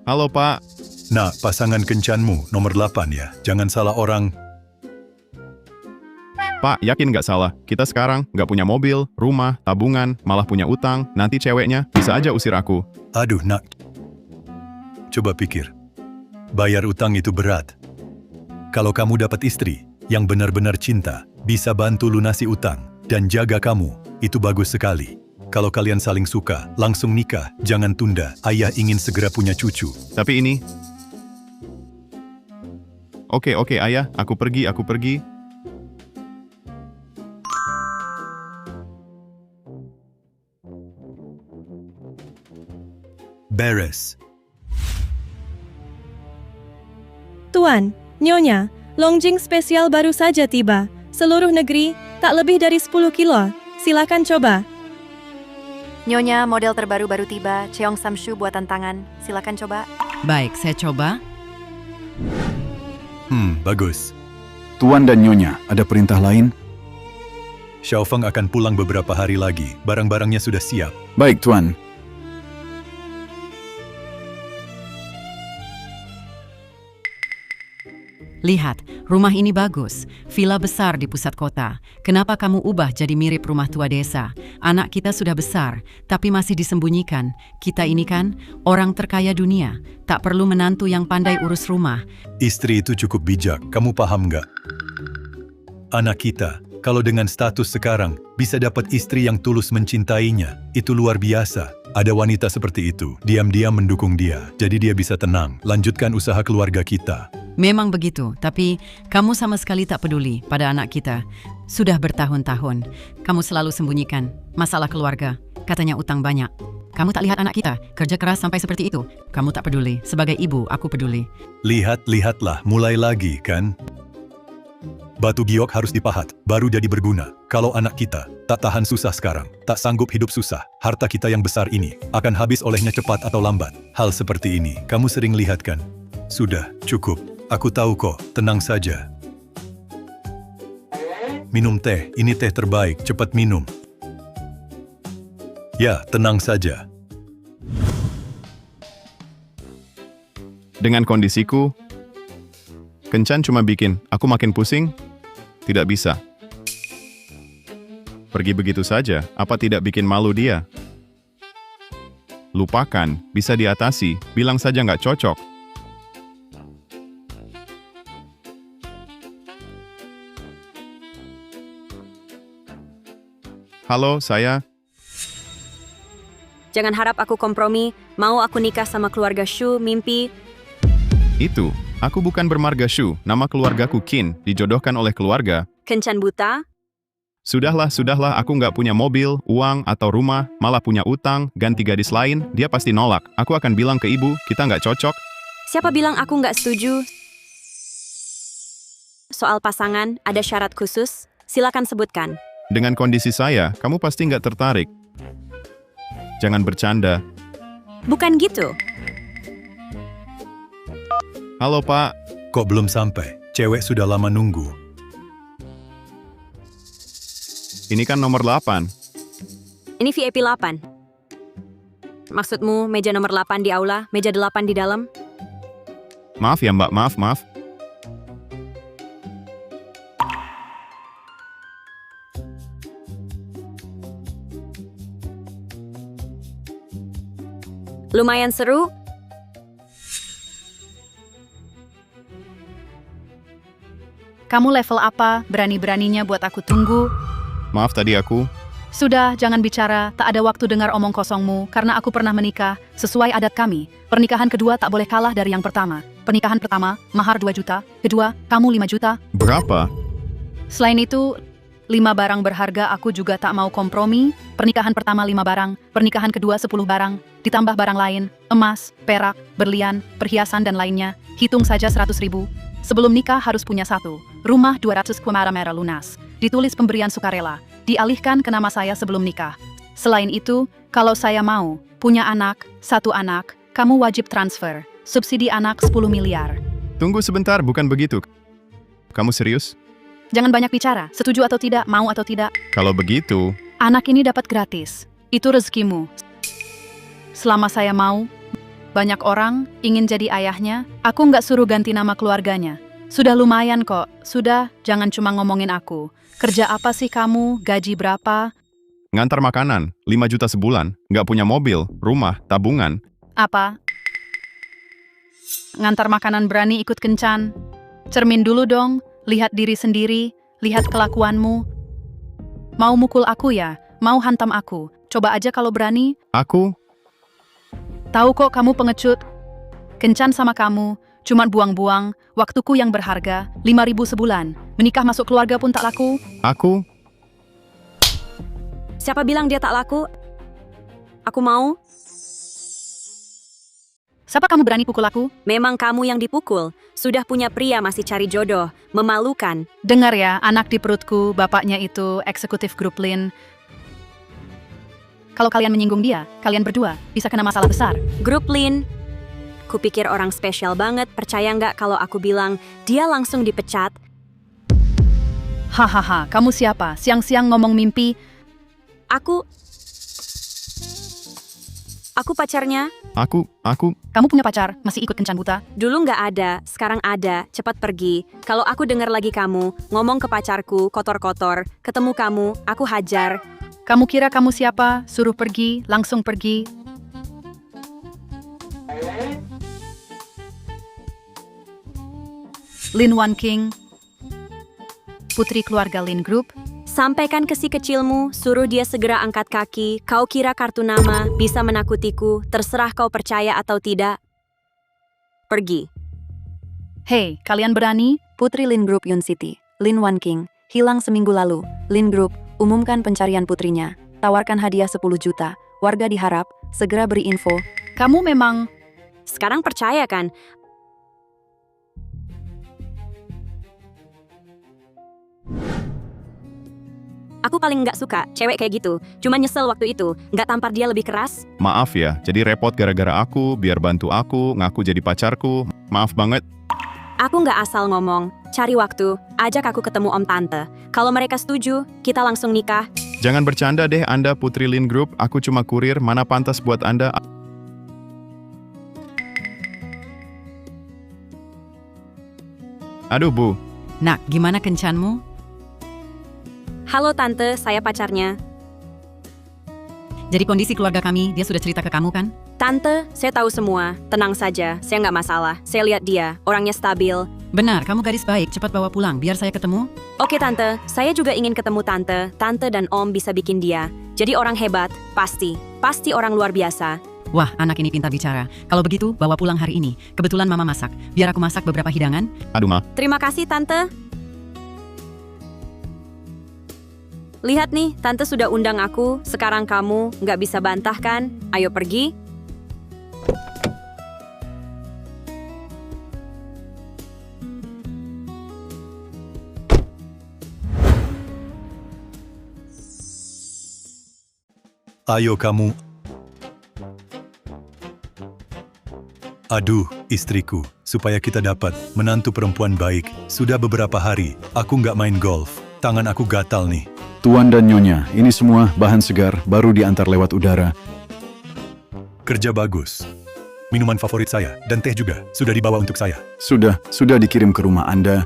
Halo Pak. Nak, pasangan kencanmu nomor 8 ya. Jangan salah orang. Pak, yakin nggak salah? Kita sekarang nggak punya mobil, rumah, tabungan, malah punya utang. Nanti ceweknya bisa aja usir aku. Aduh, nak. Coba pikir. Bayar utang itu berat. Kalau kamu dapat istri yang benar-benar cinta, bisa bantu lunasi utang, dan jaga kamu, itu bagus sekali. Kalau kalian saling suka, langsung nikah, jangan tunda. Ayah ingin segera punya cucu. Tapi ini... Oke, ayah, aku pergi. Beres. Tuan, Nyonya, Longjing spesial baru saja tiba. Seluruh negeri, tak lebih dari 10 kilo. Silakan coba. Nyonya, model terbaru baru tiba, Cheong Samshu buatan tangan. Silakan coba. Baik, saya coba. Bagus. Tuan dan Nyonya, ada perintah lain? Xiaofeng akan pulang beberapa hari lagi. Barang-barangnya sudah siap. Baik, Tuan. Lihat, rumah ini bagus. Villa besar di pusat kota. Kenapa kamu ubah jadi mirip rumah tua desa? Anak kita sudah besar, tapi masih disembunyikan. Kita ini kan orang terkaya dunia. Tak perlu menantu yang pandai urus rumah. Istri itu cukup bijak, kamu paham nggak? Anak kita, kalau dengan status sekarang, bisa dapat istri yang tulus mencintainya. Itu luar biasa. Ada wanita seperti itu, diam-diam mendukung dia. Jadi dia bisa tenang, lanjutkan usaha keluarga kita. Memang begitu, tapi kamu sama sekali tak peduli pada anak kita. Sudah bertahun-tahun, kamu selalu sembunyikan masalah keluarga. Katanya utang banyak. Kamu tak lihat anak kita, kerja keras sampai seperti itu. Kamu tak peduli, sebagai ibu aku peduli. Lihatlah, mulai lagi kan? Batu giok harus dipahat, baru jadi berguna. Kalau anak kita tak tahan susah sekarang, tak sanggup hidup susah, harta kita yang besar ini akan habis olehnya cepat atau lambat. Hal seperti ini, kamu sering lihat kan? Sudah, cukup. Aku tahu kok, tenang saja. Minum teh, ini teh terbaik, cepat minum. Ya, tenang saja. Dengan kondisiku, kencan cuma bikin aku makin pusing. Tidak bisa. Pergi begitu saja, apa tidak bikin malu dia? Lupakan, bisa diatasi, bilang saja nggak cocok. Halo, saya... Jangan harap aku kompromi, mau aku nikah sama keluarga Shu, mimpi. Itu, aku bukan bermarga Shu, nama keluargaku Qin, dijodohkan oleh keluarga. Kencan buta? Sudahlah, aku nggak punya mobil, uang, atau rumah, malah punya utang, ganti gadis lain, dia pasti nolak. Aku akan bilang ke ibu, kita nggak cocok. Siapa bilang aku nggak setuju? Soal pasangan, ada syarat khusus? Silakan sebutkan. Dengan kondisi saya, kamu pasti nggak tertarik. Jangan bercanda. Bukan gitu. Halo Pak. Kok belum sampai? Cewek sudah lama nunggu. Ini kan nomor 8. Ini VIP 8. Maksudmu meja nomor 8 di aula, meja 8 di dalam? Maaf ya Mbak, maaf. Lumayan seru. Kamu level apa? Berani-beraninya buat aku tunggu. Maaf tadi aku. Sudah, jangan bicara. Tak ada waktu dengar omong kosongmu, karena aku pernah menikah sesuai adat kami. Pernikahan kedua tak boleh kalah dari yang pertama. Pernikahan pertama, mahar 2 juta. Kedua, kamu 5 juta. Berapa? Selain itu, 5 barang berharga aku juga tak mau kompromi. Pernikahan pertama 5 barang, pernikahan kedua 10 barang, ditambah barang lain, emas, perak, berlian, perhiasan dan lainnya. Hitung saja 100.000. Sebelum nikah harus punya 1 rumah 200 merah lunas. Ditulis pemberian sukarela, dialihkan ke nama saya sebelum nikah. Selain itu, kalau saya mau punya anak, 1 anak, kamu wajib transfer. Subsidi anak 10 miliar. Tunggu sebentar, bukan begitu. Kamu serius? Jangan banyak bicara, setuju atau tidak, mau atau tidak. Kalau begitu... Anak ini dapat gratis. Itu rezekimu. Selama saya mau, banyak orang ingin jadi ayahnya. Aku nggak suruh ganti nama keluarganya. Sudah lumayan kok. Sudah, jangan cuma ngomongin aku. Kerja apa sih kamu? Gaji berapa? Ngantar makanan, 5 juta sebulan, nggak punya mobil, rumah, tabungan. Apa? Ngantar makanan berani ikut kencan? Cermin dulu dong, lihat diri sendiri, lihat kelakuanmu. Mau mukul aku ya? Mau hantam aku? Coba aja kalau berani. Aku, Tahu kok kamu pengecut. Kencan sama kamu, cuman buang-buang waktuku yang berharga, 5.000 sebulan. Menikah masuk keluarga pun tak laku. aku, Siapa bilang dia tak laku? Aku mau. Siapa kamu berani pukul aku? Memang kamu yang dipukul. Sudah punya pria masih cari jodoh. Memalukan. Dengar ya, anak di perutku, bapaknya itu eksekutif grup Lin. Kalau kalian menyinggung dia, kalian berdua bisa kena masalah besar. Grup Lin. Kupikir orang spesial banget. Percaya nggak kalau aku bilang dia langsung dipecat? Hahaha, kamu siapa? Siang-siang ngomong mimpi. Aku pacarnya. aku, Kamu punya pacar, masih ikut kencan buta? Dulu nggak ada, sekarang ada. Cepat pergi. Kalau aku dengar lagi kamu ngomong ke pacarku kotor-kotor, ketemu kamu, aku hajar. Kamu kira kamu siapa? Suruh pergi, langsung pergi. Lin Wan King, putri keluarga Lin Group. Sampaikan ke si kecilmu, suruh dia segera angkat kaki. Kau kira kartu nama bisa menakutiku, terserah kau percaya atau tidak. Pergi. Hei, kalian berani? Putri Lin Group Yun City, Lin Wan King, hilang seminggu lalu. Lin Group umumkan pencarian putrinya. Tawarkan hadiah 10 juta. Warga diharap segera beri info. Kamu memang... Sekarang percaya kan? Aku paling nggak suka cewek kayak gitu. Cuma nyesel waktu itu, nggak tampar dia lebih keras. maaf ya, jadi repot gara-gara aku, biar bantu aku, ngaku jadi pacarku. Maaf banget. Aku nggak asal ngomong. Cari waktu, ajak aku ketemu om tante. Kalau mereka setuju, kita langsung nikah. Jangan bercanda deh Anda Putri Lin Group, aku cuma kurir, mana pantas buat Anda. Aduh Bu, Nak, gimana kencanmu? Halo tante, saya pacarnya. Jadi kondisi keluarga kami, dia sudah cerita ke kamu kan? Tante, saya tahu semua. Tenang saja, saya nggak masalah. Saya lihat dia, orangnya stabil. Benar, kamu gadis baik, cepat bawa pulang, biar saya ketemu. Oke tante, saya juga ingin ketemu tante. Tante dan om bisa bikin dia. Jadi orang hebat, pasti. Pasti orang luar biasa. Wah, anak ini pintar bicara. Kalau begitu, bawa pulang hari ini. Kebetulan mama masak. Biar aku masak beberapa hidangan. aduh Ma. Terima kasih tante. Lihat nih, tante sudah undang aku. Sekarang kamu nggak bisa bantah kan? Ayo pergi. Ayo kamu. Aduh, istriku, supaya kita dapat menantu perempuan baik. Sudah beberapa hari, aku nggak main golf. Tangan aku gatal nih. Tuan dan Nyonya, ini semua bahan segar baru diantar lewat udara. Kerja bagus. Minuman favorit saya dan teh juga sudah dibawa untuk saya. Sudah dikirim ke rumah Anda.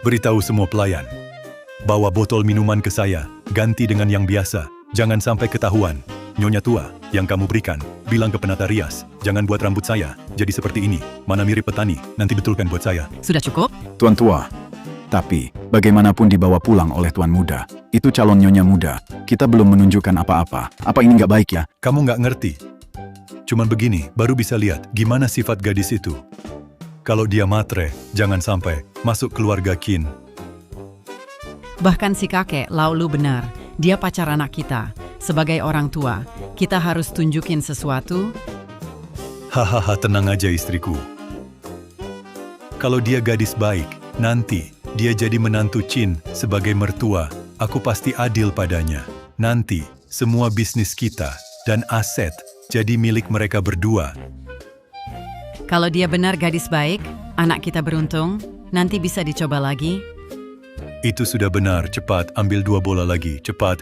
Beritahu semua pelayan. Bawa botol minuman ke saya, ganti dengan yang biasa. Jangan sampai ketahuan. Nyonya tua yang kamu berikan, bilang ke penata rias, jangan buat rambut saya jadi seperti ini. Mana mirip petani, nanti betulkan buat saya. Sudah cukup? Tuan tua. Tapi, bagaimanapun dibawa pulang oleh Tuan Muda. Itu calon Nyonya Muda. Kita belum menunjukkan apa-apa. Apa ini nggak baik ya? Kamu nggak ngerti. Cuman begini, baru bisa lihat gimana sifat gadis itu. Kalau dia matre, jangan sampai masuk keluarga kin. Bahkan si kakek, Laulu benar. Dia pacar anak kita. Sebagai orang tua, kita harus tunjukin sesuatu. Hahaha, tenang aja istriku. Kalau dia gadis baik, nanti dia jadi menantu Chin sebagai mertua. Aku pasti adil padanya. Nanti, semua bisnis kita dan aset jadi milik mereka berdua. Kalau dia benar gadis baik, anak kita beruntung, nanti bisa dicoba lagi. Itu sudah benar, cepat ambil 2 bola lagi, cepat.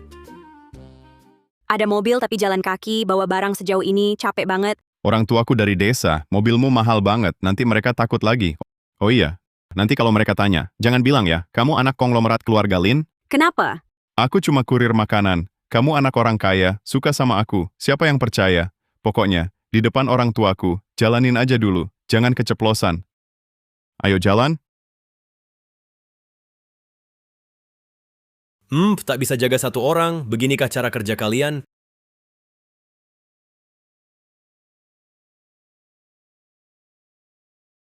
Ada mobil tapi jalan kaki, bawa barang sejauh ini, capek banget. Orang tuaku dari desa, mobilmu mahal banget, nanti mereka takut lagi. Oh iya, nanti kalau mereka tanya, jangan bilang ya, kamu anak konglomerat keluarga Lin? Kenapa? Aku cuma kurir makanan. Kamu anak orang kaya, suka sama aku. Siapa yang percaya? Pokoknya, di depan orang tuaku, jalanin aja dulu. Jangan keceplosan. Ayo jalan. Tak bisa jaga satu orang, beginikah cara kerja kalian?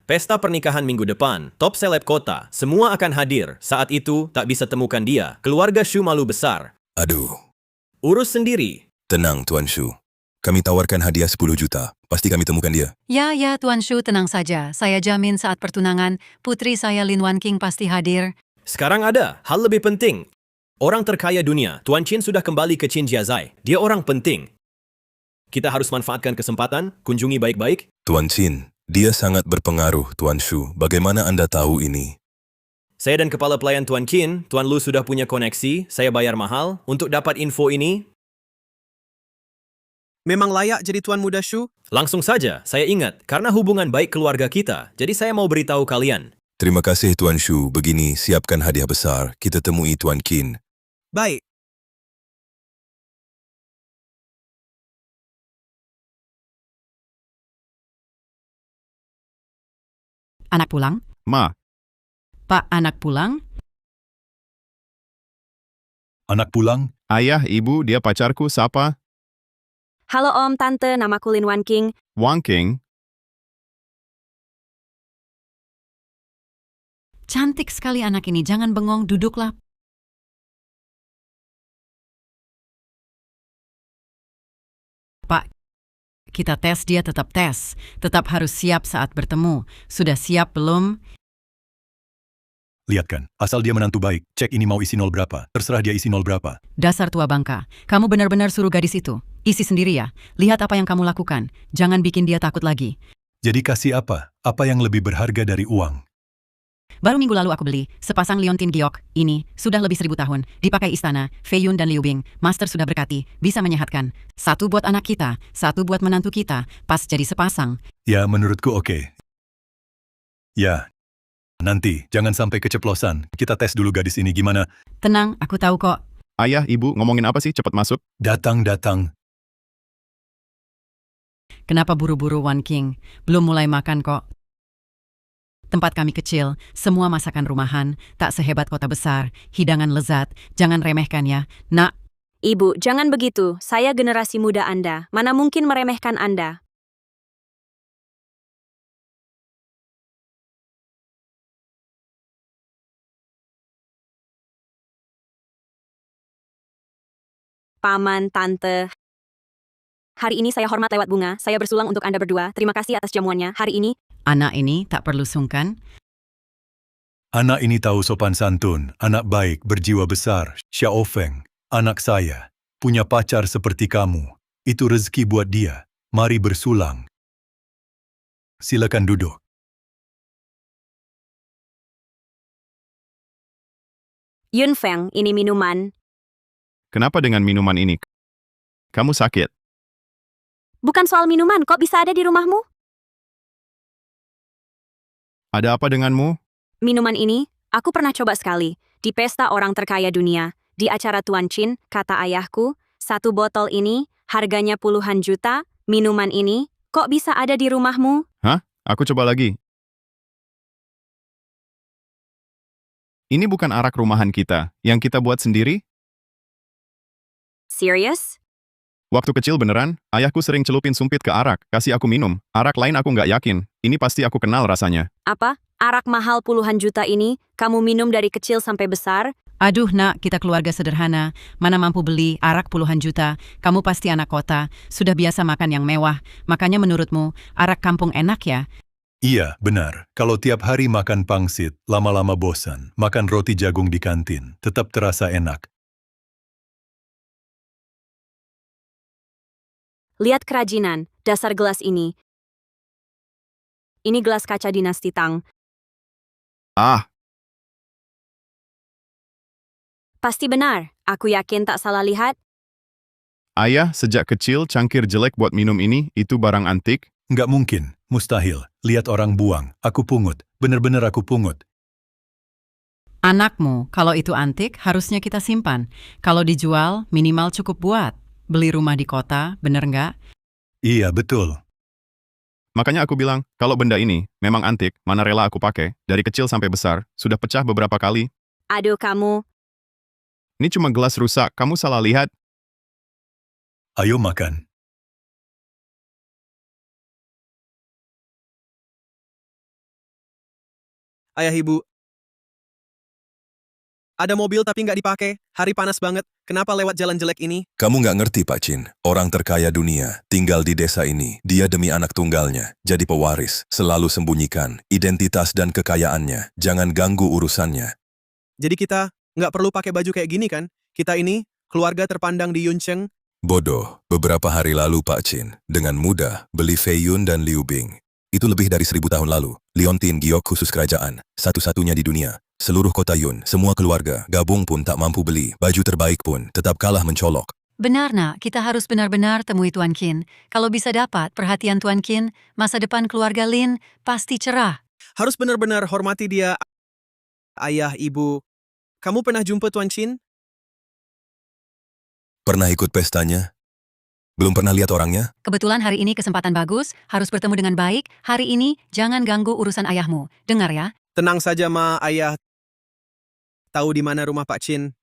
Pesta pernikahan minggu depan, top seleb kota, semua akan hadir. Saat itu, tak bisa temukan dia. Keluarga Shu malu besar. Aduh, Urus sendiri. tenang Tuan Shu. Kami tawarkan hadiah 10 juta. Pasti kami temukan dia. Ya, Tuan Shu, tenang saja. Saya jamin saat pertunangan, putri saya Lin Wanking pasti hadir. Sekarang ada hal lebih penting. Orang terkaya dunia, Tuan Chin sudah kembali ke Chin Jiazai. Dia orang penting. Kita harus manfaatkan kesempatan, kunjungi baik-baik. Tuan Chin, dia sangat berpengaruh, Tuan Shu. Bagaimana Anda tahu ini? Saya dan kepala pelayan Tuan Qin, Tuan Lu sudah punya koneksi, saya bayar mahal untuk dapat info ini. Memang layak jadi tuan muda Shu? Langsung saja, saya ingat, karena hubungan baik keluarga kita, jadi saya mau beritahu kalian. Terima kasih Tuan Shu. Begini, siapkan hadiah besar. Kita temui Tuan Qin. Baik. Anak pulang? Ma, Pak, anak pulang? Anak pulang? ayah, ibu, dia pacarku, siapa? Halo Om, Tante, namaku Lin Wanking. Wang King. Cantik sekali anak ini, jangan bengong, duduklah. Pak, kita tes, dia tetap tes. Tetap harus siap saat bertemu. Sudah siap belum? Lihat kan, asal dia menantu baik. Cek ini mau isi 0 berapa. Terserah dia isi 0 berapa. Dasar tua bangka, kamu benar-benar suruh gadis itu. Isi sendiri ya. Lihat apa yang kamu lakukan. Jangan bikin dia takut lagi. Jadi kasih apa? Apa yang lebih berharga dari uang? Baru minggu lalu aku beli sepasang liontin giok. Ini sudah lebih 1000 tahun. Dipakai istana, Fei Yun dan Liu Bing. Master sudah berkati, bisa menyehatkan. Satu buat anak kita, satu buat menantu kita. Pas jadi sepasang. Ya, menurutku oke. Ya, nanti jangan sampai keceplosan. Kita tes dulu gadis ini gimana. Tenang, aku tahu kok. Ayah, ibu, ngomongin apa sih? Cepat masuk. Datang. Kenapa buru-buru Wan King? Belum mulai makan kok. Tempat kami kecil, semua masakan rumahan, tak sehebat kota besar, hidangan lezat, jangan remehkan ya. Nak, Ibu, jangan begitu. Saya generasi muda Anda. Mana mungkin meremehkan Anda? Paman, Tante. Hari ini saya hormat lewat bunga. Saya bersulang untuk Anda berdua. Terima kasih atas jamuannya. Hari ini, anak ini tak perlu sungkan. Anak ini tahu sopan santun, anak baik, berjiwa besar. Xiao Feng, anak saya, punya pacar seperti kamu. Itu rezeki buat dia. Mari bersulang. Silakan duduk. Yun Feng, ini minuman. Kenapa dengan minuman ini? Kamu sakit. Bukan soal minuman, kok bisa ada di rumahmu? Ada apa denganmu? Minuman ini, aku pernah coba sekali. Di pesta orang terkaya dunia. Di acara Tuan Chin, kata ayahku, satu botol ini, harganya puluhan juta. Minuman ini, kok bisa ada di rumahmu? Hah? Aku coba lagi. Ini bukan arak rumahan kita, yang kita buat sendiri? Serius? Waktu kecil beneran, ayahku sering celupin sumpit ke arak, kasih aku minum. Arak lain aku nggak yakin, ini pasti aku kenal rasanya. Apa? Arak mahal puluhan juta ini, kamu minum dari kecil sampai besar? Aduh nak, kita keluarga sederhana. Mana mampu beli arak puluhan juta. Kamu pasti anak kota, sudah biasa makan yang mewah. Makanya menurutmu, arak kampung enak ya? Iya, benar. Kalau tiap hari makan pangsit, lama-lama bosan. Makan roti jagung di kantin, tetap terasa enak. Lihat kerajinan, dasar gelas ini. Ini gelas kaca dinasti Tang. Ah, Pasti benar, aku yakin tak salah lihat. Ayah, sejak kecil cangkir jelek buat minum ini, itu barang antik. Nggak mungkin, mustahil. Lihat orang buang, aku pungut. Bener-bener aku pungut. Anakmu, kalau itu antik, harusnya kita simpan. Kalau dijual, minimal cukup buat. Beli rumah di kota, bener nggak? Iya, betul. Makanya aku bilang, kalau benda ini memang antik, mana rela aku pakai, dari kecil sampai besar, sudah pecah beberapa kali. Aduh kamu, Ini cuma gelas rusak, kamu salah lihat. Ayo makan. Ayah ibu. Ada mobil tapi nggak dipakai. Hari panas banget. Kenapa lewat jalan jelek ini? Kamu nggak ngerti, Pak Chin. Orang terkaya dunia, tinggal di desa ini. Dia demi anak tunggalnya, jadi pewaris. Selalu sembunyikan identitas dan kekayaannya. Jangan ganggu urusannya. Jadi kita nggak perlu pakai baju kayak gini kan? Kita ini keluarga terpandang di Yuncheng. Bodoh, beberapa hari lalu Pak Chin, dengan mudah, beli Fei Yun dan Liu Bing. Itu lebih dari 1000 tahun lalu. Liontin giok khusus kerajaan, satu-satunya di dunia. Seluruh kota Yun, semua keluarga, gabung pun tak mampu beli. Baju terbaik pun tetap kalah mencolok. Benar nak, kita harus benar-benar temui Tuan Qin. Kalau bisa dapat perhatian Tuan Qin, masa depan keluarga Lin pasti cerah. Harus benar-benar hormati dia. Ayah, ibu. Kamu pernah jumpa Tuan Qin? Pernah ikut pestanya? Belum pernah lihat orangnya? Kebetulan hari ini kesempatan bagus, harus bertemu dengan baik. Hari ini jangan ganggu urusan ayahmu. Dengar ya. Tenang saja, Ma. Ayah tahu di mana rumah Pak Qin.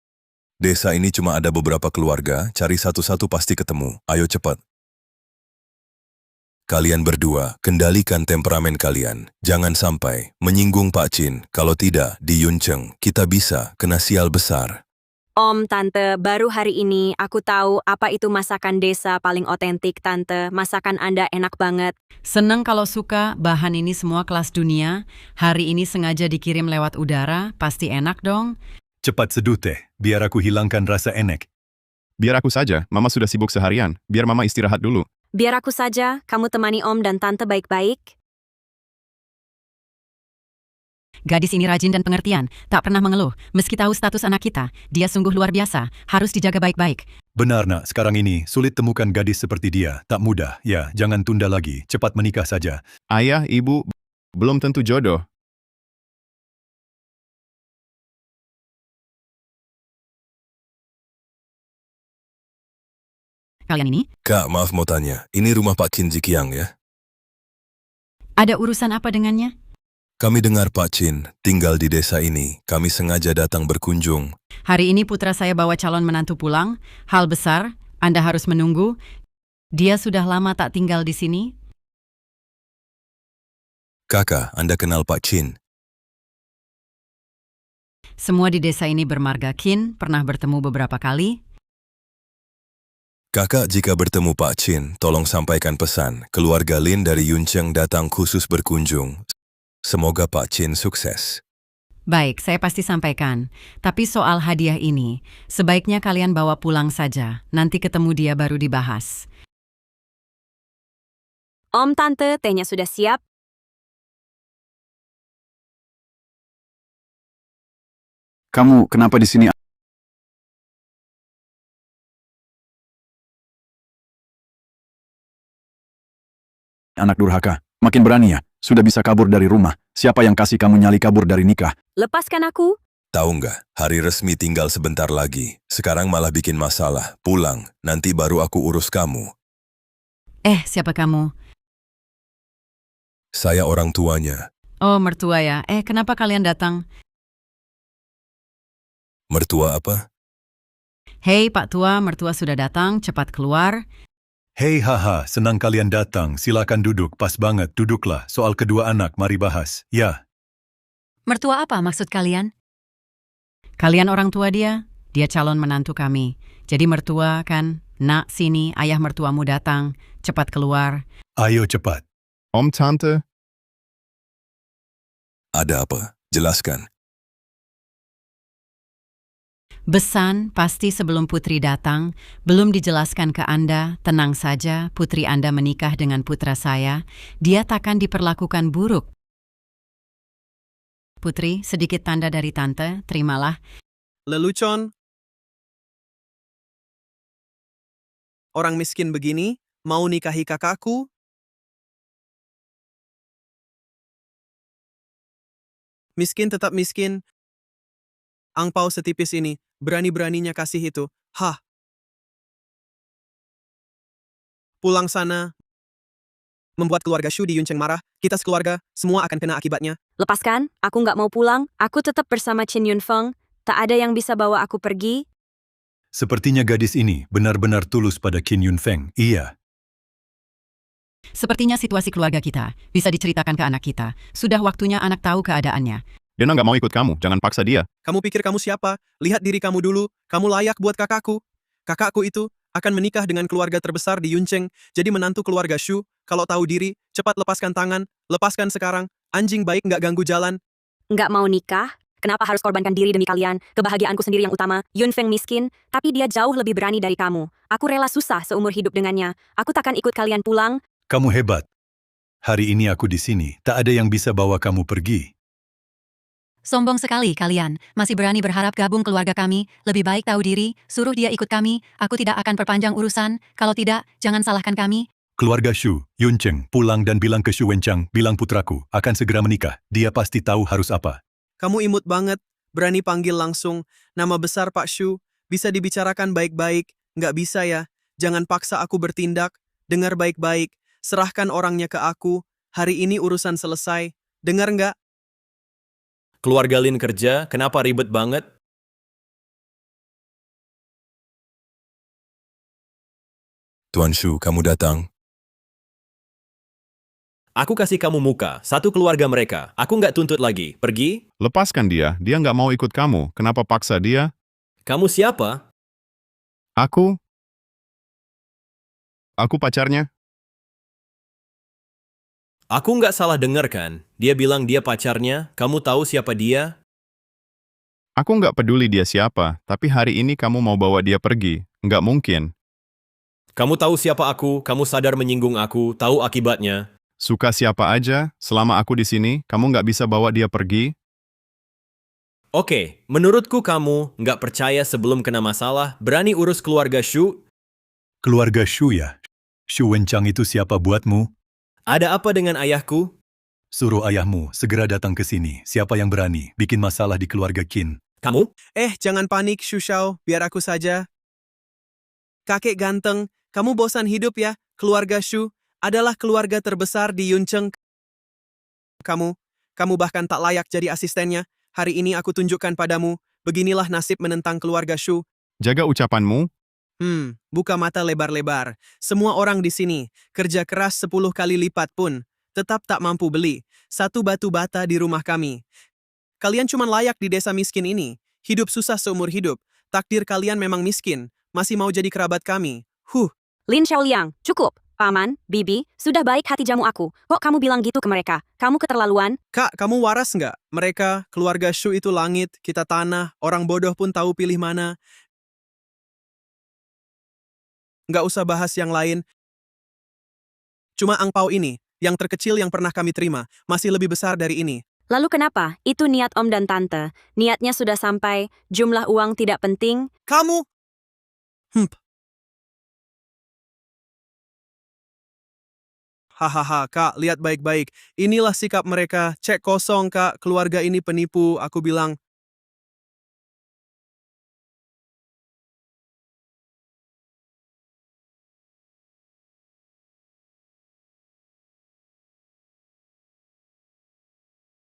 Desa ini cuma ada beberapa keluarga, cari satu-satu pasti ketemu. Ayo cepat. Kalian berdua, kendalikan temperamen kalian. Jangan sampai menyinggung Pak Chin. Kalau tidak, di Yuncheng, kita bisa kena sial besar. Om, Tante, baru hari ini aku tahu apa itu masakan desa paling otentik, Tante. Masakan Anda enak banget. Seneng kalau suka, bahan ini semua kelas dunia. Hari ini sengaja dikirim lewat udara, pasti enak dong. Cepat seduh teh, biar aku hilangkan rasa enek. Biar aku saja, Mama sudah sibuk seharian. Biar Mama istirahat dulu. Biar aku saja, kamu temani Om dan Tante baik-baik. Gadis ini rajin dan pengertian, tak pernah mengeluh. Meski tahu status anak kita, dia sungguh luar biasa, harus dijaga baik-baik. Benar nak, sekarang ini sulit temukan gadis seperti dia. Tak mudah, ya jangan tunda lagi, cepat menikah saja. Ayah, ibu, belum tentu jodoh. Kalian ini, Kak, maaf mau tanya, ini rumah Pak Qin Jikiang ya? ada urusan apa dengannya? Kami dengar Pak Chin tinggal di desa ini. Kami sengaja datang berkunjung. Hari ini putra saya bawa calon menantu pulang. Hal besar, Anda harus menunggu. Dia sudah lama tak tinggal di sini. Kakak, Anda kenal Pak Chin? Semua di desa ini bermarga Qin, pernah bertemu beberapa kali. Kakak, jika bertemu Pak Chin, tolong sampaikan pesan. Keluarga Lin dari Yuncheng datang khusus berkunjung. Semoga Pak Chin sukses. Baik, saya pasti sampaikan. Tapi soal hadiah ini, sebaiknya kalian bawa pulang saja. Nanti ketemu dia baru dibahas. Om, Tante, tehnya sudah siap. Kamu kenapa di sini? Anak durhaka, makin berani ya? Sudah bisa kabur dari rumah. Siapa yang kasih kamu nyali kabur dari nikah? Lepaskan aku. Tahu nggak, hari resmi tinggal sebentar lagi. Sekarang malah bikin masalah. Pulang, nanti baru aku urus kamu. Siapa kamu? Saya orang tuanya. Oh, mertua ya. Kenapa kalian datang? Mertua apa? Hei, Pak Tua, mertua sudah datang, cepat keluar. Hei haha, senang kalian datang. Silakan duduk, pas banget, duduklah. Soal kedua anak, mari bahas. Ya. Mertua apa maksud kalian? Kalian orang tua dia calon menantu kami. Jadi mertua kan, nak sini, ayah mertuamu datang, cepat keluar. Ayo cepat. Om, Tante, Ada apa? Jelaskan. Besan, pasti sebelum putri datang, belum dijelaskan ke Anda, tenang saja, putri Anda menikah dengan putra saya, dia takkan diperlakukan buruk. Putri, sedikit tanda dari Tante, terimalah. Lelucon. orang miskin begini, mau nikahi kakakku? Miskin tetap miskin. Angpau setipis ini, berani-beraninya kasih itu. Hah. Pulang sana. Membuat keluarga Shu di Yuncheng marah, kita sekeluarga, semua akan kena akibatnya. Lepaskan, aku nggak mau pulang. Aku tetap bersama Qin Yunfeng. Tak ada yang bisa bawa aku pergi. Sepertinya gadis ini benar-benar tulus pada Qin Yunfeng. Iya. Sepertinya situasi keluarga kita bisa diceritakan ke anak kita. Sudah waktunya anak tahu keadaannya. Dia nggak mau ikut kamu, jangan paksa dia. Kamu pikir kamu siapa? Lihat diri kamu dulu. Kamu layak buat kakakku. Kakakku itu akan menikah dengan keluarga terbesar di Yuncheng, jadi menantu keluarga Shu. Kalau tahu diri, cepat lepaskan tangan. Lepaskan sekarang. Anjing baik nggak ganggu jalan. Nggak mau nikah? Kenapa harus korbankan diri demi kalian? Kebahagiaanku sendiri yang utama. Yunfeng miskin, tapi dia jauh lebih berani dari kamu. Aku rela susah seumur hidup dengannya. Aku takkan ikut kalian pulang. Kamu hebat. Hari ini aku di sini, tak ada yang bisa bawa kamu pergi. Sombong sekali kalian, masih berani berharap gabung keluarga kami. Lebih baik tahu diri, suruh dia ikut kami. Aku tidak akan perpanjang urusan. Kalau tidak, jangan salahkan kami. Keluarga Shu, Yuncheng, pulang dan bilang ke Shu Wenchang, bilang putraku akan segera menikah. Dia pasti tahu harus apa. Kamu imut banget. Berani panggil langsung. Nama besar Pak Shu. Bisa dibicarakan baik-baik. Nggak bisa ya. Jangan paksa aku bertindak. Dengar baik-baik. Serahkan orangnya ke aku. Hari ini urusan selesai. Dengar nggak? Keluarga Lin kerja, kenapa ribet banget? Tuan Shu, kamu datang. Aku kasih kamu muka, satu keluarga mereka. Aku nggak tuntut lagi. Pergi? Lepaskan dia nggak mau ikut kamu. Kenapa paksa dia? Kamu siapa? Aku pacarnya. Aku nggak salah dengar kan? Dia bilang dia pacarnya. Kamu tahu siapa dia? Aku nggak peduli dia siapa, tapi hari ini kamu mau bawa dia pergi. Nggak mungkin. Kamu tahu siapa aku, kamu sadar menyinggung aku, tahu akibatnya. Suka siapa aja, selama aku di sini, kamu nggak bisa bawa dia pergi. Oke, menurutku kamu nggak percaya sebelum kena masalah, berani urus keluarga Shu? Keluarga Shu ya? Shu Wenchang itu siapa buatmu? Ada apa dengan ayahku? Suruh ayahmu segera datang ke sini. Siapa yang berani bikin masalah di keluarga Qin? Kamu? Jangan panik, Shu Shao. Biar aku saja. Kakek ganteng, kamu bosan hidup ya? Keluarga Shu adalah keluarga terbesar di Yuncheng. Kamu bahkan tak layak jadi asistennya. Hari ini aku tunjukkan padamu, beginilah nasib menentang keluarga Shu. Jaga ucapanmu. Buka mata lebar-lebar. Semua orang di sini, kerja keras 10 kali lipat pun, tetap tak mampu beli satu batu bata di rumah kami. Kalian cuma layak di desa miskin ini. Hidup susah seumur hidup. Takdir kalian memang miskin. Masih mau jadi kerabat kami. Lin Xiaoliang, cukup. Paman, Bibi, sudah baik hati jamu aku. Kok kamu bilang gitu ke mereka? Kamu keterlaluan. Kak, kamu waras nggak? Mereka, keluarga Shu itu langit, kita tanah. Orang bodoh pun tahu pilih mana. Nggak usah bahas yang lain. Cuma angpau ini, yang terkecil yang pernah kami terima, masih lebih besar dari ini. Lalu kenapa? Itu niat om dan tante. Niatnya sudah sampai, jumlah uang tidak penting. Kamu? Hahaha, Kak, lihat baik-baik. Inilah sikap mereka. Cek kosong, Kak. Keluarga ini penipu. Aku bilang,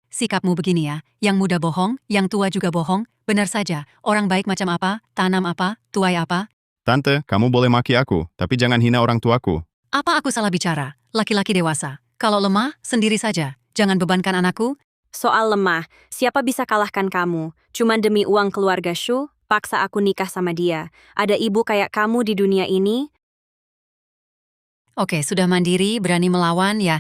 Sikapmu begini ya, yang muda bohong, yang tua juga bohong. Benar saja, orang baik macam apa, tanam apa, tuai apa. Tante, kamu boleh maki aku, tapi jangan hina orang tuaku. Apa aku salah bicara? Laki-laki dewasa. Kalau lemah, sendiri saja. Jangan bebankan anakku. Soal lemah, siapa bisa kalahkan kamu? Cuman demi uang keluarga Shu, paksa aku nikah sama dia. Ada ibu kayak kamu di dunia ini? Oke, sudah mandiri, berani melawan ya.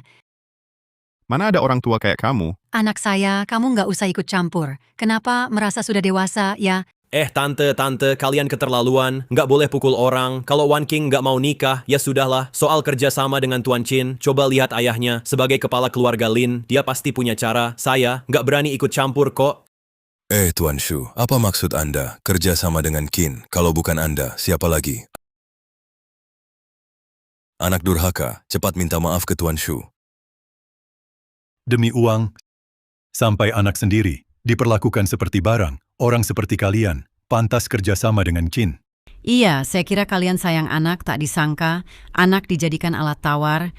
Mana ada orang tua kayak kamu? Anak saya, kamu nggak usah ikut campur. Kenapa merasa sudah dewasa ya? Tante, kalian keterlaluan. Nggak boleh pukul orang. Kalau Wan King nggak mau nikah, ya sudahlah. Soal kerjasama dengan Tuan Qin, coba lihat ayahnya. Sebagai kepala keluarga Lin, dia pasti punya cara. Saya nggak berani ikut campur kok. Tuan Shu, apa maksud Anda kerja sama dengan Qin? Kalau bukan Anda, siapa lagi? Anak durhaka, cepat minta maaf ke Tuan Shu. Demi uang, sampai anak sendiri, diperlakukan seperti barang, orang seperti kalian, pantas kerjasama dengan Qin. Iya, saya kira kalian sayang anak, tak disangka anak dijadikan alat tawar.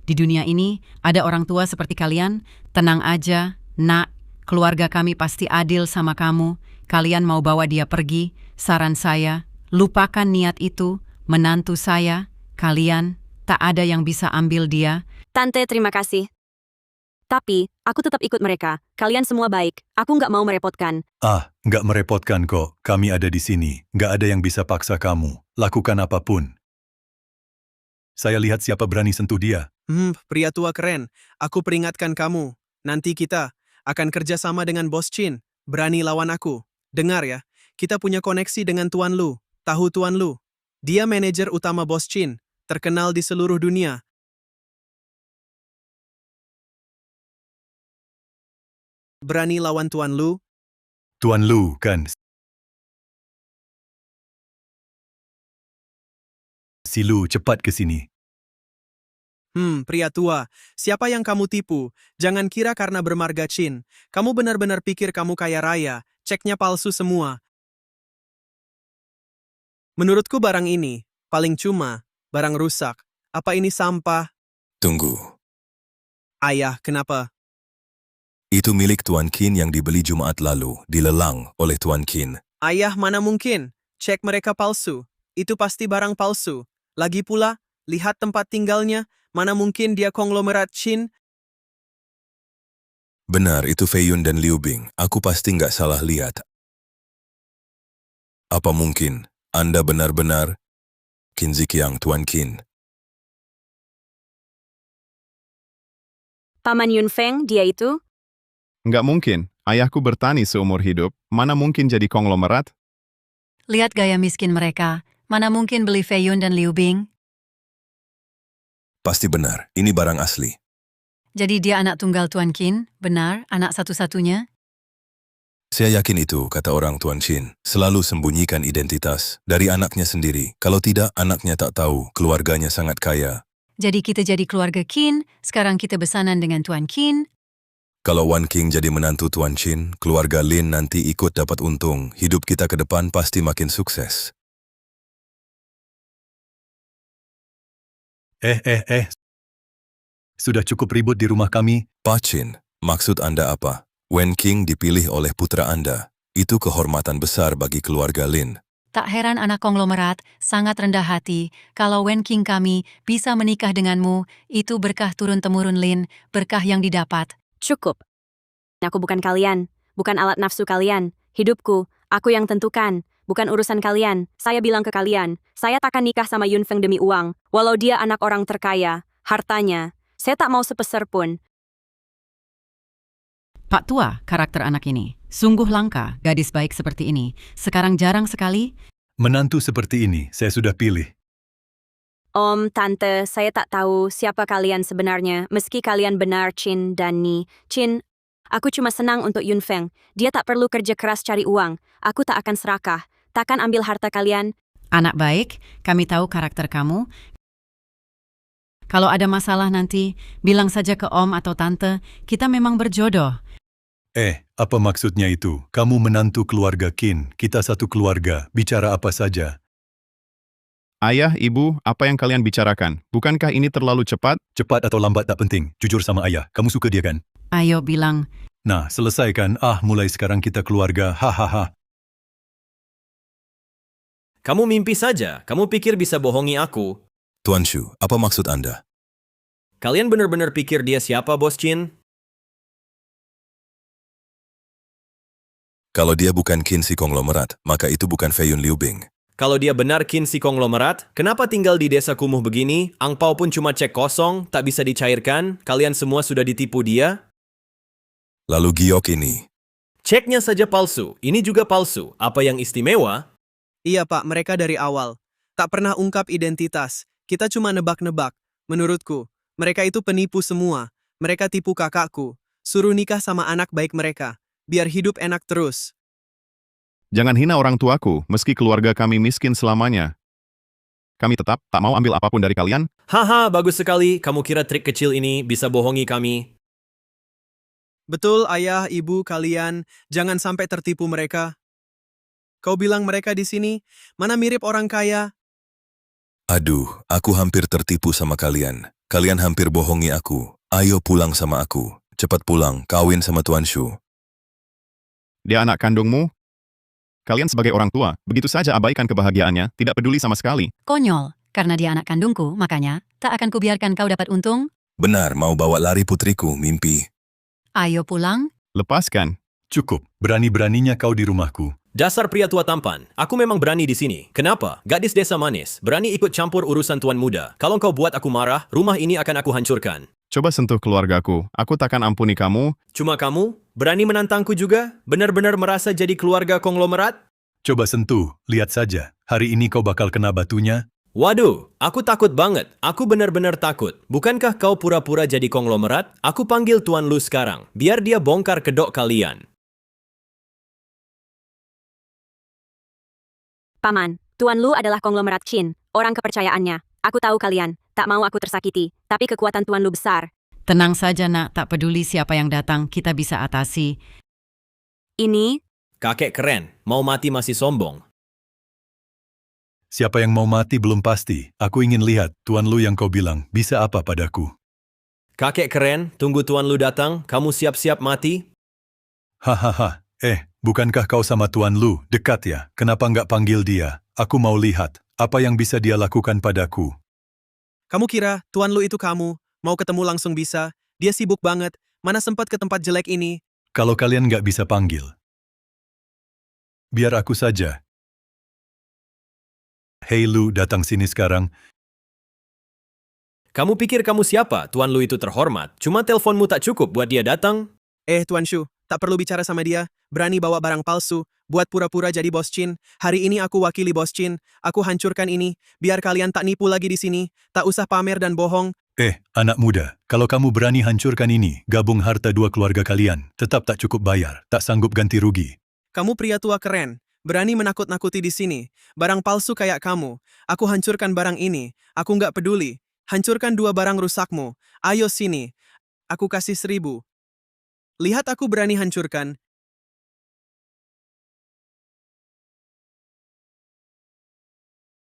Di dunia ini ada orang tua seperti kalian. Tenang aja, nak, keluarga kami pasti adil sama kamu. Kalian mau bawa dia pergi, saran saya, lupakan niat itu, menantu saya, kalian, tak ada yang bisa ambil dia. Tante, terima kasih. Tapi, aku tetap ikut mereka. Kalian semua baik. Aku nggak mau merepotkan. Nggak merepotkan kok. Kami ada di sini. Nggak ada yang bisa paksa kamu. Lakukan apapun. Saya lihat siapa berani sentuh dia. Pria tua keren. Aku peringatkan kamu. Nanti kita akan kerjasama dengan Bos Qin. Berani lawan aku. Dengar ya, kita punya koneksi dengan Tuan Lu. Tahu Tuan Lu? Dia manajer utama Bos Qin. Terkenal di seluruh dunia. Berani lawan Tuan Lu? Tuan Lu, kan? Si Lu, cepat ke sini. Pria tua, siapa yang kamu tipu? Jangan kira karena bermarga Qin. Kamu benar-benar pikir kamu kaya raya. Ceknya palsu semua. Menurutku barang ini, paling cuma, barang rusak. Apa ini sampah? Tunggu. Ayah, kenapa? Itu milik Tuan Qin yang dibeli Jumat lalu, dilelang oleh Tuan Qin. Ayah, mana mungkin? Cek mereka palsu. Itu pasti barang palsu. Lagi pula, lihat tempat tinggalnya. Mana mungkin dia konglomerat Qin? Benar, itu Fei Yun dan Liu Bing. Aku pasti nggak salah lihat. Apa mungkin Anda benar-benar Qin Ziqiang, Tuan Qin? Paman Yunfeng, dia itu? Nggak mungkin, ayahku bertani seumur hidup, mana mungkin jadi konglomerat? Lihat gaya miskin mereka. Mana mungkin beli Fei Yun dan Liu Bing? Pasti benar, ini barang asli. Jadi dia anak tunggal Tuan Qin, benar, anak satu-satunya? Saya yakin itu, kata orang Tuan Qin, selalu sembunyikan identitas dari anaknya sendiri. Kalau tidak, anaknya tak tahu, keluarganya sangat kaya. Jadi kita jadi keluarga Qin, sekarang kita besanan dengan Tuan Qin. Kalau Wan King jadi menantu Tuan Qin, keluarga Lin nanti ikut dapat untung. Hidup kita ke depan pasti makin sukses. Sudah cukup ribut di rumah kami. Pak Qin, maksud Anda apa? Wan King dipilih oleh putra Anda. Itu kehormatan besar bagi keluarga Lin. Tak heran anak konglomerat sangat rendah hati kalau Wen King kami bisa menikah denganmu, itu berkah turun-temurun Lin, berkah yang didapat. Cukup. Aku bukan kalian, bukan alat nafsu kalian. Hidupku, aku yang tentukan, bukan urusan kalian. Saya bilang ke kalian, saya takkan nikah sama Yunfeng demi uang, walau dia anak orang terkaya, hartanya. Saya tak mau sepeser pun. Pak Tua, karakter anak ini. Sungguh langka, gadis baik seperti ini. Sekarang jarang sekali. Menantu seperti ini, saya sudah pilih. Om, Tante, saya tak tahu siapa kalian sebenarnya, meski kalian benar Qin dan Ni. Qin, aku cuma senang untuk Yunfeng. Dia tak perlu kerja keras cari uang. Aku tak akan serakah. Takkan ambil harta kalian. Anak baik, kami tahu karakter kamu. Kalau ada masalah nanti, bilang saja ke Om atau Tante, kita memang berjodoh. Apa maksudnya itu? Kamu menantu keluarga Qin, kita satu keluarga, bicara apa saja. Ayah, ibu, apa yang kalian bicarakan? Bukankah ini terlalu cepat? Cepat atau lambat tak penting, jujur sama ayah, kamu suka dia kan? Ayo bilang. Nah, selesaikan, mulai sekarang kita keluarga, hahaha. Kamu mimpi saja, kamu pikir bisa bohongi aku. Tuan Shu, apa maksud Anda? Kalian benar-benar pikir dia siapa, Bos Qin? Kalau dia bukan Qin si konglomerat, maka itu bukan Fei Yun Liu Bing. Kalau dia benar Qin si konglomerat, kenapa tinggal di desa kumuh begini? Angpau pun cuma cek kosong, tak bisa dicairkan. Kalian semua sudah ditipu dia? Lalu giok ini. Ceknya saja palsu, ini juga palsu. Apa yang istimewa? Iya Pak, mereka dari awal. Tak pernah ungkap identitas. Kita cuma nebak-nebak. Menurutku, mereka itu penipu semua. Mereka tipu kakakku. Suruh nikah sama anak baik mereka. Biar hidup enak terus. Jangan hina orang tuaku, meski keluarga kami miskin selamanya. kami tetap tak mau ambil apapun dari kalian. Haha, bagus sekali. Kamu kira trik kecil ini bisa bohongi kami? Betul, ayah, ibu, kalian. Jangan sampai tertipu mereka. Kau bilang mereka di sini, mana mirip orang kaya? Aduh, aku hampir tertipu sama kalian. Kalian hampir bohongi aku. Ayo pulang sama aku. Cepat pulang, kawin sama Tuan Shu. Dia anak kandungmu? Kalian sebagai orang tua, begitu saja abaikan kebahagiaannya, tidak peduli sama sekali. Konyol, karena dia anak kandungku, makanya tak akan kubiarkan kau dapat untung. Benar, mau bawa lari putriku, mimpi. Ayo pulang. Lepaskan. Cukup, berani-beraninya kau di rumahku. Dasar pria tua tampan, aku memang berani di sini. Kenapa? Gadis desa manis, berani ikut campur urusan tuan muda. Kalau kau buat aku marah, rumah ini akan aku hancurkan. Coba sentuh keluargaku, aku takkan ampuni kamu. Cuma kamu? Berani menantangku juga? Benar-benar merasa jadi keluarga konglomerat? Coba sentuh, lihat saja. Hari ini kau bakal kena batunya. Waduh, aku takut banget. Aku benar-benar takut. Bukankah kau pura-pura jadi konglomerat? Aku panggil Tuan Lu sekarang, biar dia bongkar kedok kalian. Paman, Tuan Lu adalah konglomerat Qin, orang kepercayaannya. Aku tahu kalian, tak mau aku tersakiti, tapi kekuatan Tuan Lu besar. Tenang saja nak, tak peduli siapa yang datang, kita bisa atasi. Ini, Kakek keren, mau mati masih sombong. Siapa yang mau mati belum pasti. Aku ingin lihat, Tuan Lu yang kau bilang, bisa apa padaku? Kakek keren, tunggu Tuan Lu datang, kamu siap-siap mati? Hahaha, bukankah kau sama Tuan Lu? Dekat ya, kenapa nggak panggil dia? Aku mau lihat, apa yang bisa dia lakukan padaku. Kamu kira Tuan Lu itu kamu? Mau ketemu langsung bisa? Dia sibuk banget. Mana sempat ke tempat jelek ini? Kalau kalian nggak bisa panggil, biar aku saja. Hei Lu, datang sini sekarang. Kamu pikir kamu siapa? Tuan Lu itu terhormat. Cuma teleponmu tak cukup buat dia datang? Tuan Shu, tak perlu bicara sama dia. Berani bawa barang palsu, buat pura-pura jadi bos Qin. Hari ini aku wakili bos Qin. Aku hancurkan ini, biar kalian tak nipu lagi di sini. Tak usah pamer dan bohong. Anak muda, kalau kamu berani hancurkan ini, gabung harta dua keluarga kalian, tetap tak cukup bayar, tak sanggup ganti rugi. Kamu pria tua keren. Berani menakut-nakuti di sini. Barang palsu kayak kamu. Aku hancurkan barang ini. Aku nggak peduli. Hancurkan dua barang rusakmu. Ayo sini. Aku kasih 1000. Lihat aku berani hancurkan.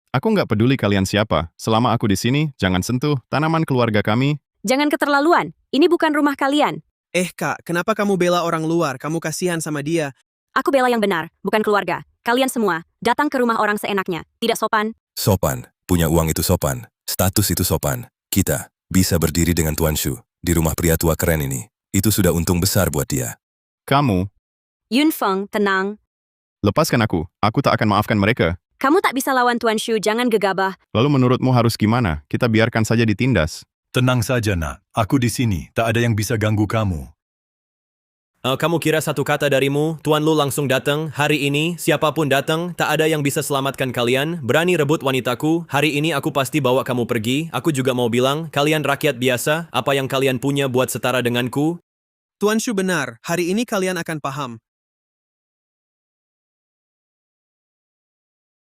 Aku nggak peduli kalian siapa. Selama aku di sini, jangan sentuh tanaman keluarga kami. jangan keterlaluan. Ini bukan rumah kalian. Kak, kenapa kamu bela orang luar? Kamu kasihan sama dia. Aku bela yang benar, bukan keluarga. Kalian semua, datang ke rumah orang seenaknya. Tidak sopan. Sopan, punya uang itu sopan, status itu sopan. Kita bisa berdiri dengan Tuan Shu di rumah pria tua keren ini. Itu sudah untung besar buat dia. Kamu, Yun Feng, tenang. lepaskan aku. Aku tak akan maafkan mereka. Kamu tak bisa lawan Tuan Shu, jangan gegabah. Lalu menurutmu harus gimana? Kita biarkan saja ditindas. Tenang saja nak, aku di sini, tak ada yang bisa ganggu kamu. Kamu kira satu kata darimu, Tuan Lu langsung datang, hari ini, siapapun datang, tak ada yang bisa selamatkan kalian, berani rebut wanitaku, hari ini aku pasti bawa kamu pergi, aku juga mau bilang, kalian rakyat biasa, apa yang kalian punya buat setara denganku? Tuan Shu benar, hari ini kalian akan paham.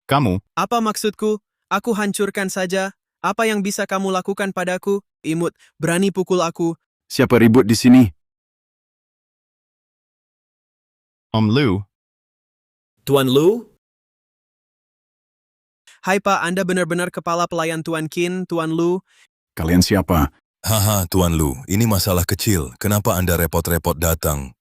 Kamu, Apa maksudku? Aku hancurkan saja. Apa yang bisa kamu lakukan padaku? Imut, berani pukul aku. Siapa ribut di sini? Om Lu, Tuan Lu? Hai Pak, Anda benar-benar kepala pelayan Tuan Qin, Tuan Lu. Kalian siapa? Haha, Tuan Lu, ini masalah kecil. Kenapa Anda repot-repot datang?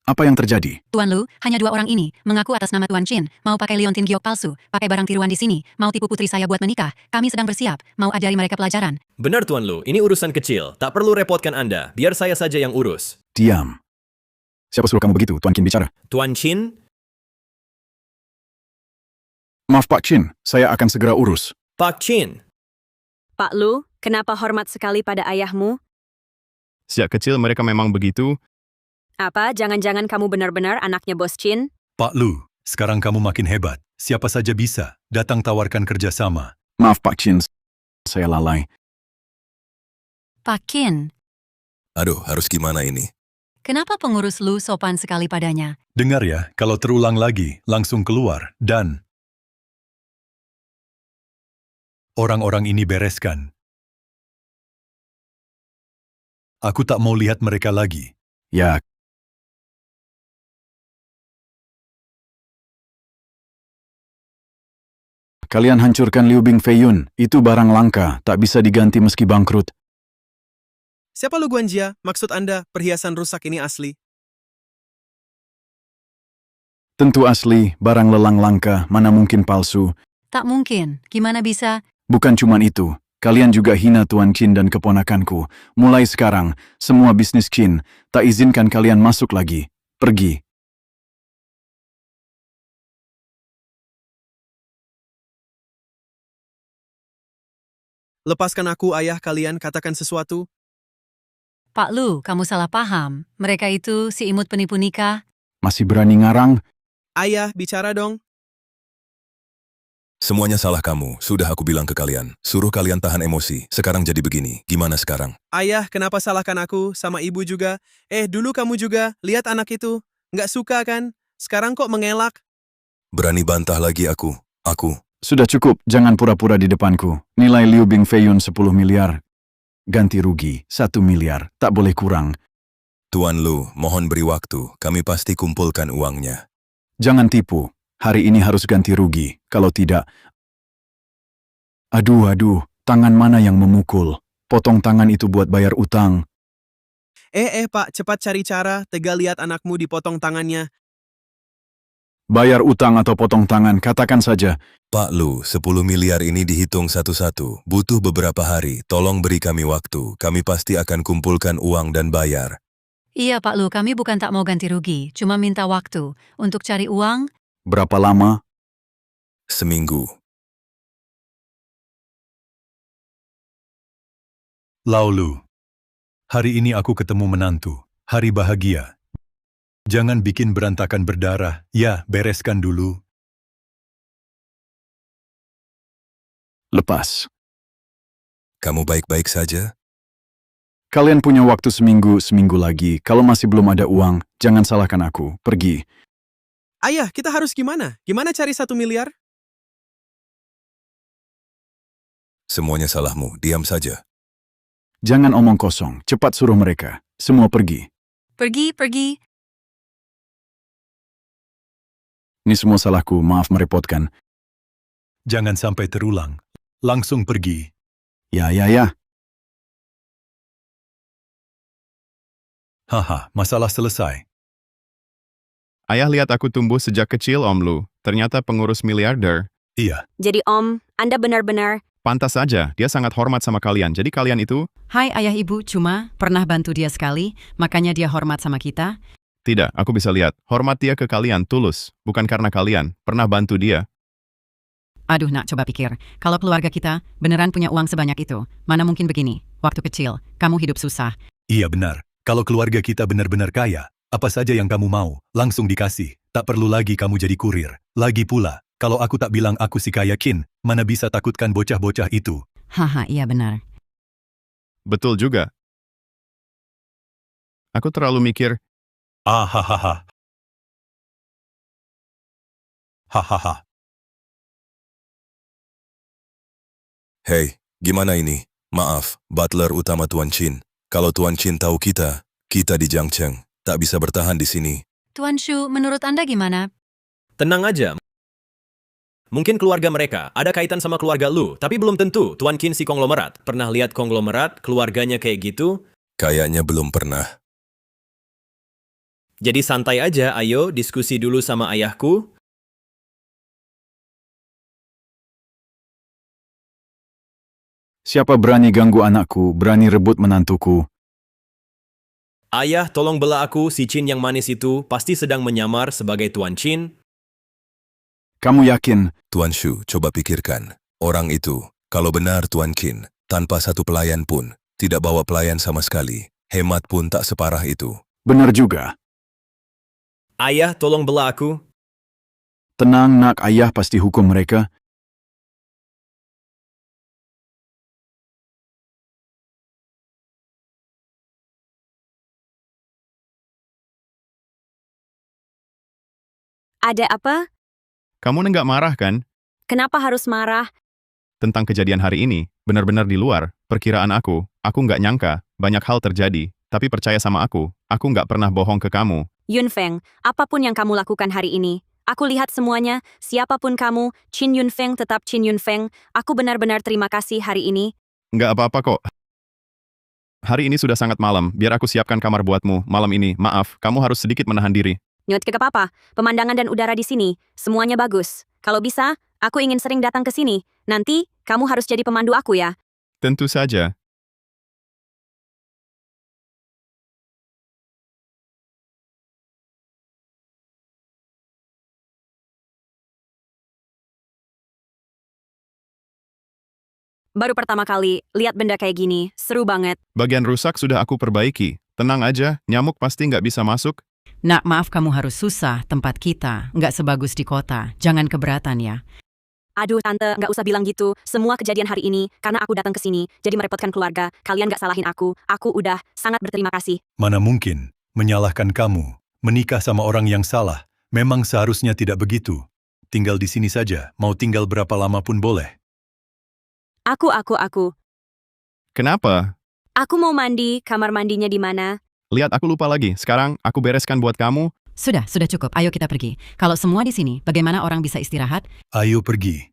Apa yang terjadi? Tuan Lu, hanya 2 orang ini, mengaku atas nama Tuan Qin, mau pakai liontin giok palsu, pakai barang tiruan di sini, mau tipu putri saya buat menikah, kami sedang bersiap, mau ajari mereka pelajaran. Benar Tuan Lu, ini urusan kecil, tak perlu repotkan Anda, biar saya saja yang urus. Diam. Siapa suruh kamu begitu? Tuan Qin bicara. Tuan Qin? Maaf Pak Qin, saya akan segera urus. Pak Qin? Pak Lu, kenapa hormat sekali pada ayahmu? sejak kecil mereka memang begitu. Apa, jangan-jangan kamu benar-benar anaknya Bos Qin? Pak Lu, sekarang kamu makin hebat. Siapa saja bisa. Datang tawarkan kerjasama. Maaf Pak Qin, saya lalai. Pak Qin, Aduh, harus gimana ini? kenapa pengurus Lu sopan sekali padanya? Dengar ya, kalau terulang lagi, langsung keluar. Dan... Orang-orang ini bereskan. Aku tak mau lihat mereka lagi. Ya, kalian hancurkan Liu Bing Feiyun. Itu barang langka, tak bisa diganti meski bangkrut. Siapa Lu Guanjia? Maksud Anda perhiasan rusak ini asli? Tentu asli, barang lelang langka, mana mungkin palsu. Tak mungkin. Gimana bisa? Bukan cuman itu, kalian juga hina Tuan Qin dan keponakanku. Mulai sekarang, semua bisnis Qin, tak izinkan kalian masuk lagi. Pergi. Lepaskan aku, ayah kalian, katakan sesuatu. Pak Lu, kamu salah paham. Mereka itu si imut penipu nikah. Masih berani ngarang? Ayah, bicara dong. Semuanya salah kamu, sudah aku bilang ke kalian. Suruh kalian tahan emosi, sekarang jadi begini. Gimana sekarang? Ayah, kenapa salahkan aku? Sama ibu juga. Dulu kamu juga. Lihat anak itu. Nggak suka kan? Sekarang kok mengelak? Berani bantah lagi aku. Sudah cukup, jangan pura-pura di depanku. Nilai Liu Bing Feiyun 10 miliar. Ganti rugi, 1 miliar, tak boleh kurang. Tuan Lu, mohon beri waktu, kami pasti kumpulkan uangnya. Jangan tipu, hari ini harus ganti rugi, kalau tidak... Aduh, tangan mana yang memukul? Potong tangan itu buat bayar utang. Pak, cepat cari cara. Tega lihat anakmu dipotong tangannya. Bayar utang atau potong tangan, katakan saja. Pak Lu, 10 miliar ini dihitung satu-satu. Butuh beberapa hari, tolong beri kami waktu. Kami pasti akan kumpulkan uang dan bayar. Iya Pak Lu, kami bukan tak mau ganti rugi. Cuma minta waktu. Untuk cari uang, Berapa lama? Seminggu. Laulu. Hari ini aku ketemu menantu. Hari bahagia. Jangan bikin berantakan berdarah. Ya, bereskan dulu. Lepas. Kamu baik-baik saja? Kalian punya waktu seminggu lagi. Kalau masih belum ada uang, jangan salahkan aku. Pergi. Ayah, kita harus gimana? Gimana cari 1 miliar? Semuanya salahmu, diam saja. Jangan omong kosong. Cepat suruh mereka. Semua pergi. pergi. Ini semua salahku, maaf merepotkan. Jangan sampai terulang. Langsung pergi. Ya. Haha, masalah selesai. Ayah lihat aku tumbuh sejak kecil, Om Lu. Ternyata pengurus miliarder. Iya, Jadi Om, Anda benar-benar... Pantas saja, dia sangat hormat sama kalian. Jadi kalian itu... Hai ayah ibu, cuma pernah bantu dia sekali, makanya dia hormat sama kita. Tidak, aku bisa lihat. Hormat dia ke kalian tulus. Bukan karena kalian pernah bantu dia. Aduh nak, coba pikir. Kalau keluarga kita beneran punya uang sebanyak itu, mana mungkin begini. Waktu kecil, kamu hidup susah. iya benar. Kalau keluarga kita benar-benar kaya, apa saja yang kamu mau, langsung dikasih. Tak perlu lagi kamu jadi kurir. Lagi pula, kalau aku tak bilang aku si kaya Qin, mana bisa takutkan bocah-bocah itu. Haha, iya benar. Betul juga. Aku terlalu mikir, Hahaha. Hahaha. Hei, gimana ini? Maaf, butler utama Tuan Qin. Kalau Tuan Qin tahu kita di Jiangcheng, tak bisa bertahan di sini. Tuan Shu, menurut Anda gimana? Tenang aja. Mungkin keluarga mereka ada kaitan sama keluarga lu, tapi belum tentu Tuan Qin si konglomerat. Pernah lihat konglomerat, keluarganya kayak gitu? Kayaknya belum pernah. Jadi santai aja, ayo diskusi dulu sama ayahku. Siapa berani ganggu anakku, berani rebut menantuku? Ayah, tolong bela aku, si Qin yang manis itu pasti sedang menyamar sebagai Tuan Qin. Kamu yakin? Tuan Shu, coba pikirkan. Orang itu, kalau benar Tuan Qin, tanpa satu pelayan pun, tidak bawa pelayan sama sekali. Hemat pun tak separah itu. Benar juga. Ayah, tolong bela aku. Tenang nak, ayah pasti hukum mereka. Ada apa? kamu nggak marah kan? Kenapa harus marah? tentang kejadian hari ini, benar-benar di luar perkiraan aku nggak nyangka, banyak hal terjadi, tapi percaya sama aku nggak pernah bohong ke kamu. Yunfeng, apapun yang kamu lakukan hari ini, aku lihat semuanya, siapapun kamu, Qin Yunfeng tetap Qin Yunfeng, aku benar-benar terima kasih hari ini. Nggak apa-apa kok. Hari ini sudah sangat malam, biar aku siapkan kamar buatmu malam ini. Maaf, kamu harus sedikit menahan diri. Nyot ke apa? Pemandangan dan udara di sini, semuanya bagus. Kalau bisa, aku ingin sering datang ke sini. Nanti, kamu harus jadi pemandu aku ya. Tentu saja. Baru pertama kali, lihat benda kayak gini, seru banget. Bagian rusak sudah aku perbaiki. Tenang aja, nyamuk pasti nggak bisa masuk. Nak, maaf kamu harus susah, tempat kita nggak sebagus di kota. Jangan keberatan ya. Aduh tante, nggak usah bilang gitu. Semua kejadian hari ini, karena aku datang ke sini, jadi merepotkan keluarga. Kalian nggak salahin aku udah sangat berterima kasih. Mana mungkin menyalahkan kamu. Menikah sama orang yang salah, memang seharusnya tidak begitu. Tinggal di sini saja, mau tinggal berapa lama pun boleh. Aku. Kenapa? Aku mau mandi, kamar mandinya di mana? Lihat aku lupa lagi. Sekarang aku bereskan buat kamu. Sudah cukup. Ayo kita pergi. Kalau semua di sini, bagaimana orang bisa istirahat? Ayo pergi.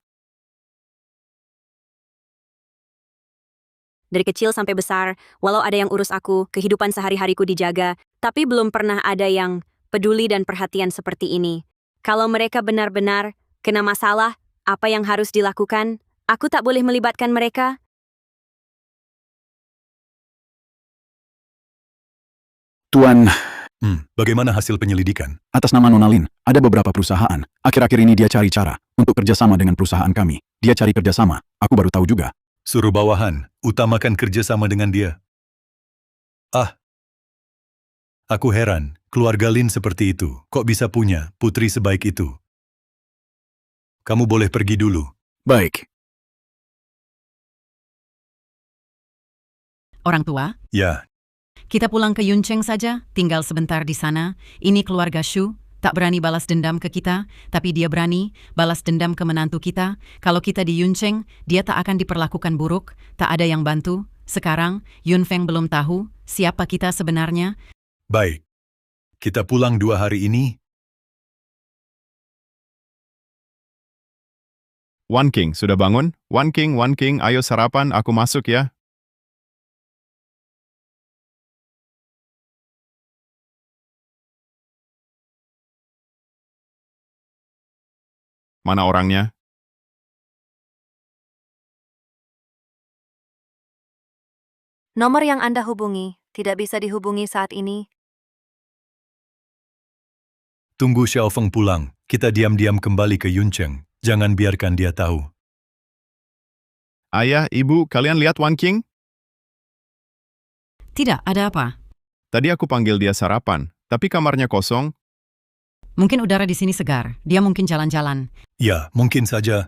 Dari kecil sampai besar, walau ada yang urus aku, kehidupan sehari-hariku dijaga, tapi belum pernah ada yang peduli dan perhatian seperti ini. Kalau mereka benar-benar kena masalah, apa yang harus dilakukan? Aku tak boleh melibatkan mereka. Tuan, Bagaimana hasil penyelidikan? atas nama Nona Lin, ada beberapa perusahaan. Akhir-akhir ini dia cari cara untuk kerjasama dengan perusahaan kami. Dia cari kerjasama, aku baru tahu juga. Suruh bawahan, utamakan kerjasama dengan dia. Aku heran, keluarga Lin seperti itu. Kok bisa punya putri sebaik itu? Kamu boleh pergi dulu. Baik, Orang tua, Ya, kita pulang ke Yuncheng saja, tinggal sebentar di sana. Ini keluarga Shu, tak berani balas dendam ke kita, tapi dia berani balas dendam ke menantu kita. Kalau kita di Yuncheng, dia tak akan diperlakukan buruk, tak ada yang bantu. Sekarang, Yunfeng belum tahu siapa kita sebenarnya. baik. Kita pulang 2 hari ini. Wan King, sudah bangun? Wan King, ayo sarapan, aku masuk ya. Mana orangnya? Nomor yang Anda hubungi tidak bisa dihubungi saat ini. Tunggu Xiaofeng pulang. Kita diam-diam kembali ke Yuncheng. Jangan biarkan dia tahu. Ayah, ibu, kalian lihat Wan King? Tidak, ada apa? Tadi aku panggil dia sarapan, tapi kamarnya kosong. Mungkin udara di sini segar, dia mungkin jalan-jalan. Ya, mungkin saja.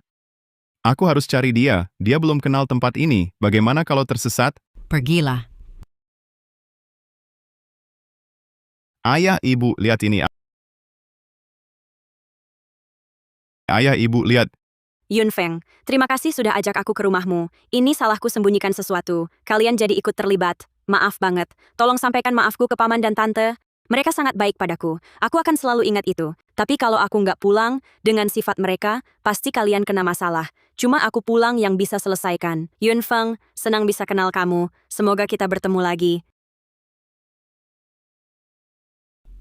Aku harus cari dia belum kenal tempat ini. Bagaimana kalau tersesat? Pergilah. Ayah, ibu, lihat ini. Ayah, ibu, lihat. Yunfeng, terima kasih sudah ajak aku ke rumahmu. Ini salahku sembunyikan sesuatu. Kalian jadi ikut terlibat. Maaf banget. Tolong sampaikan maafku ke paman dan tante. Mereka sangat baik padaku. Aku akan selalu ingat itu. Tapi kalau aku nggak pulang, dengan sifat mereka, pasti kalian kena masalah. Cuma aku pulang yang bisa selesaikan. Yunfeng, senang bisa kenal kamu. Semoga kita bertemu lagi.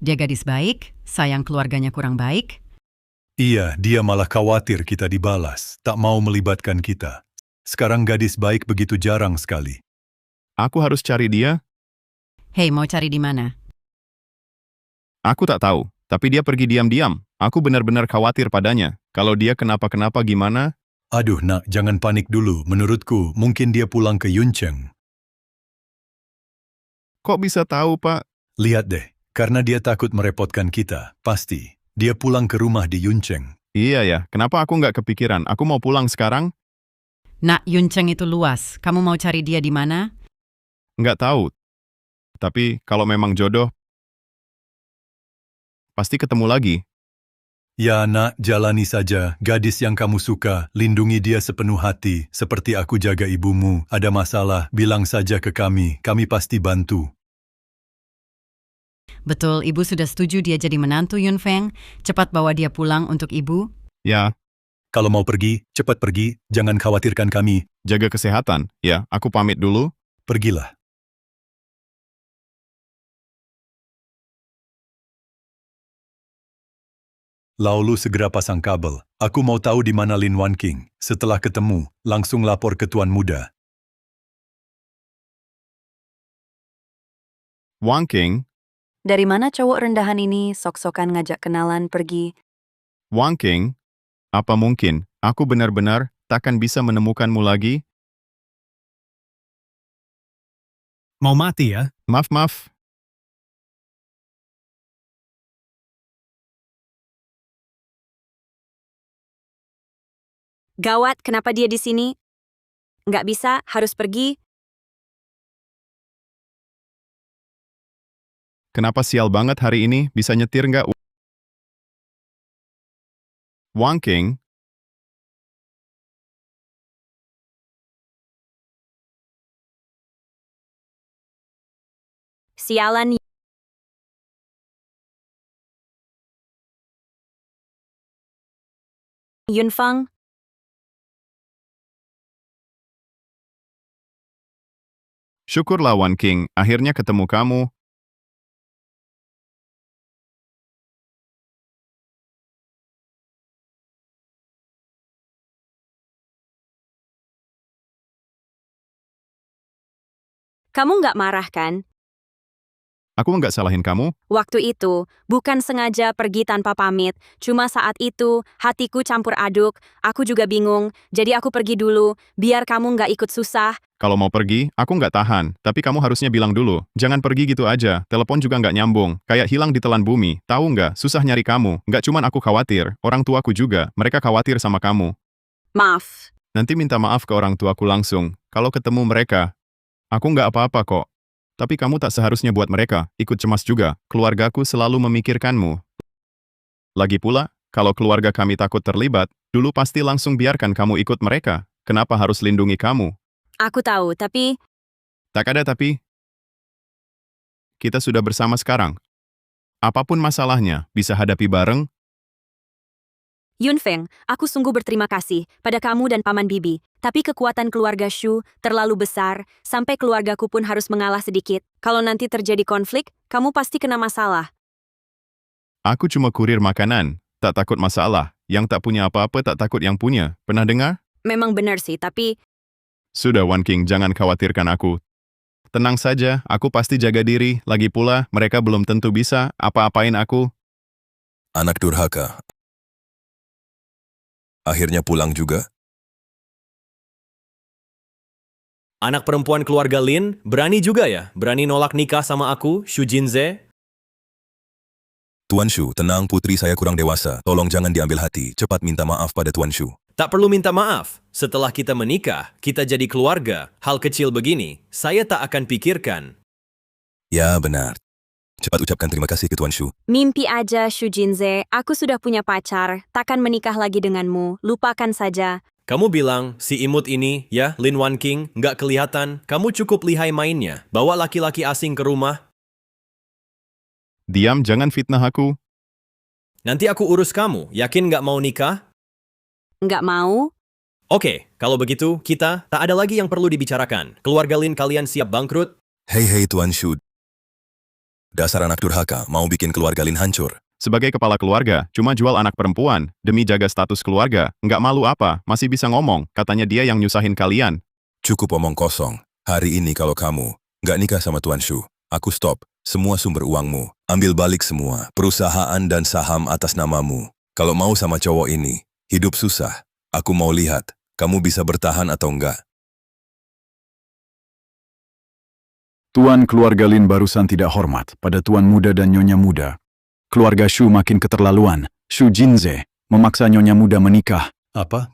Dia gadis baik, sayang keluarganya kurang baik. Iya, dia malah khawatir kita dibalas. Tak mau melibatkan kita. Sekarang gadis baik begitu jarang sekali. Aku harus cari dia. Hei, mau cari di mana? Aku tak tahu, tapi dia pergi diam-diam. Aku benar-benar khawatir padanya. Kalau dia kenapa-kenapa gimana? Aduh nak, jangan panik dulu. Menurutku, mungkin dia pulang ke Yuncheng. Kok bisa tahu, Pak? Lihat deh, karena dia takut merepotkan kita. Pasti, dia pulang ke rumah di Yuncheng. Iya ya, kenapa aku nggak kepikiran? Aku mau pulang sekarang? Nak, Yuncheng itu luas. Kamu mau cari dia di mana? Nggak tahu. Tapi kalau memang jodoh, pasti ketemu lagi. Ya nak, jalani saja. Gadis yang kamu suka, lindungi dia sepenuh hati. Seperti aku jaga ibumu. Ada masalah, bilang saja ke kami. Kami pasti bantu. Betul, ibu sudah setuju dia jadi menantu Yun Feng. Cepat bawa dia pulang untuk ibu. Ya, Kalau mau pergi, cepat pergi. Jangan khawatirkan kami. jaga kesehatan. Ya, aku pamit dulu. Pergilah. Laulu segera pasang kabel. Aku mau tahu di mana Lin Wan King. Setelah ketemu, langsung lapor ke Tuan Muda. Wang King, Dari mana cowok rendahan ini sok-sokan ngajak kenalan pergi? Wang King, apa mungkin aku benar-benar takkan bisa menemukanmu lagi? Mau mati ya? Maaf. Gawat, kenapa dia di sini? Nggak bisa, harus pergi. Kenapa sial banget hari ini? Bisa nyetir nggak? Wang King, Sialan. Yun Feng, syukurlah Wang King, akhirnya ketemu kamu. kamu nggak marah kan? Aku nggak salahin kamu. Waktu itu, bukan sengaja pergi tanpa pamit, cuma saat itu, hatiku campur aduk, aku juga bingung, jadi aku pergi dulu, biar kamu nggak ikut susah. Kalau mau pergi, aku nggak tahan. Tapi kamu harusnya bilang dulu. Jangan pergi gitu aja. Telepon juga nggak nyambung. Kayak hilang di telan bumi. Tahu nggak? Susah nyari kamu. Nggak cuman aku khawatir. Orang tuaku juga. Mereka khawatir sama kamu. Maaf. Nanti minta maaf ke orang tuaku langsung. Kalau ketemu mereka, aku nggak apa-apa kok. Tapi kamu tak seharusnya buat mereka ikut cemas juga. Keluargaku selalu memikirkanmu. Lagi pula, kalau keluarga kami takut terlibat, dulu pasti langsung biarkan kamu ikut mereka. Kenapa harus lindungi kamu? Aku tahu, tapi Tak ada tapi. Kita sudah bersama sekarang. Apapun masalahnya, bisa hadapi bareng. Yun Feng, aku sungguh berterima kasih pada kamu dan Paman Bibi. Tapi kekuatan keluarga Shu terlalu besar, sampai keluargaku pun harus mengalah sedikit. Kalau nanti terjadi konflik, kamu pasti kena masalah. Aku cuma kurir makanan, tak takut masalah. Yang tak punya apa-apa tak takut yang punya. Pernah dengar? Memang benar sih, tapi Sudah Wan King, jangan khawatirkan aku. Tenang saja, aku pasti jaga diri. Lagi pula, mereka belum tentu bisa apa-apain aku. Anak durhaka. Akhirnya pulang juga? Anak perempuan keluarga Lin, berani juga ya? Berani nolak nikah sama aku, Shu Jinze? Tuan Shu, tenang putri saya kurang dewasa. Tolong jangan diambil hati. Cepat minta maaf pada Tuan Shu. Tak perlu minta maaf. Setelah kita menikah, kita jadi keluarga. Hal kecil begini, saya tak akan pikirkan. Ya, benar. Cepat ucapkan terima kasih ke Tuan Shu. mimpi aja Shu Jinze, aku sudah punya pacar, takkan menikah lagi denganmu, lupakan saja. Kamu bilang, si imut ini, ya, Lin Wan King, nggak kelihatan. Kamu cukup lihai mainnya. Bawa laki-laki asing ke rumah. Diam, jangan fitnah aku. Nanti aku urus kamu. Yakin nggak mau nikah? Nggak mau? Oke, kalau begitu, kita tak ada lagi yang perlu dibicarakan. Keluarga Lin kalian siap bangkrut? Hei Tuan Shu. Dasar anak durhaka, mau bikin keluarga Lin hancur. Sebagai kepala keluarga, cuma jual anak perempuan. Demi jaga status keluarga. Nggak malu apa, masih bisa ngomong. Katanya dia yang nyusahin kalian. Cukup omong kosong. Hari ini kalau kamu nggak nikah sama Tuan Shu, aku stop semua sumber uangmu. Ambil balik semua, perusahaan dan saham atas namamu. Kalau mau sama cowok ini, hidup susah. Aku mau lihat, kamu bisa bertahan atau enggak. Tuan keluarga Lin barusan tidak hormat pada Tuan Muda dan Nyonya Muda. Keluarga Shu makin keterlaluan. Shu Jinze memaksa Nyonya Muda menikah. Apa?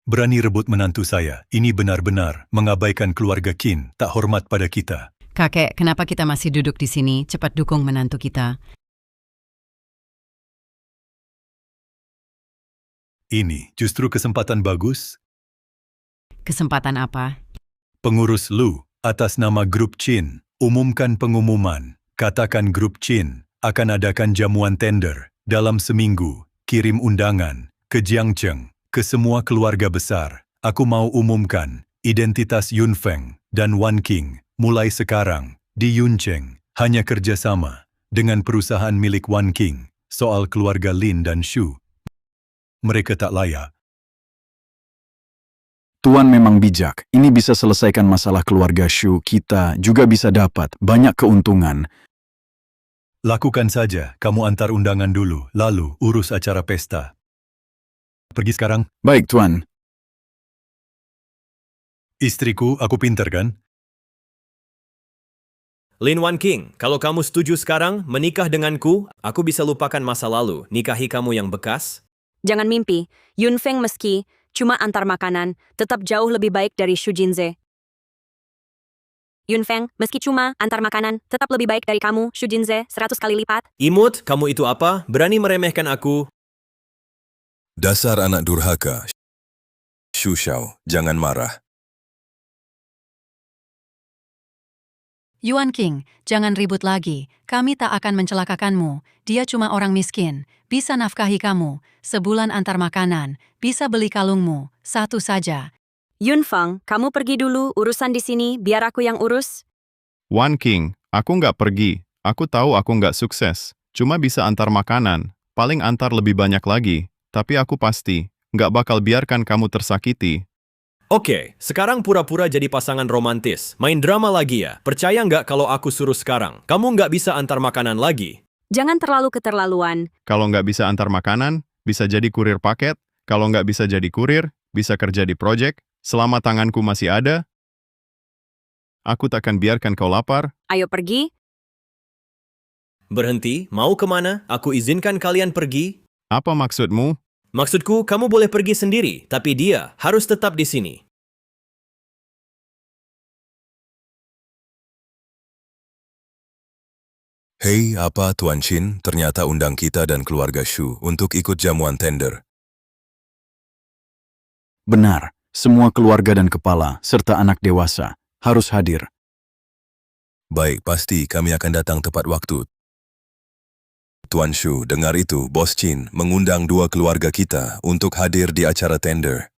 Berani rebut menantu saya. Ini benar-benar mengabaikan keluarga Qin, tak hormat pada kita. Kakek, kenapa kita masih duduk di sini? Cepat dukung menantu kita. Ini justru kesempatan bagus. Kesempatan apa? Pengurus Lu, atas nama Grup Chin, umumkan pengumuman. Katakan Grup Chin akan adakan jamuan tender dalam seminggu. Kirim undangan ke Jiangcheng, ke semua keluarga besar. Aku mau umumkan identitas Yun Feng dan Wan King mulai sekarang di Yuncheng hanya kerjasama dengan perusahaan milik Wan King. Soal keluarga Lin dan Shu, mereka tak layak. Tuan memang bijak. Ini bisa selesaikan masalah keluarga Shu. Kita juga bisa dapat banyak keuntungan. Lakukan saja, kamu antar undangan dulu, lalu urus acara pesta. Pergi sekarang. Baik, Tuan. Istriku, aku pinter kan? Lin Wan King, kalau kamu setuju sekarang menikah denganku, aku bisa lupakan masa lalu, nikahi kamu yang bekas. Jangan mimpi, Yun Feng meski cuma antar makanan, tetap jauh lebih baik dari Shu Jinze. Yun Feng, meski cuma antar makanan, tetap lebih baik dari kamu, Shu Jinze, 100 kali lipat. Imut, kamu itu apa? Berani meremehkan aku? Dasar anak durhaka. Shu Xiao, jangan marah. Yuan King, jangan ribut lagi. Kami tak akan mencelakakanmu. Dia cuma orang miskin. Bisa nafkahi kamu. Sebulan antar makanan. Bisa beli kalungmu. Satu saja. Yun Feng, kamu pergi dulu, urusan di sini, biar aku yang urus. Wan King, aku nggak pergi. Aku tahu aku nggak sukses. Cuma bisa antar makanan. Paling antar lebih banyak lagi. Tapi aku pasti nggak bakal biarkan kamu tersakiti. Oke, sekarang pura-pura jadi pasangan romantis. Main drama lagi ya. Percaya nggak kalau aku suruh sekarang? Kamu nggak bisa antar makanan lagi. Jangan terlalu keterlaluan. Kalau nggak bisa antar makanan, bisa jadi kurir paket. Kalau nggak bisa jadi kurir, bisa kerja di project. Selama tanganku masih ada, aku takkan biarkan kau lapar. Ayo pergi. Berhenti, mau kemana? Aku izinkan kalian pergi. Apa maksudmu? Maksudku, kamu boleh pergi sendiri, tapi dia harus tetap di sini. Hei, apa Tuan Chin, ternyata undang kita dan keluarga Shu untuk ikut jamuan tender. Benar, semua keluarga dan kepala, serta anak dewasa, harus hadir. Baik, pasti kami akan datang tepat waktu. Tuan Shu, dengar itu, Bos Chin mengundang 2 keluarga kita untuk hadir di acara tender.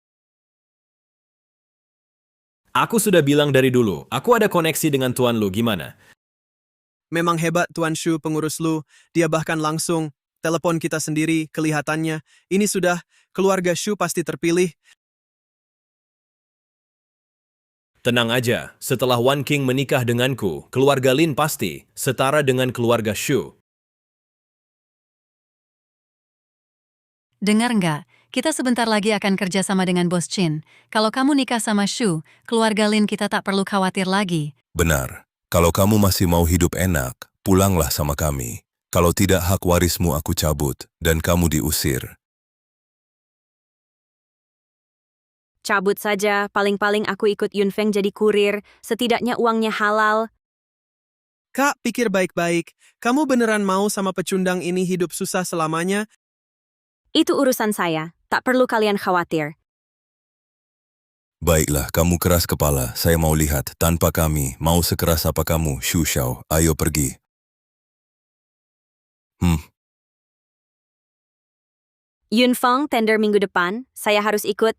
Aku sudah bilang dari dulu, aku ada koneksi dengan Tuan Lu, gimana? Memang hebat Tuan Shu pengurus Lu, dia bahkan langsung telepon kita sendiri, kelihatannya. Ini sudah, keluarga Shu pasti terpilih. Tenang aja, setelah Wan King menikah denganku, keluarga Lin pasti setara dengan keluarga Shu. Dengar nggak? Kita sebentar lagi akan kerja sama dengan Bos Chin. Kalau kamu nikah sama Shu, keluarga Lin kita tak perlu khawatir lagi. Benar, kalau kamu masih mau hidup enak, pulanglah sama kami. Kalau tidak, hak warismu aku cabut, dan kamu diusir. Cabut saja, paling-paling aku ikut Yun Feng jadi kurir, setidaknya uangnya halal. Kak, pikir baik-baik. Kamu beneran mau sama pecundang ini hidup susah selamanya? Itu urusan saya, tak perlu kalian khawatir. Baiklah, kamu keras kepala, saya mau lihat. Tanpa kami, mau sekeras apa kamu, Shu Xiao, ayo pergi. Yun Feng tender minggu depan, saya harus ikut.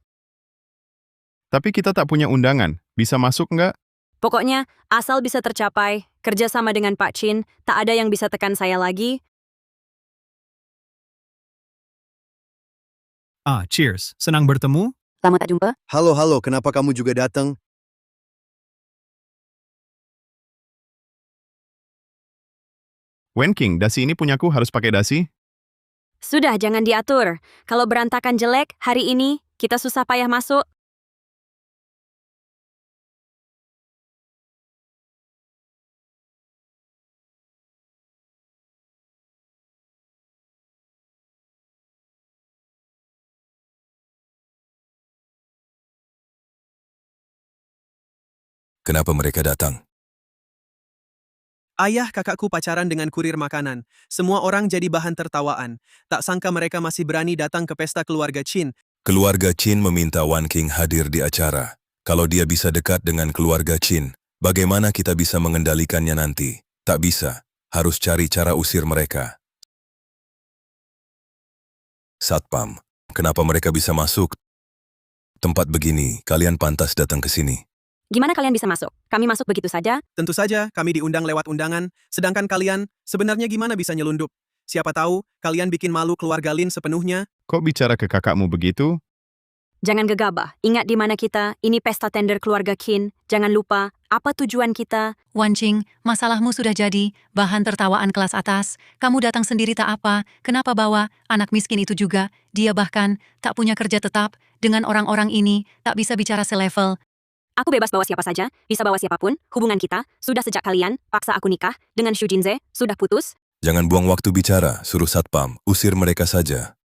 Tapi kita tak punya undangan. Bisa masuk nggak? Pokoknya, asal bisa tercapai, kerjasama dengan Pak Chin, tak ada yang bisa tekan saya lagi. Cheers. Senang bertemu. Selamat jumpa. Halo, kenapa kamu juga datang? Wan King, dasi ini punyaku harus pakai dasi? Sudah, jangan diatur. Kalau berantakan jelek, hari ini, kita susah payah masuk. Kenapa mereka datang? Ayah kakakku pacaran dengan kurir makanan. Semua orang jadi bahan tertawaan. Tak sangka mereka masih berani datang ke pesta keluarga Chin. Keluarga Chin meminta Wan King hadir di acara. Kalau dia bisa dekat dengan keluarga Chin, bagaimana kita bisa mengendalikannya nanti? Tak bisa. Harus cari cara usir mereka. Satpam, kenapa mereka bisa masuk? Tempat begini, kalian pantas datang ke sini. Gimana kalian bisa masuk? Kami masuk begitu saja? Tentu saja kami diundang lewat undangan, sedangkan kalian sebenarnya gimana bisa nyelundup? Siapa tahu kalian bikin malu keluarga Lin sepenuhnya. Kok bicara ke kakakmu begitu? Jangan gegabah. Ingat di mana kita. Ini pesta tender keluarga Qin. Jangan lupa, apa tujuan kita? Wan Qing, masalahmu sudah jadi, bahan tertawaan kelas atas. Kamu datang sendiri tak apa, kenapa bawa anak miskin itu juga? Dia bahkan tak punya kerja tetap. Dengan orang-orang ini, tak bisa bicara selevel. Aku bebas bawa siapa saja, bisa bawa siapapun. Hubungan kita, sudah sejak kalian, paksa aku nikah, dengan Shu Jinze, sudah putus. Jangan buang waktu bicara, suruh Satpam, usir mereka saja.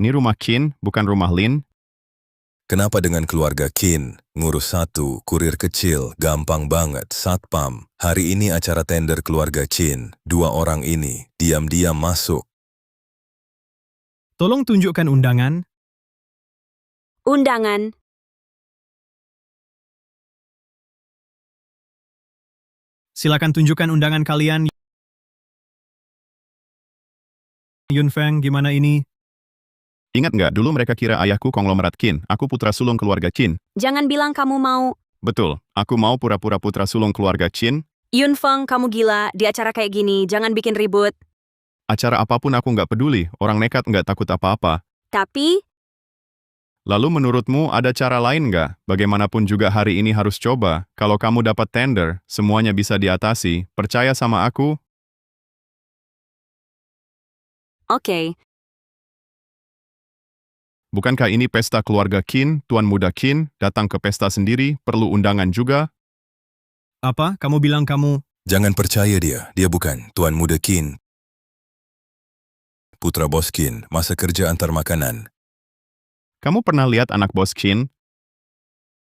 Ini rumah Qin, bukan rumah Lin. Kenapa dengan keluarga Qin? Ngurus satu, kurir kecil, gampang banget, Satpam. Hari ini acara tender keluarga Qin. 2 orang ini, diam-diam masuk. Tolong tunjukkan undangan. Undangan. Silakan tunjukkan undangan kalian. Yunfeng, gimana ini? Ingat nggak, dulu mereka kira ayahku konglomerat Qin, aku putra sulung keluarga Qin. Jangan bilang kamu mau. Betul, aku mau pura-pura putra sulung keluarga Qin. Yunfeng, kamu gila, di acara kayak gini, jangan bikin ribut. Acara apapun aku nggak peduli, orang nekat nggak takut apa-apa. Tapi, Lalu menurutmu ada cara lain nggak? Bagaimanapun juga hari ini harus coba. Kalau kamu dapat tender, semuanya bisa diatasi. Percaya sama aku? oke. Bukankah ini pesta keluarga Qin, Tuan Muda Qin, datang ke pesta sendiri, perlu undangan juga? Apa? Kamu bilang kamu... Jangan percaya dia bukan Tuan Muda Qin. Putra Bos Qin, masa kerja antar makanan. Kamu pernah lihat anak bos Qin?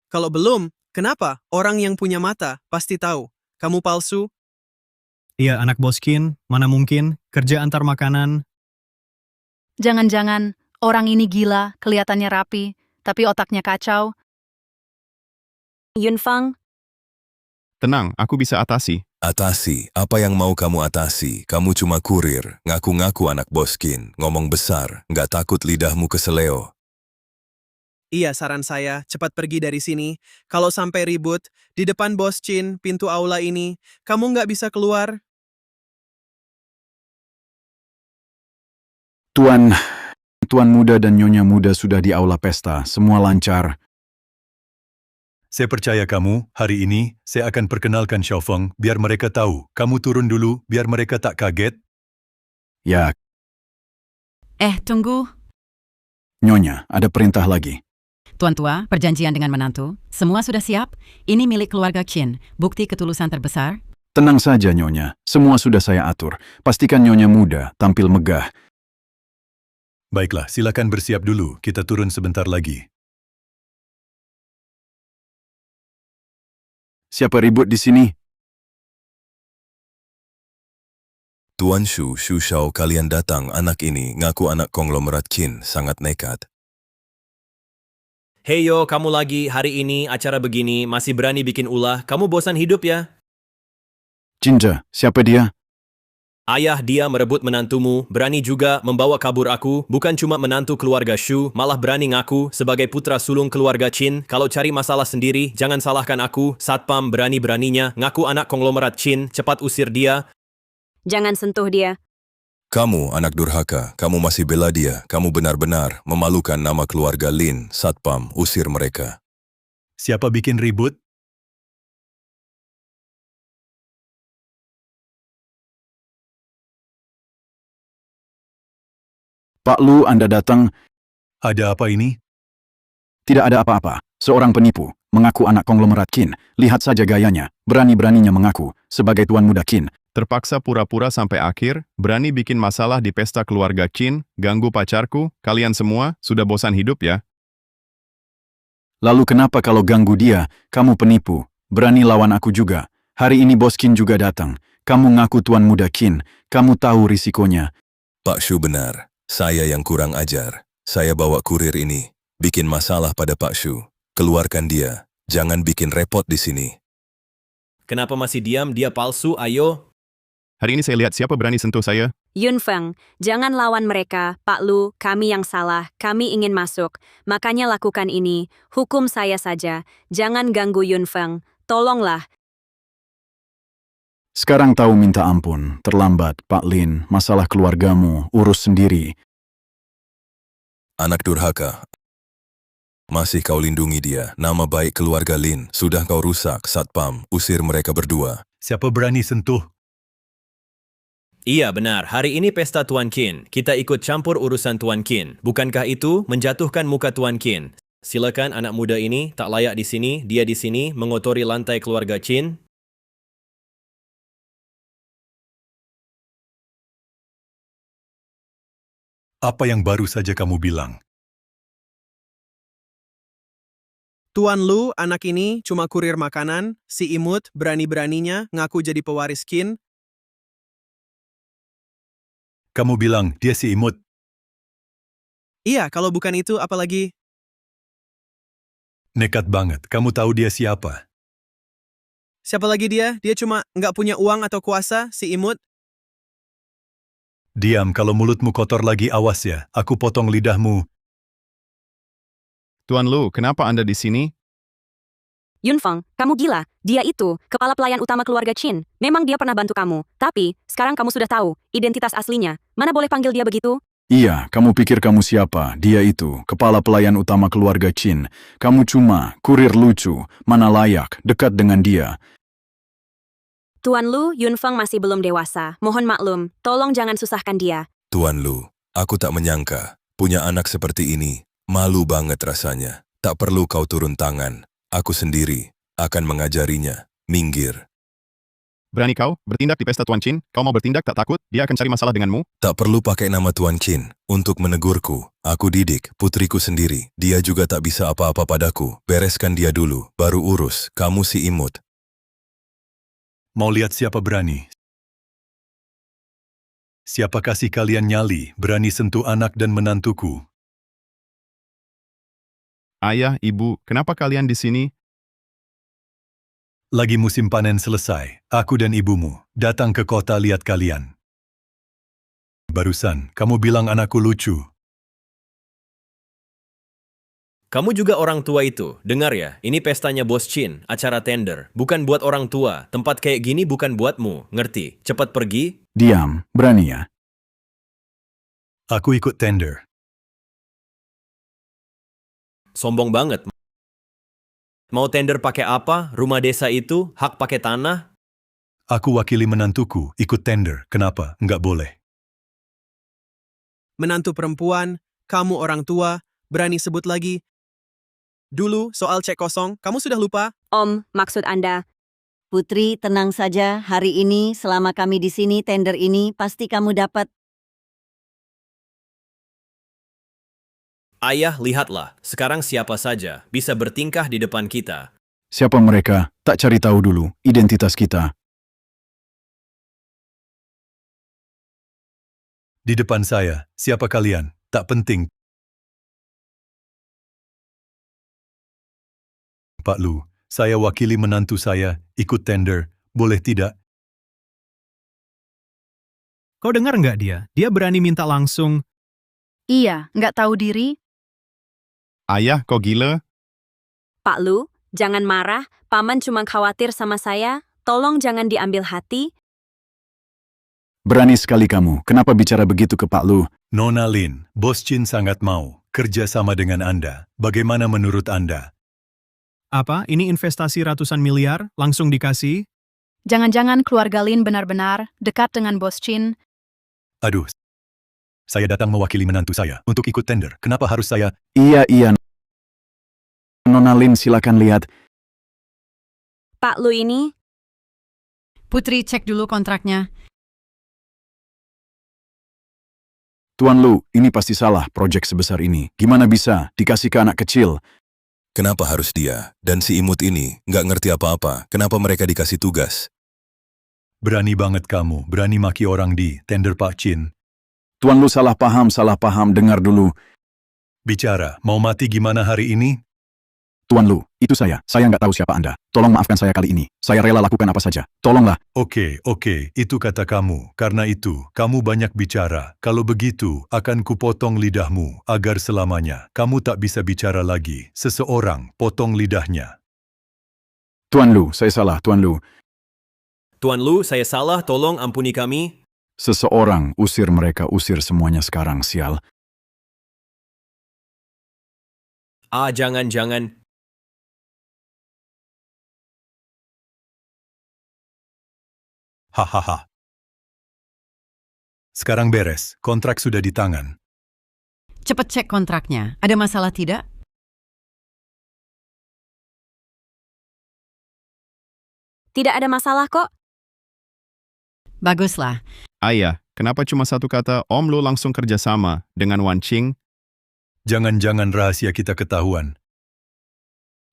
Kalau belum, kenapa? Orang yang punya mata pasti tahu. Kamu palsu. Iya, anak bos Qin, mana mungkin, kerja antar makanan. Jangan-jangan, orang ini gila, kelihatannya rapi, tapi otaknya kacau. Yunfeng, Tenang, aku bisa atasi. Atasi, apa yang mau kamu atasi? Kamu cuma kurir, ngaku-ngaku anak Bos Qin, ngomong besar, nggak takut lidahmu keseleo. Iya, saran saya, cepat pergi dari sini. Kalau sampai ribut, di depan Bos Qin, pintu aula ini, kamu nggak bisa keluar. Tuan muda dan nyonya muda sudah di aula pesta, semua lancar. Saya percaya kamu, hari ini, saya akan perkenalkan Xiaofeng, biar mereka tahu. Kamu turun dulu, biar mereka tak kaget. Ya, Tunggu. nyonya, ada perintah lagi. Tuan tua, perjanjian dengan menantu. Semua sudah siap? Ini milik keluarga Qin, bukti ketulusan terbesar. Tenang saja, nyonya. Semua sudah saya atur. Pastikan nyonya muda, tampil megah. Baiklah, silakan bersiap dulu, kita turun sebentar lagi. Siapa ribut di sini? Tuan Shu Shao, kalian datang, anak ini ngaku anak konglomerat Qin, sangat nekat. Heyo, kamu lagi, hari ini acara begini, masih berani bikin ulah, kamu bosan hidup ya? Jinja, siapa dia? Ayah dia merebut menantumu, berani juga membawa kabur aku, bukan cuma menantu keluarga Shu, malah berani ngaku sebagai putra sulung keluarga Qin. Kalau cari masalah sendiri, jangan salahkan aku, Satpam berani-beraninya, ngaku anak konglomerat Qin, cepat usir dia. jangan sentuh dia. Kamu anak durhaka, kamu masih bela dia, kamu benar-benar memalukan nama keluarga Lin, Satpam, usir mereka. Siapa bikin ribut? Pak Lu, Anda datang. Ada apa ini? Tidak ada apa-apa. Seorang penipu, mengaku anak konglomerat Qin. Lihat saja gayanya, berani-beraninya mengaku, sebagai Tuan Muda Qin. Terpaksa pura-pura sampai akhir, berani bikin masalah di pesta keluarga Qin, ganggu pacarku, kalian semua sudah bosan hidup ya? Lalu kenapa kalau ganggu dia, kamu penipu, berani lawan aku juga. Hari ini Bos Qin juga datang. Kamu ngaku Tuan Muda Qin, kamu tahu risikonya. Pak Shu benar, saya yang kurang ajar. Saya bawa kurir ini. bikin masalah pada Pak Shu. Keluarkan dia. Jangan bikin repot di sini. Kenapa masih diam? Dia palsu, ayo. Hari ini saya lihat siapa berani sentuh saya. Yun Feng, jangan lawan mereka, Pak Lu, kami yang salah, kami ingin masuk. Makanya lakukan ini, hukum saya saja. Jangan ganggu Yun Feng, tolonglah. Sekarang tahu minta ampun. Terlambat, Pak Lin. Masalah keluargamu, urus sendiri. Anak durhaka. Masih kau lindungi dia. Nama baik keluarga Lin. Sudah kau rusak, Satpam. Usir mereka berdua. Siapa berani sentuh? Iya benar, hari ini pesta Tuan Qin. Kita ikut campur urusan Tuan Qin. Bukankah itu menjatuhkan muka Tuan Qin? Silakan anak muda ini, tak layak di sini, dia di sini, mengotori lantai keluarga Qin. Apa yang baru saja kamu bilang? Tuan Lu, anak ini cuma kurir makanan, si imut berani-beraninya ngaku jadi pewaris Qin. Kamu bilang dia si imut. Iya, kalau bukan itu apalagi? Nekat banget. Kamu tahu dia siapa? Siapa lagi dia? Dia cuma nggak punya uang atau kuasa, si imut. Diam, kalau mulutmu kotor lagi awas ya. Aku potong lidahmu. Tuan Lu, kenapa Anda di sini? Yun Feng, kamu gila. Dia itu kepala pelayan utama keluarga Qin. Memang dia pernah bantu kamu. Tapi, sekarang kamu sudah tahu identitas aslinya. Mana boleh panggil dia begitu? Iya, kamu pikir kamu siapa? Dia itu, kepala pelayan utama keluarga Qin. Kamu cuma kurir lucu, mana layak, dekat dengan dia. Tuan Lu, Yun Feng masih belum dewasa. Mohon maklum, tolong jangan susahkan dia. Tuan Lu, aku tak menyangka. Punya anak seperti ini. Malu banget rasanya. Tak perlu kau turun tangan. Aku sendiri akan mengajarinya. Minggir. Berani kau bertindak di pesta Tuan Qin? Kau mau bertindak tak takut? Dia akan cari masalah denganmu? Tak perlu pakai nama Tuan Qin untuk menegurku. Aku didik putriku sendiri. Dia juga tak bisa apa-apa padaku. Bereskan dia dulu, baru urus. Kamu si imut. Mau lihat siapa berani? Siapa kasih kalian nyali, berani sentuh anak dan menantuku? Ayah, ibu, kenapa kalian di sini? Lagi musim panen selesai, aku dan ibumu datang ke kota lihat kalian. Barusan, kamu bilang anakku lucu. Kamu juga orang tua itu. Dengar ya, ini pestanya Bos Qin, acara tender. Bukan buat orang tua. Tempat kayak gini bukan buatmu. Ngerti? Cepat pergi. Diam, berani ya? Aku ikut tender. Sombong banget. Mau tender pakai apa? Rumah desa itu? Hak pakai tanah? Aku wakili menantuku, ikut tender. Kenapa? Nggak boleh. Menantu perempuan, kamu orang tua, berani sebut lagi. Dulu, soal cek kosong, kamu sudah lupa? Om, maksud Anda. Putri, tenang saja. Hari ini, selama kami di sini, tender ini pasti kamu dapat. Ayah, lihatlah. Sekarang siapa saja bisa bertingkah di depan kita. Siapa mereka? Tak cari tahu dulu identitas kita. Di depan saya, siapa kalian? Tak penting. Pak Lu, saya wakili menantu saya, ikut tender. Boleh tidak? Kau dengar nggak dia? Dia berani minta langsung. Iya, nggak tahu diri. Ayah, kau gila? Pak Lu, jangan marah. Paman cuma khawatir sama saya. Tolong jangan diambil hati. Berani sekali kamu. Kenapa bicara begitu ke Pak Lu? Nona Lin, Bos Qin sangat mau kerja sama dengan Anda. Bagaimana menurut Anda? Apa? Ini investasi ratusan miliar? Langsung dikasih? Jangan-jangan keluarga Lin benar-benar dekat dengan Bos Qin. Aduh, saya datang mewakili menantu saya untuk ikut tender. Kenapa harus saya? Iya. Nona Lin, silakan lihat. Pak Lu ini, Putri, cek dulu kontraknya. Tuan Lu, ini pasti salah proyek sebesar ini. Gimana bisa dikasih ke anak kecil? Kenapa harus dia? Dan si imut ini nggak ngerti apa-apa. Kenapa mereka dikasih tugas? Berani banget kamu, berani maki orang di tender Pak Qin. Tuan Lu salah paham, dengar dulu. Bicara, mau mati gimana hari ini? Tuan Lu, itu saya. Saya nggak tahu siapa Anda. Tolong maafkan saya kali ini. Saya rela lakukan apa saja. Tolonglah. Oke, itu kata kamu. Karena itu, kamu banyak bicara. Kalau begitu, akan kupotong lidahmu, agar selamanya kamu tak bisa bicara lagi. Seseorang potong lidahnya. Tuan Lu, saya salah. Tuan Lu. Tuan Lu, saya salah, tolong ampuni kami. Seseorang usir mereka, usir semuanya sekarang, sial. Jangan. Hahaha. Sekarang beres, kontrak sudah di tangan. Cepat cek kontraknya. Ada masalah tidak? Tidak ada masalah kok. Baguslah. Ayah, kenapa cuma satu kata Om Lu langsung kerjasama dengan Wan Qing? Jangan-jangan rahasia kita ketahuan.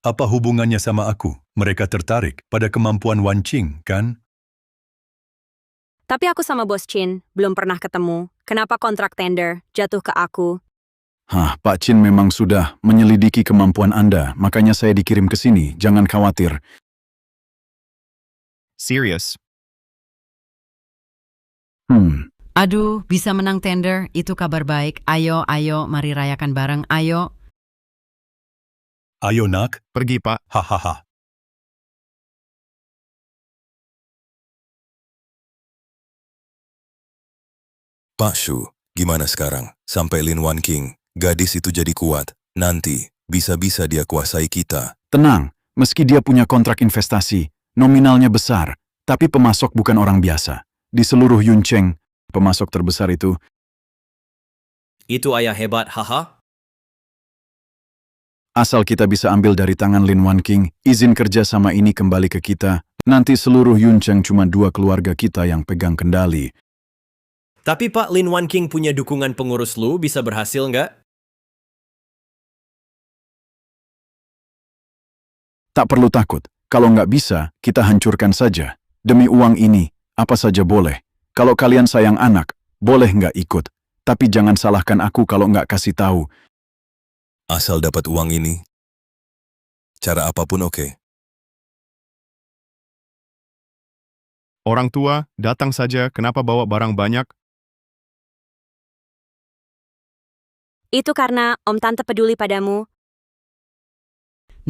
Apa hubungannya sama aku? Mereka tertarik pada kemampuan Wan Qing, kan? Tapi aku sama Bos Chin belum pernah ketemu. Kenapa kontrak tender jatuh ke aku? Pak Chin memang sudah menyelidiki kemampuan Anda, makanya saya dikirim ke sini. Jangan khawatir. Serius? Aduh, bisa menang tender, itu kabar baik. Ayo, mari rayakan bareng, ayo. Ayo nak, Pergi, Pak. hahaha. Pak Shu, gimana sekarang? Sampai Lin Wan Qing, gadis itu jadi kuat. Nanti, bisa-bisa dia kuasai kita. Tenang, meski dia punya kontrak investasi, nominalnya besar, tapi pemasok bukan orang biasa. Di seluruh Yuncheng, pemasok terbesar itu. Itu ayah hebat, haha. Asal kita bisa ambil dari tangan Lin Wan Qing, izin kerja sama ini kembali ke kita, nanti seluruh Yuncheng cuma 2 keluarga kita yang pegang kendali. Tapi Pak, Lin Wan Qing punya dukungan pengurus Lu, bisa berhasil nggak? Tak perlu takut, kalau nggak bisa, kita hancurkan saja. Demi uang ini, apa saja boleh. Kalau kalian sayang anak, boleh nggak ikut. Tapi jangan salahkan aku kalau nggak kasih tahu. Asal dapat uang ini, cara apapun oke. Orang tua, datang saja, kenapa bawa barang banyak? Itu karena Om Tante peduli padamu.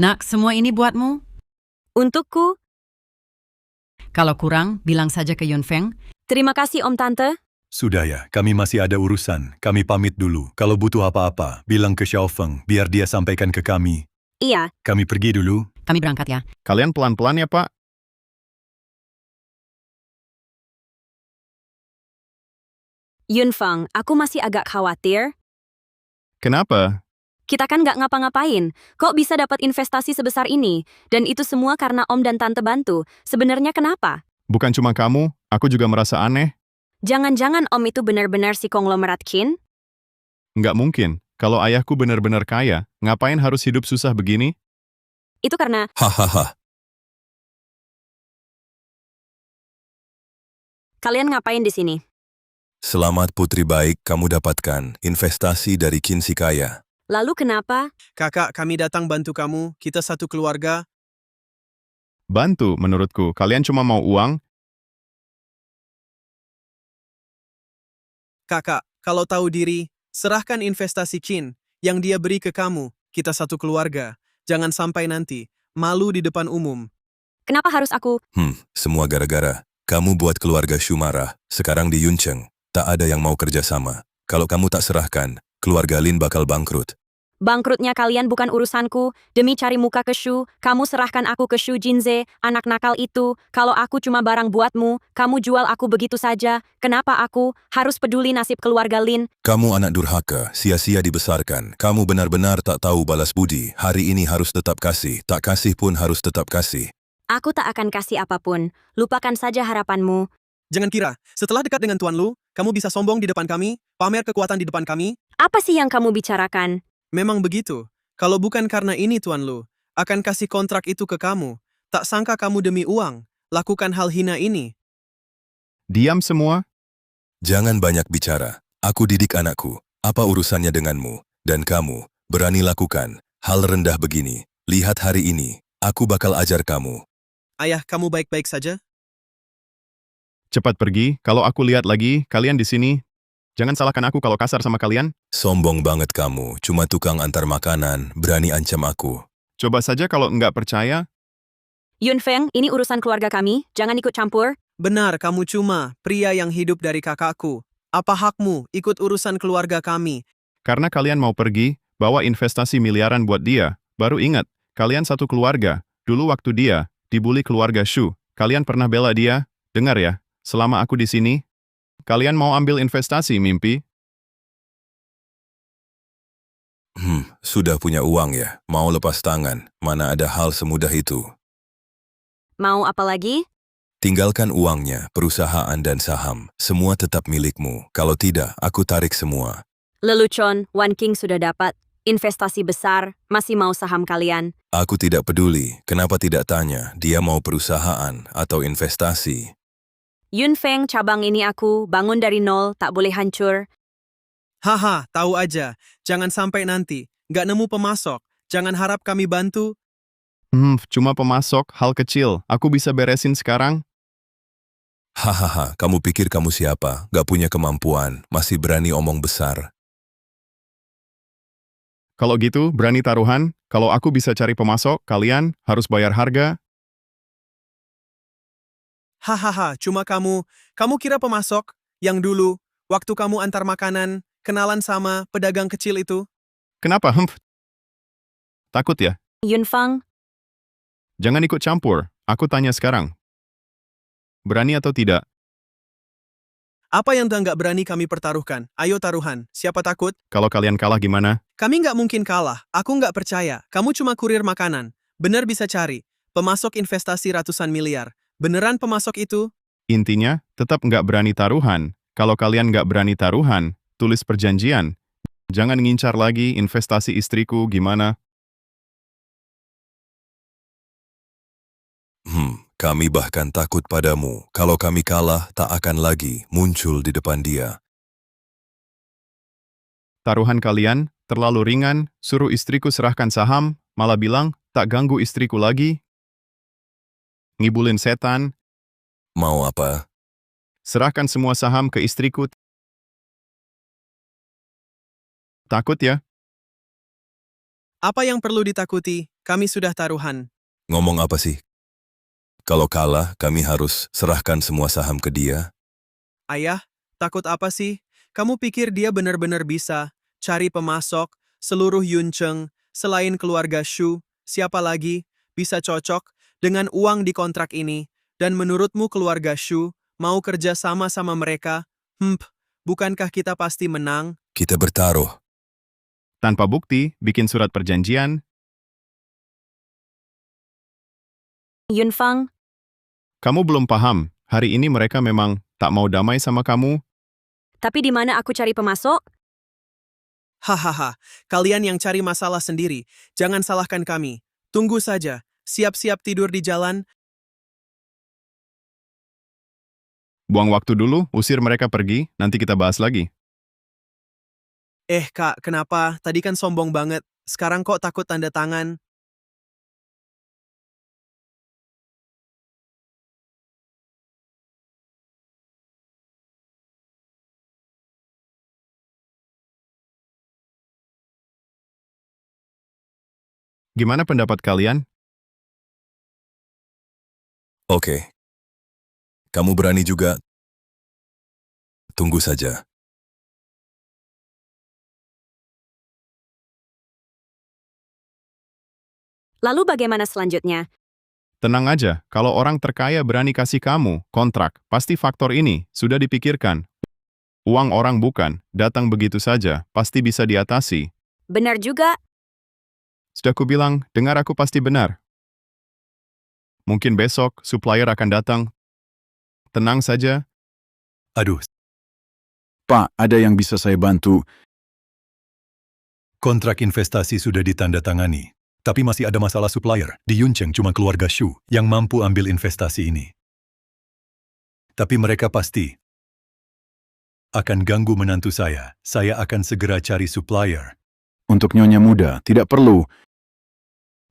Nak, semua ini buatmu? Untukku, Kalau kurang, bilang saja ke Yun Feng. terima kasih Om Tante. Sudah ya, kami masih ada urusan. Kami pamit dulu. Kalau butuh apa-apa, bilang ke Xiao Feng, biar dia sampaikan ke kami. Iya, Kami pergi dulu. Kami berangkat ya. Kalian pelan-pelan ya, Pak. Yun Feng, aku masih agak khawatir. Kenapa? Kita kan nggak ngapa-ngapain. Kok bisa dapat investasi sebesar ini? Dan itu semua karena Om dan Tante bantu. Sebenarnya kenapa? Bukan cuma kamu, aku juga merasa aneh. Jangan-jangan Om itu benar-benar si konglomerat Qin? Nggak mungkin. Kalau ayahku benar-benar kaya, ngapain harus hidup susah begini? Itu karena Hahaha. kalian ngapain di sini? Selamat putri baik, kamu dapatkan investasi dari Qin si kaya. Lalu kenapa? Kakak, kami datang bantu kamu. Kita satu keluarga. Bantu, menurutku. Kalian cuma mau uang? Kakak, kalau tahu diri, serahkan investasi Qin yang dia beri ke kamu. Kita satu keluarga. Jangan sampai nanti malu di depan umum. Kenapa harus aku? Semua gara-gara kamu buat keluarga Shu marah. Sekarang di Yuncheng, tak ada yang mau kerjasama. Kalau kamu tak serahkan, keluarga Lin bakal bangkrut. Bangkrutnya kalian bukan urusanku. Demi cari muka ke Shu, kamu serahkan aku ke Shu Jinze, anak nakal itu. Kalau aku cuma barang buatmu, kamu jual aku begitu saja. Kenapa aku harus peduli nasib keluarga Lin? Kamu anak durhaka, sia-sia dibesarkan. Kamu benar-benar tak tahu balas budi. Hari ini harus tetap kasih, tak kasih pun harus tetap kasih. Aku tak akan kasih apapun. Lupakan saja harapanmu. Jangan kira, setelah dekat dengan Tuan Lu, kamu bisa sombong di depan kami, pamer kekuatan di depan kami. Apa sih yang kamu bicarakan? Memang begitu. Kalau bukan karena ini Tuan Lu, akan kasih kontrak itu ke kamu. Tak sangka kamu demi uang, lakukan hal hina ini. Diam semua. Jangan banyak bicara. Aku didik anakku. Apa urusannya denganmu? Dan kamu, Berani lakukan hal rendah begini. Lihat hari ini, aku bakal ajar kamu. Ayah, kamu baik-baik saja? Cepat pergi, kalau aku lihat lagi, kalian di sini. Jangan salahkan aku kalau kasar sama kalian. Sombong banget kamu, cuma tukang antar makanan, berani ancam aku. Coba saja kalau nggak percaya. Yun Feng, ini urusan keluarga kami, jangan ikut campur. Benar, kamu cuma pria yang hidup dari kakakku. Apa hakmu ikut urusan keluarga kami? Karena kalian mau pergi, bawa investasi miliaran buat dia. Baru ingat, kalian satu keluarga. Dulu waktu dia dibully keluarga Shu, kalian pernah bela dia. Dengar ya, selama aku di sini, kalian mau ambil investasi mimpi? Sudah punya uang ya, mau lepas tangan, mana ada hal semudah itu. Mau apa lagi? Tinggalkan uangnya, perusahaan dan saham, semua tetap milikmu. Kalau tidak, aku tarik semua. Lelucon, Wan King sudah dapat investasi besar, masih mau saham kalian. Aku tidak peduli, kenapa tidak tanya, dia mau perusahaan atau investasi. Yun Feng, cabang ini aku bangun dari nol, tak boleh hancur. Haha, tahu aja. Jangan sampai nanti. Nggak nemu pemasok. Jangan harap kami bantu. Cuma pemasok, hal kecil. Aku bisa beresin sekarang. Hahaha, kamu pikir kamu siapa? Gak punya kemampuan, masih berani omong besar. Kalau gitu, berani taruhan. Kalau aku bisa cari pemasok, kalian harus bayar harga. Hahaha, cuma kamu kira pemasok yang dulu, waktu kamu antar makanan, kenalan sama pedagang kecil itu? Kenapa? Takut ya? Yun Feng, Jangan ikut campur. Aku tanya sekarang. Berani atau tidak? Apa yang nggak berani kami pertaruhkan? Ayo taruhan, siapa takut? Kalau kalian kalah gimana? Kami nggak mungkin kalah, aku nggak percaya. Kamu cuma kurir makanan. Bener bisa cari. Pemasok investasi ratusan miliar. Beneran pemasok itu? Intinya, tetap nggak berani taruhan. Kalau kalian nggak berani taruhan, tulis perjanjian. Jangan ngincar lagi investasi istriku gimana? Kami bahkan takut padamu. Kalau kami kalah, tak akan lagi muncul di depan dia. Taruhan kalian terlalu ringan, suruh istriku serahkan saham, malah bilang, tak ganggu istriku lagi. Ngibulin setan, Mau apa? serahkan semua saham ke istriku. Takut ya? Apa yang perlu ditakuti? Kami sudah taruhan. Ngomong apa sih? Kalau kalah, kami harus serahkan semua saham ke dia. Ayah, takut apa sih? Kamu pikir dia benar-benar bisa cari pemasok seluruh Yuncheng selain keluarga Shu? Siapa lagi bisa cocok dengan uang di kontrak ini? Dan menurutmu keluarga Shu mau kerja sama-sama mereka? Bukankah kita pasti menang? Kita bertaruh. Tanpa bukti, bikin surat perjanjian. Yun Feng, Kamu belum paham, hari ini mereka memang tak mau damai sama kamu. tapi di mana aku cari pemasok? Hahaha, kalian yang cari masalah sendiri. Jangan salahkan kami. Tunggu saja. Siap-siap tidur di jalan. Buang waktu dulu, usir mereka pergi, nanti kita bahas lagi. Kak, kenapa? Tadi kan sombong banget. Sekarang kok takut tanda tangan? Gimana pendapat kalian? Oke. Kamu berani juga? Tunggu saja. Lalu bagaimana selanjutnya? Tenang aja, kalau orang terkaya berani kasih kamu kontrak, pasti faktor ini sudah dipikirkan. Uang orang bukan, datang begitu saja, pasti bisa diatasi. Benar juga, Sudah kubilang, dengar aku pasti benar. Mungkin besok supplier akan datang. Tenang saja. Aduh, Pak, ada yang bisa saya bantu? kontrak investasi sudah ditandatangani. Tapi masih ada masalah supplier. Di Yuncheng cuma keluarga Shu yang mampu ambil investasi ini. Tapi mereka pasti akan ganggu menantu saya. Saya akan segera cari supplier. Untuk Nyonya Muda, tidak perlu.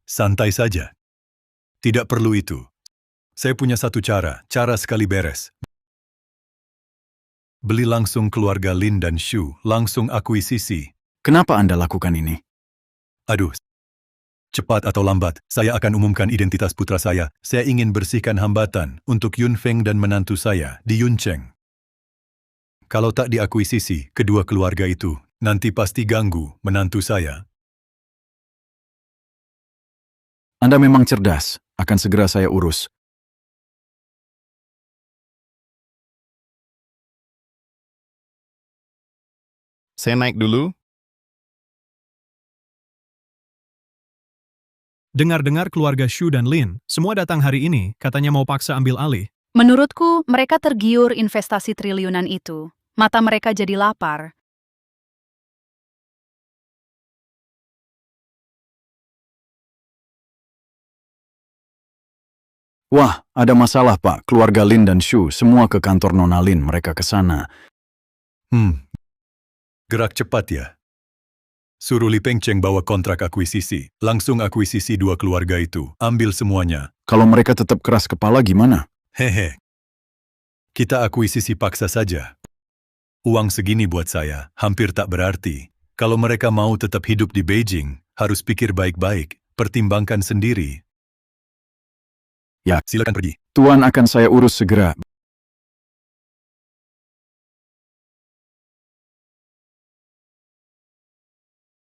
Santai saja. Tidak perlu itu. Saya punya satu cara sekali beres. Beli langsung keluarga Lin dan Shu, langsung akuisisi. Kenapa Anda lakukan ini? Aduh, cepat atau lambat, saya akan umumkan identitas putra saya. Saya ingin bersihkan hambatan untuk Yun Feng dan menantu saya di Yuncheng. Kalau tak diakuisisi, kedua keluarga itu, nanti pasti ganggu menantu saya. Anda memang cerdas, akan segera saya urus. Saya naik dulu. Dengar-dengar keluarga Shu dan Lin, semua datang hari ini, katanya mau paksa ambil alih. Menurutku, mereka tergiur investasi triliunan itu. Mata mereka jadi lapar. Wah, ada masalah Pak. Keluarga Lin dan Shu, semua ke kantor Nona Lin, mereka ke sana. Gerak cepat ya. Suruh Li Pengcheng bawa kontrak akuisisi. Langsung akuisisi dua keluarga itu. Ambil semuanya. Kalau mereka tetap keras kepala gimana? Hehe. Kita akuisisi paksa saja. Uang segini buat saya, hampir tak berarti. Kalau mereka mau tetap hidup di Beijing, harus pikir baik-baik, pertimbangkan sendiri. Ya, Silakan pergi. Tuan akan saya urus segera.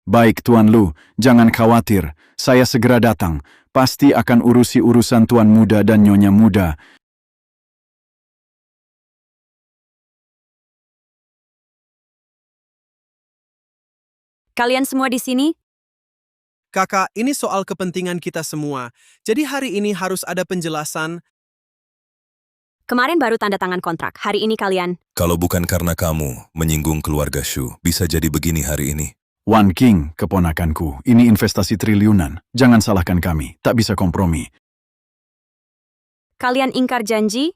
Baik Tuan Lu, jangan khawatir. Saya segera datang. Pasti akan urusi urusan Tuan Muda dan Nyonya Muda. Kalian semua di sini? Kakak, ini soal kepentingan kita semua. Jadi hari ini harus ada penjelasan. Kemarin baru tanda tangan kontrak. Hari ini kalian. Kalau bukan karena kamu menyinggung keluarga Shu, bisa jadi begini hari ini. Wan King, keponakanku, ini investasi triliunan. Jangan salahkan kami, tak bisa kompromi. Kalian ingkar janji?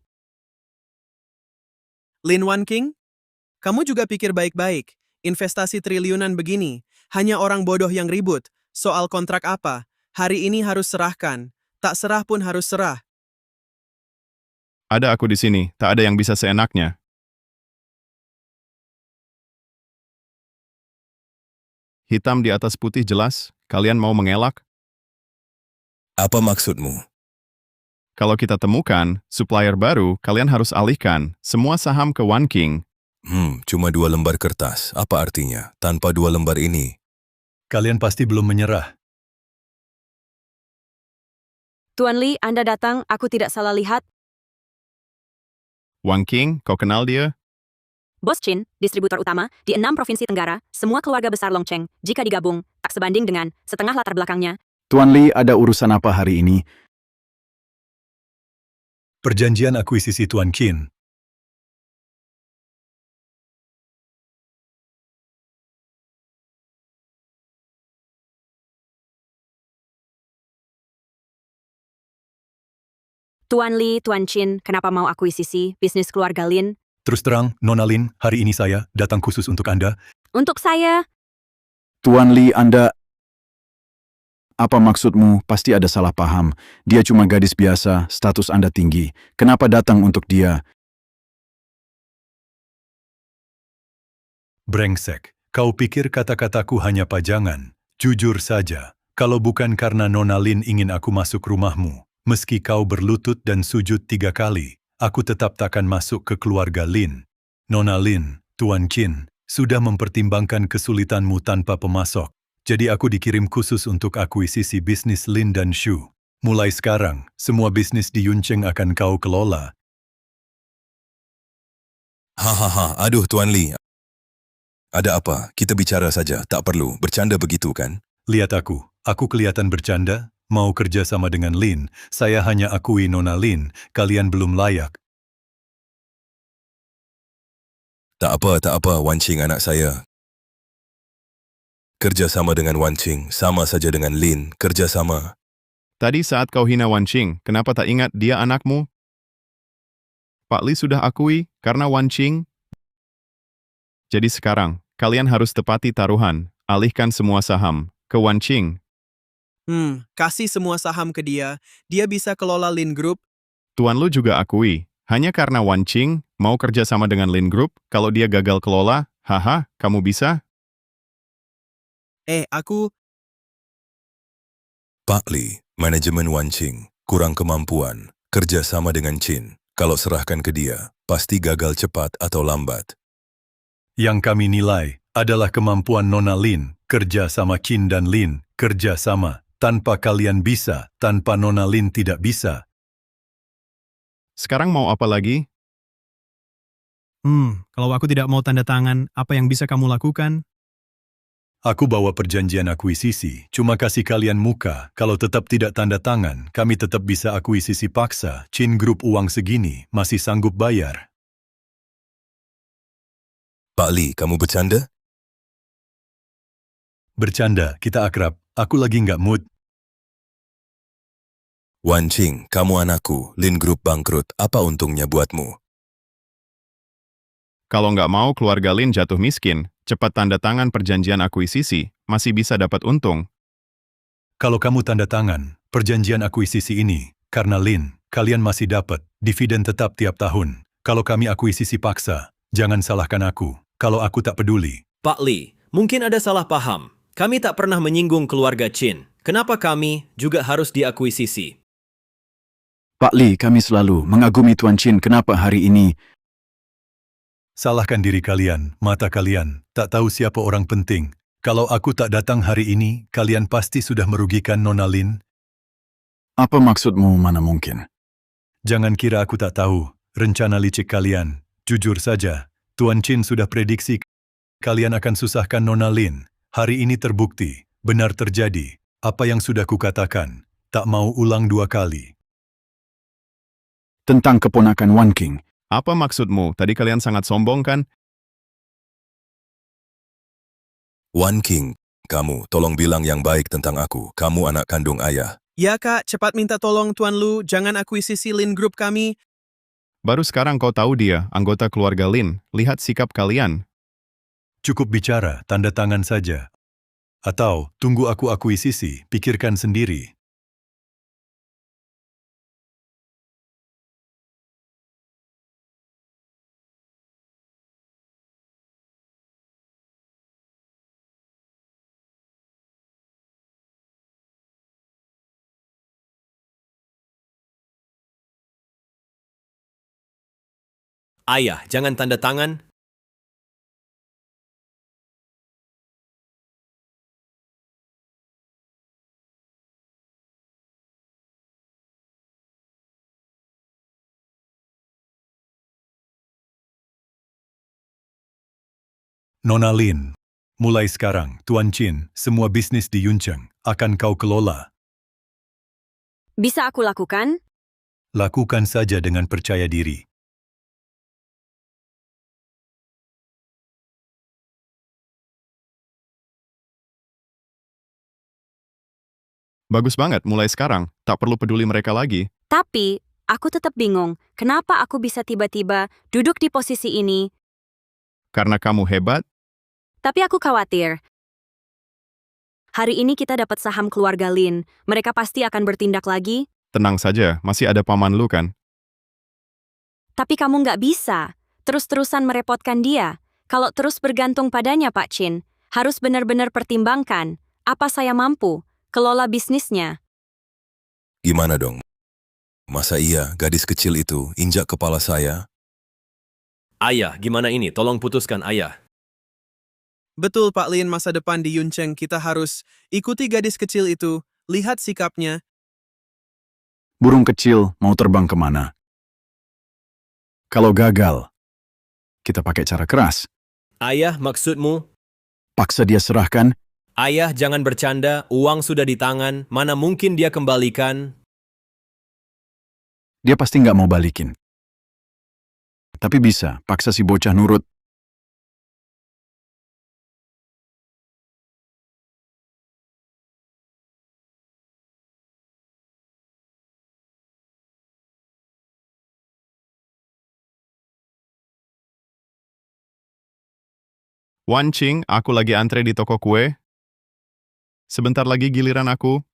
Lin Wan King, kamu juga pikir baik-baik. Investasi triliunan begini, hanya orang bodoh yang ribut. Soal kontrak apa? Hari ini harus serahkan. Tak serah pun harus serah. Ada aku di sini, tak ada yang bisa seenaknya. Hitam di atas putih jelas, kalian mau mengelak? Apa maksudmu? Kalau kita temukan supplier baru, kalian harus alihkan semua saham ke Wan King. Cuma 2 lembar kertas. Apa artinya? Tanpa 2 lembar ini. Kalian pasti belum menyerah. Tuan Li, Anda datang, aku tidak salah lihat. Wan King, kau kenal dia? Bos Chin, distributor utama, di 6 provinsi Tenggara, semua keluarga besar Longcheng, jika digabung, tak sebanding dengan setengah latar belakangnya. Tuan Li, ada urusan apa hari ini? Perjanjian akuisisi Tuan Qin. Tuan Li, Tuan Chin, kenapa mau akuisisi bisnis keluarga Lin? Terus terang, Nona Lin, hari ini saya datang khusus untuk Anda. Untuk saya, Tuan Li, Anda... Apa maksudmu? Pasti ada salah paham. Dia cuma gadis biasa, status Anda tinggi. Kenapa datang untuk dia? Brengsek, kau pikir kata-kataku hanya pajangan? Jujur saja, kalau bukan karena Nona Lin ingin aku masuk rumahmu, meski kau berlutut dan sujud 3 kali, aku tetap takkan masuk ke keluarga Lin. Nona Lin, Tuan Qin, sudah mempertimbangkan kesulitanmu tanpa pemasok. Jadi aku dikirim khusus untuk akuisisi bisnis Lin dan Shu. Mulai sekarang, semua bisnis di Yuncheng akan kau kelola. Hahaha, aduh Tuan Li. Ada apa? Kita bicara saja, tak perlu bercanda begitu kan? Lihat aku kelihatan bercanda? Mau kerja sama dengan Lin, saya hanya akui Nona Lin, kalian belum layak. Tak apa, Wan Qing anak saya. Kerja sama dengan Wan Qing, sama saja dengan Lin, kerja sama. Tadi saat kau hina Wan Qing, kenapa tak ingat dia anakmu? Pak Li sudah akui, karena Wan Qing. Jadi sekarang, kalian harus tepati taruhan. Alihkan semua saham ke Wan Qing. Kasih semua saham ke dia. Dia bisa kelola Lin Group. Tuan Lu juga akui, hanya karena Wan Qing mau kerja sama dengan Lin Group, kalau dia gagal kelola, haha, kamu bisa? Aku... Pak Li, manajemen Wan Qing, kurang kemampuan, kerja sama dengan Qin. Kalau serahkan ke dia, pasti gagal cepat atau lambat. Yang kami nilai adalah kemampuan Nona Lin, kerja sama Qin dan Lin, kerja sama. Tanpa kalian bisa, tanpa Nona Lin tidak bisa. Sekarang mau apa lagi? Kalau aku tidak mau tanda tangan, apa yang bisa kamu lakukan? Aku bawa perjanjian akuisisi, cuma kasih kalian muka. Kalau tetap tidak tanda tangan, kami tetap bisa akuisisi paksa. Qin Group uang segini, masih sanggup bayar. Pak Li, kamu bercanda? Bercanda, kita akrab. Aku lagi nggak mood. Wan Qing, kamu anakku, Lin Group bangkrut, apa untungnya buatmu? Kalau nggak mau keluarga Lin jatuh miskin, cepat tanda tangan perjanjian akuisisi, masih bisa dapat untung. Kalau kamu tanda tangan, perjanjian akuisisi ini, karena Lin, kalian masih dapat dividen tetap tiap tahun. Kalau kami akuisisi paksa, jangan salahkan aku. Kalau aku tak peduli. Pak Li, mungkin ada salah paham. Kami tak pernah menyinggung keluarga Qin. Kenapa kami juga harus diakuisisi? Pak Li, kami selalu mengagumi Tuan Qin. Kenapa hari ini? Salahkan diri kalian, mata kalian, tak tahu siapa orang penting. Kalau aku tak datang hari ini, kalian pasti sudah merugikan Nona Lin. Apa maksudmu? Mana mungkin? Jangan kira aku tak tahu rencana licik kalian. Jujur saja, Tuan Qin sudah prediksi kalian akan susahkan Nona Lin. Hari ini terbukti, benar terjadi. Apa yang sudah kukatakan, tak mau ulang 2 kali. Tentang keponakan Wan Qing. Apa maksudmu? Tadi kalian sangat sombong kan? Wan Qing, kamu tolong bilang yang baik tentang aku. Kamu anak kandung ayah. Ya kak, cepat minta tolong Tuan Lu, jangan akuisisi Lin Group kami. Baru sekarang kau tahu dia, anggota keluarga Lin. Lihat sikap kalian. Cukup bicara, tanda tangan saja. Atau, tunggu aku akuisisi, pikirkan sendiri. Ayah, jangan tanda tangan. Nona Lin, mulai sekarang, Tuan Qin, semua bisnis di Yuncheng akan kau kelola. Bisa aku lakukan? Lakukan saja dengan percaya diri. Bagus banget, mulai sekarang. Tak perlu peduli mereka lagi. Tapi, aku tetap bingung. Kenapa aku bisa tiba-tiba duduk di posisi ini? Karena kamu hebat, Tapi aku khawatir. Hari ini kita dapat saham keluarga Lin. Mereka pasti akan bertindak lagi. tenang saja, masih ada paman lu kan? Tapi kamu nggak bisa. Terus-terusan merepotkan dia. Kalau terus bergantung padanya, Pak Qin, harus benar-benar pertimbangkan. Apa saya mampu kelola bisnisnya? Gimana dong? Masa iya gadis kecil itu injak kepala saya? Ayah, gimana ini? Tolong putuskan, ayah. Betul Pak Lin, masa depan di Yuncheng kita harus ikuti gadis kecil itu, lihat sikapnya. Burung kecil mau terbang kemana? Kalau gagal, kita pakai cara keras. Ayah, maksudmu? Paksa dia serahkan. Ayah, jangan bercanda. Uang sudah di tangan. Mana mungkin dia kembalikan? Dia pasti nggak mau balikin. Tapi bisa, paksa si bocah nurut. Wan Qing, aku lagi antre di toko kue. Sebentar lagi giliran aku.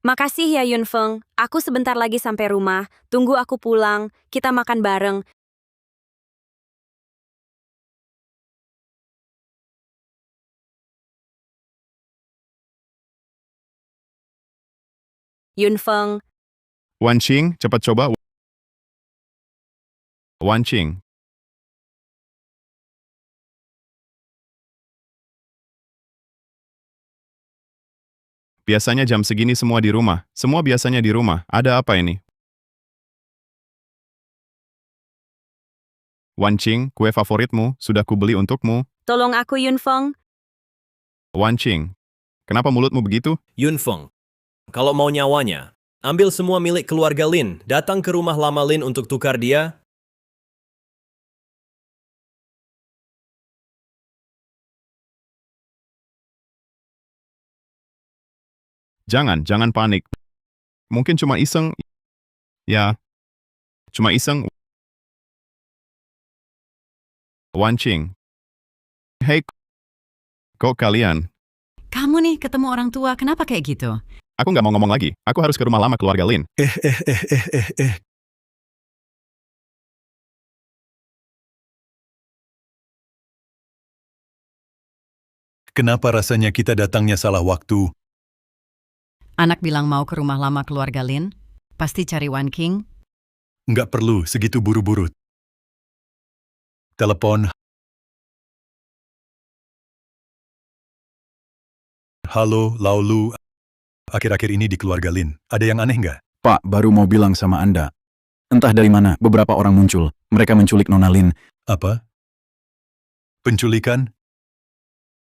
Makasih ya Yunfeng, aku sebentar lagi sampai rumah, tunggu aku pulang, kita makan bareng. Yunfeng, Wanqing, cepat coba. Wanqing. Biasanya jam segini semua di rumah. Semua biasanya di rumah. Ada apa ini? Wanqing, kue favoritmu, sudah kubeli untukmu. tolong aku Yunfeng. Wanqing, kenapa mulutmu begitu? Yunfeng, kalau mau nyawanya, ambil semua milik keluarga Lin, datang ke rumah lama Lin untuk tukar dia. Jangan panik. Mungkin cuma iseng. Ya, cuma iseng. Wanqing. Hei, kok kalian? Kamu nih ketemu orang tua, kenapa kayak gitu? Aku nggak mau ngomong lagi. Aku harus ke rumah lama keluarga Lin. Kenapa rasanya kita datangnya salah waktu? Anak bilang mau ke rumah lama keluarga Lin, pasti cari Wanqing. Nggak perlu segitu buru-buru. Telepon. Halo, Laulu. Akhir-akhir ini di keluarga Lin, ada yang aneh nggak? Pak, baru mau bilang sama Anda. Entah dari mana, beberapa orang muncul. Mereka menculik Nona Lin. Apa? Penculikan?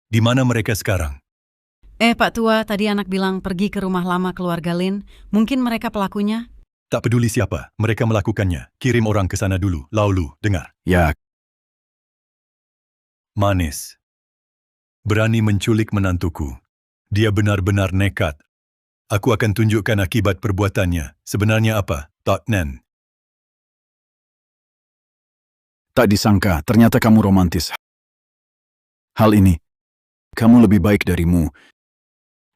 Di mana mereka sekarang? Pak Tua, tadi anak bilang pergi ke rumah lama keluarga Lin. Mungkin mereka pelakunya? Tak peduli siapa, mereka melakukannya. Kirim orang ke sana dulu. Laulu, dengar. Ya, Manis. Berani menculik menantuku. Dia benar-benar nekat. Aku akan tunjukkan akibat perbuatannya. Sebenarnya apa, Tok Nen? tak disangka, ternyata kamu romantis. Hal ini, kamu lebih baik darimu.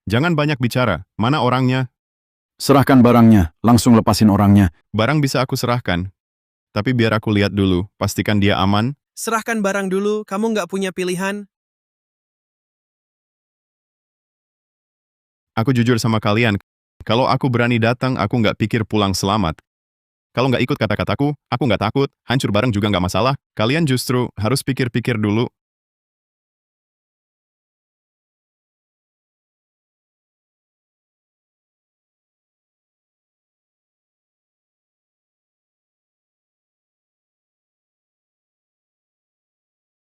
Jangan banyak bicara. Mana orangnya? Serahkan barangnya, langsung lepasin orangnya. Barang bisa aku serahkan. Tapi biar aku lihat dulu, pastikan dia aman. Serahkan barang dulu, kamu nggak punya pilihan. Aku jujur sama kalian. Kalau aku berani datang, aku nggak pikir pulang selamat. Kalau nggak ikut kata-kataku, aku nggak takut. Hancur bareng juga nggak masalah. Kalian justru harus pikir-pikir dulu.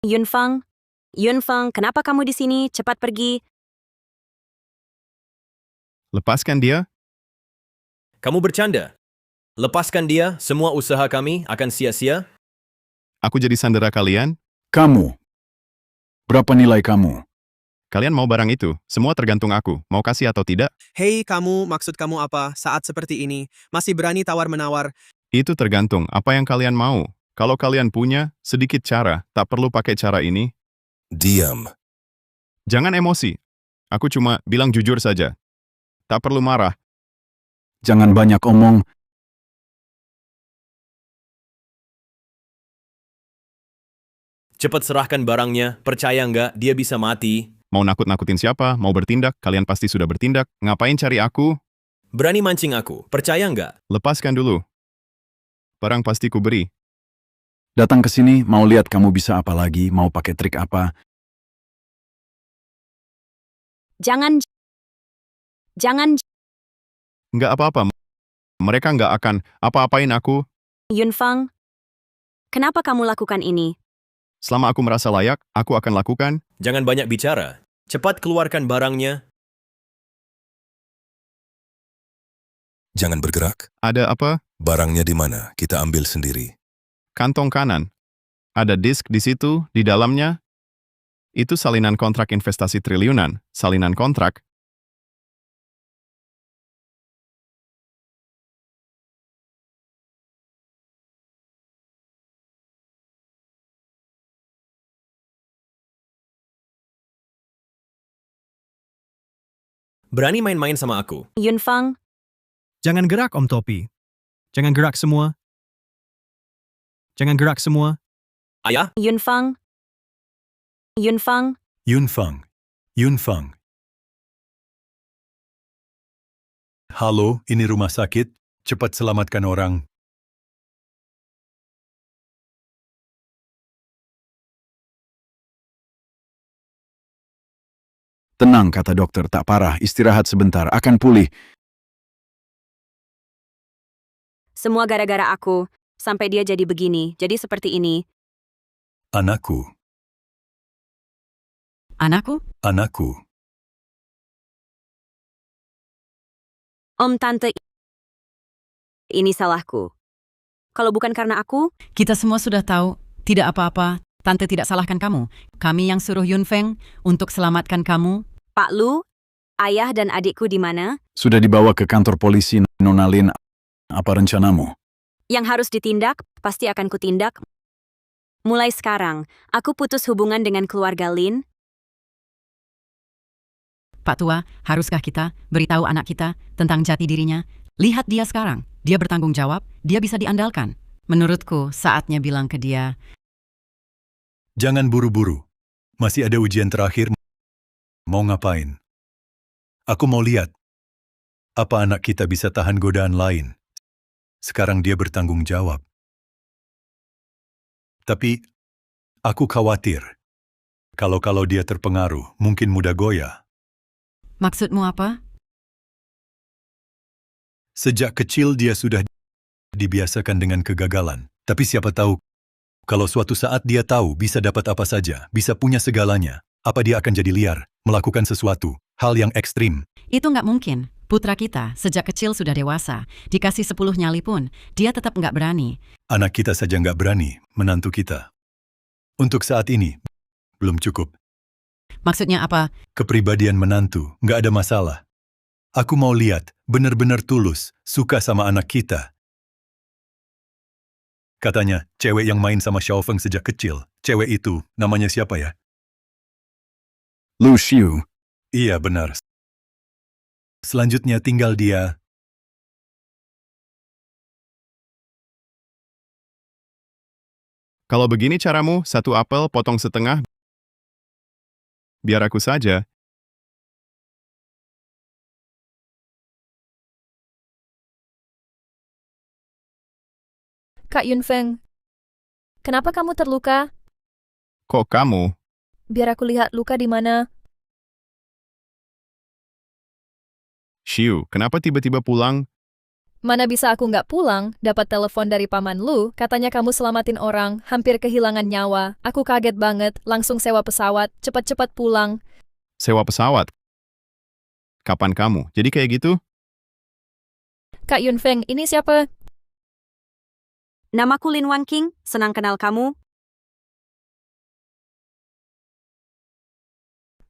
Yunfeng, kenapa kamu di sini? Cepat pergi. Lepaskan dia. Kamu bercanda. Lepaskan dia, semua usaha kami akan sia-sia. Aku jadi sandera kalian. Kamu. Berapa nilai kamu? Kalian mau barang itu. Semua tergantung aku. Mau kasih atau tidak? Hei kamu, maksud kamu apa? Saat seperti ini, masih berani tawar-menawar. Itu tergantung apa yang kalian mau. Kalau kalian punya sedikit cara, tak perlu pakai cara ini. Diam. Jangan emosi. Aku cuma bilang jujur saja. Tak perlu marah. Jangan banyak omong. Cepat serahkan barangnya, percaya nggak dia bisa mati. Mau nakut-nakutin siapa? Mau bertindak? Kalian pasti sudah bertindak. Ngapain cari aku? Berani mancing aku, percaya nggak? Lepaskan dulu. Barang pasti ku beri. Datang ke sini, mau lihat kamu bisa apa lagi, mau pakai trik apa. Jangan. Nggak apa-apa. Mereka nggak akan apa-apain aku. Yunfeng, kenapa kamu lakukan ini? Selama aku merasa layak, aku akan lakukan. Jangan banyak bicara. Cepat keluarkan barangnya. Jangan bergerak. Ada apa? Barangnya di mana? Kita ambil sendiri. Kantong kanan. Ada disk di situ, di dalamnya. Itu salinan kontrak investasi triliunan. Salinan kontrak. Berani main-main sama aku. Yunfang, Jangan gerak Om Topi. Jangan gerak semua. Jangan gerak semua. Ayah, Yunfang, Yunfang, Yunfang. Yunfang. Halo, ini rumah sakit. Cepat selamatkan orang. Tenang, kata dokter, tak parah, istirahat sebentar, akan pulih. semua gara-gara aku. Sampai dia jadi begini, jadi seperti ini. Anakku. Anakku? Anakku. Om Tante, ini salahku. Kalau bukan karena aku, Kita semua sudah tahu, tidak apa-apa. Tante tidak salahkan kamu. Kami yang suruh Yunfeng untuk selamatkan kamu. Pak Lu, ayah dan adikku di mana? Sudah dibawa ke kantor polisi, Nona Lin. Apa rencanamu? Yang harus ditindak, pasti akan kutindak. Mulai sekarang, aku putus hubungan dengan keluarga Lin. Pak Tua, haruskah kita beritahu anak kita tentang jati dirinya? Lihat dia sekarang. Dia bertanggung jawab, dia bisa diandalkan. Menurutku, saatnya bilang ke dia, Jangan buru-buru. Masih ada ujian terakhir. Mau ngapain? Aku mau lihat. Apa anak kita bisa tahan godaan lain? Sekarang dia bertanggung jawab. Tapi, aku khawatir. Kalau dia terpengaruh, mungkin mudah goyah. maksudmu apa? Sejak kecil dia sudah dibiasakan dengan kegagalan. Tapi siapa tahu, kalau suatu saat dia tahu bisa dapat apa saja, bisa punya segalanya, apa dia akan jadi liar, melakukan sesuatu, hal yang ekstrim. Itu nggak mungkin. Putra kita sejak kecil sudah dewasa. Dikasih 10 nyali pun, dia tetap nggak berani. Anak kita saja nggak berani, menantu kita. Untuk saat ini, belum cukup. Maksudnya apa? Kepribadian menantu, nggak ada masalah. Aku mau lihat, benar-benar tulus, suka sama anak kita. Katanya, cewek yang main sama Xiaofeng sejak kecil. Cewek itu, namanya siapa ya? Lu Xiu. Iya, benar. Selanjutnya tinggal dia. Kalau begini caramu, satu apel potong setengah. Biar aku saja. Kak Yunfeng, kenapa kamu terluka? Kok kamu? Biar aku lihat luka di mana. Xiu, kenapa tiba-tiba pulang? Mana bisa aku nggak pulang, dapat telepon dari paman Lu, katanya kamu selamatin orang, hampir kehilangan nyawa. Aku kaget banget, langsung sewa pesawat, cepat-cepat pulang. Sewa pesawat. Kapan kamu? Jadi kayak gitu? Kak Yunfeng, ini siapa? Namaku Lin Wanking, senang kenal kamu.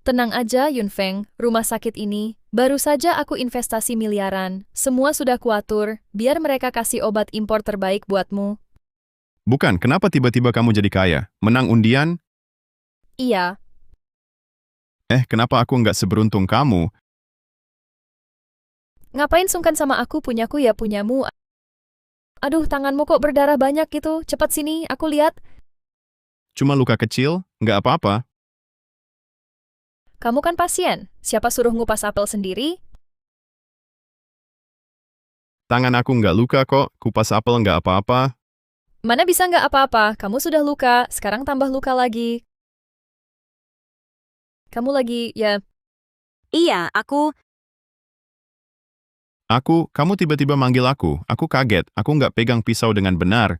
Tenang aja, Yunfeng. Rumah sakit ini, baru saja aku investasi miliaran. Semua sudah kuatur, biar mereka kasih obat impor terbaik buatmu. Bukan, kenapa tiba-tiba kamu jadi kaya? Menang undian? Iya, Kenapa aku nggak seberuntung kamu? ngapain sungkan sama aku, punyaku ya punyamu. Aduh, tanganmu kok berdarah banyak gitu. Cepat sini, aku lihat. Cuma luka kecil, nggak apa-apa. Kamu kan pasien. Siapa suruh ngupas apel sendiri? Tangan aku nggak luka kok, kupas apel nggak apa-apa. Mana bisa nggak apa-apa, kamu sudah luka, sekarang tambah luka lagi. Kamu lagi, ya, Iya, aku... Kamu tiba-tiba manggil aku kaget, aku nggak pegang pisau dengan benar.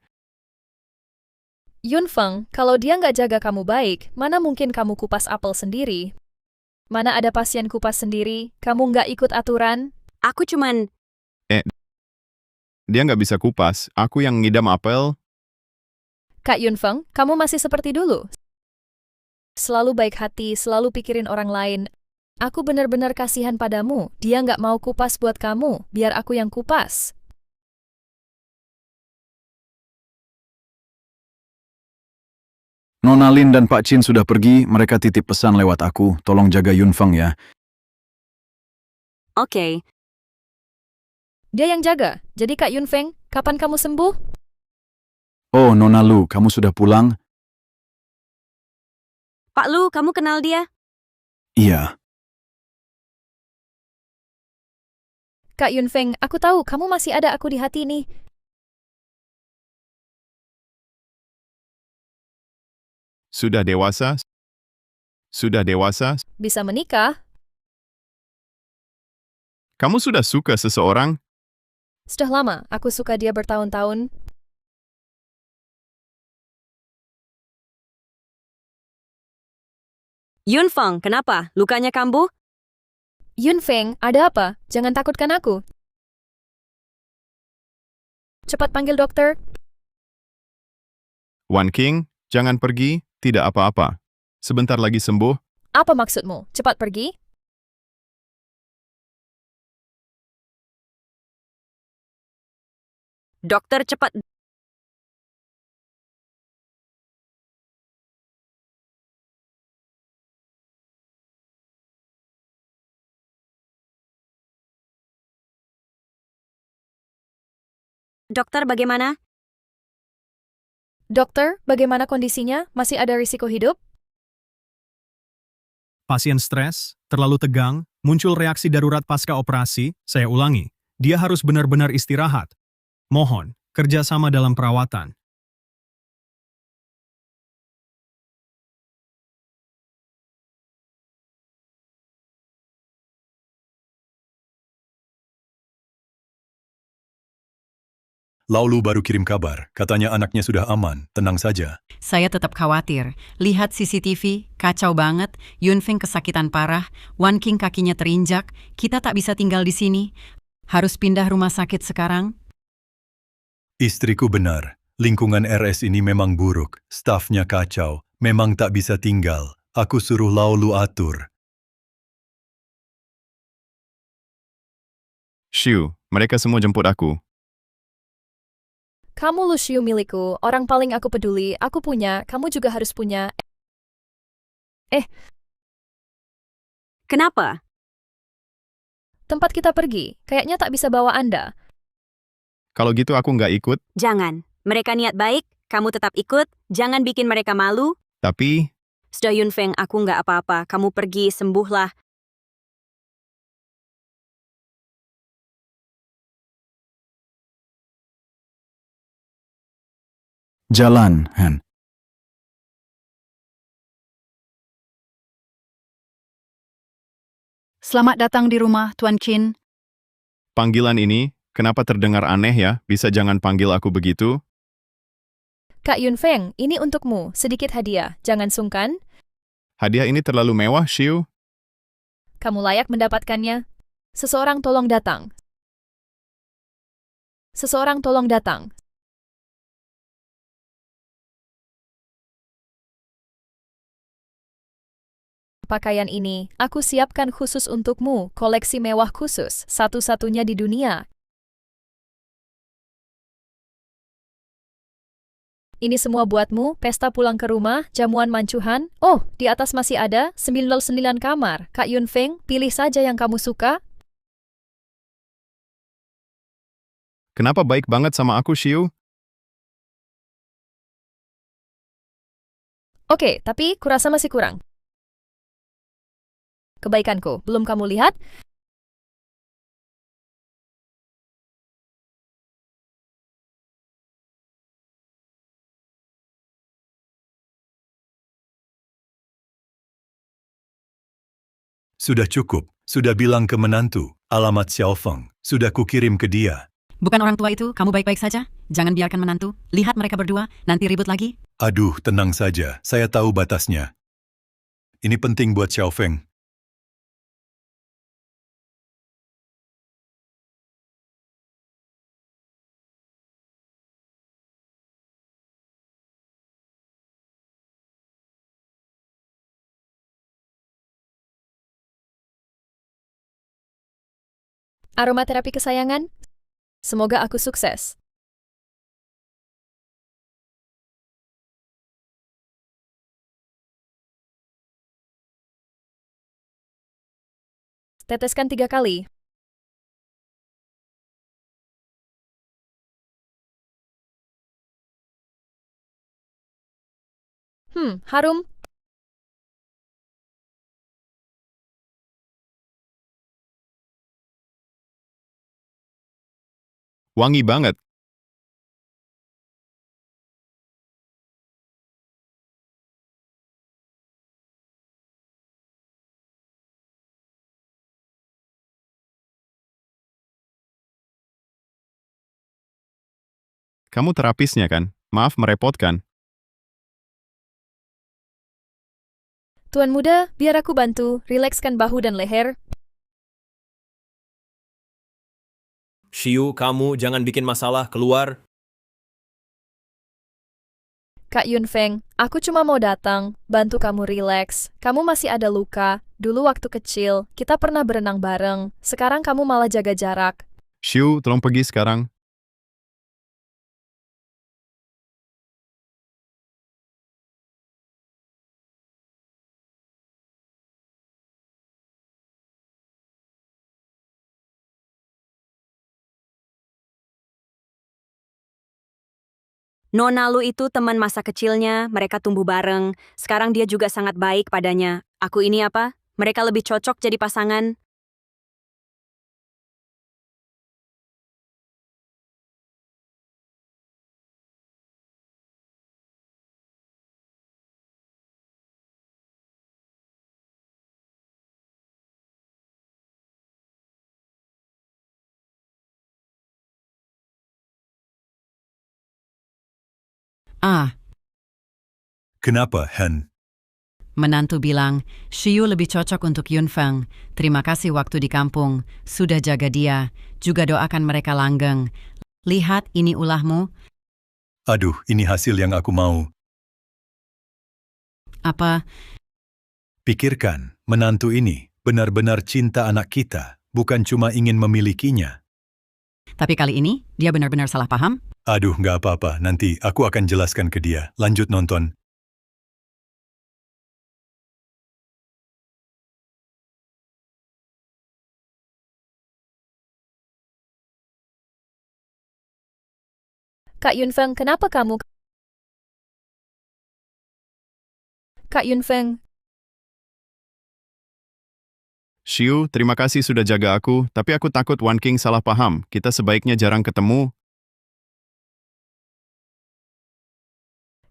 Yunfeng, kalau dia nggak jaga kamu baik, mana mungkin kamu kupas apel sendiri? Mana ada pasien kupas sendiri, kamu nggak ikut aturan? Aku cuman... Dia nggak bisa kupas, aku yang ngidam apel. Kak Yunfeng, kamu masih seperti dulu. Selalu baik hati, selalu pikirin orang lain. Aku benar-benar kasihan padamu. Dia nggak mau kupas buat kamu, biar aku yang kupas. Nona Lin dan Pak Chin sudah pergi, mereka titip pesan lewat aku, tolong jaga Yunfeng ya. Oke. Dia yang jaga. Jadi Kak Yunfeng, kapan kamu sembuh? Oh, Nona Lu, kamu sudah pulang? Pak Lu, kamu kenal dia? Iya. Kak Yunfeng, aku tahu kamu masih ada aku di hati nih. Sudah dewasa? Sudah dewasa? Bisa menikah? Kamu sudah suka seseorang? Sudah lama, aku suka dia bertahun-tahun. Yunfeng, kenapa? Lukanya kambuh? Yunfeng, ada apa? Jangan takutkan aku. Cepat panggil dokter. Wan King, jangan pergi, tidak apa-apa. Sebentar lagi sembuh. Apa maksudmu? Cepat pergi? Dokter, cepat. Dokter, bagaimana? Dokter, bagaimana kondisinya? Masih ada risiko hidup? Pasien stres, terlalu tegang, muncul reaksi darurat pasca operasi. Saya ulangi, dia harus benar-benar istirahat. Mohon, kerjasama dalam perawatan. Laulu baru kirim kabar, katanya anaknya sudah aman, tenang saja. Saya tetap khawatir. Lihat CCTV, kacau banget. Yunfeng kesakitan parah, Wan King kakinya terinjak. Kita tak bisa tinggal di sini. Harus pindah rumah sakit sekarang. Istriku benar, lingkungan RS ini memang buruk, stafnya kacau, memang tak bisa tinggal. Aku suruh Laulu atur. Shiu, mereka semua jemput aku. Kamu Luciu milikku, orang paling aku peduli, aku punya, kamu juga harus punya. Kenapa? Tempat kita pergi, kayaknya tak bisa bawa Anda. Kalau gitu aku nggak ikut, Jangan. Mereka niat baik, kamu tetap ikut, jangan bikin mereka malu. tapi Sudah Yunfeng, aku nggak apa-apa, kamu pergi, sembuhlah. Jalan, Han. Selamat datang di rumah, Tuan Chin. panggilan ini, kenapa terdengar aneh ya? Bisa jangan panggil aku begitu? Kak Yunfeng, ini untukmu, sedikit hadiah, jangan sungkan. Hadiah ini terlalu mewah, Shiu. Kamu layak mendapatkannya. Seseorang tolong datang. Seseorang tolong datang. Pakaian ini, aku siapkan khusus untukmu, koleksi mewah khusus, satu-satunya di dunia. Ini semua buatmu, pesta pulang ke rumah, jamuan mancuhan. Oh, di atas masih ada, 909 kamar. Kak Yunfeng, pilih saja yang kamu suka. Kenapa baik banget sama aku, Shiu? Oke, tapi kurasa masih kurang. Kebaikanku, belum kamu lihat? Sudah cukup, sudah bilang ke menantu, alamat Xiaofeng, sudah kukirim ke dia. Bukan orang tua itu, kamu baik-baik saja? Jangan biarkan menantu. Lihat mereka berdua, nanti ribut lagi. Aduh, tenang saja, saya tahu batasnya. Ini penting buat Xiaofeng. Aromaterapi kesayangan? Semoga aku sukses. Teteskan 3 kali. Harum. Wangi banget. Kamu terapisnya kan? Maaf merepotkan. Tuan muda, biar aku bantu. Rilekskan bahu dan leher. Shiu, kamu jangan bikin masalah, keluar. Kak Yunfeng, aku cuma mau datang, bantu kamu rileks. Kamu masih ada luka. Dulu waktu kecil, kita pernah berenang bareng. Sekarang kamu malah jaga jarak. Shiu, tolong pergi sekarang. Nona Lu itu teman masa kecilnya, mereka tumbuh bareng. Sekarang dia juga sangat baik padanya. Aku ini apa? Mereka lebih cocok jadi pasangan. Ah, Kenapa, Han? menantu bilang, Shiyu lebih cocok untuk Yunfeng. Terima kasih waktu di kampung. Sudah jaga dia. Juga doakan mereka langgeng. Lihat, ini ulahmu. Aduh, ini hasil yang aku mau. Apa? Pikirkan, menantu ini benar-benar cinta anak kita, bukan cuma ingin memilikinya. Tapi kali ini, dia benar-benar salah paham? Aduh, nggak apa-apa. Nanti aku akan jelaskan ke dia. Lanjut nonton. Kak Yunfeng, kenapa kamu? Kak Yunfeng, Shiu, terima kasih sudah jaga aku, tapi aku takut Wan King salah paham. Kita sebaiknya jarang ketemu.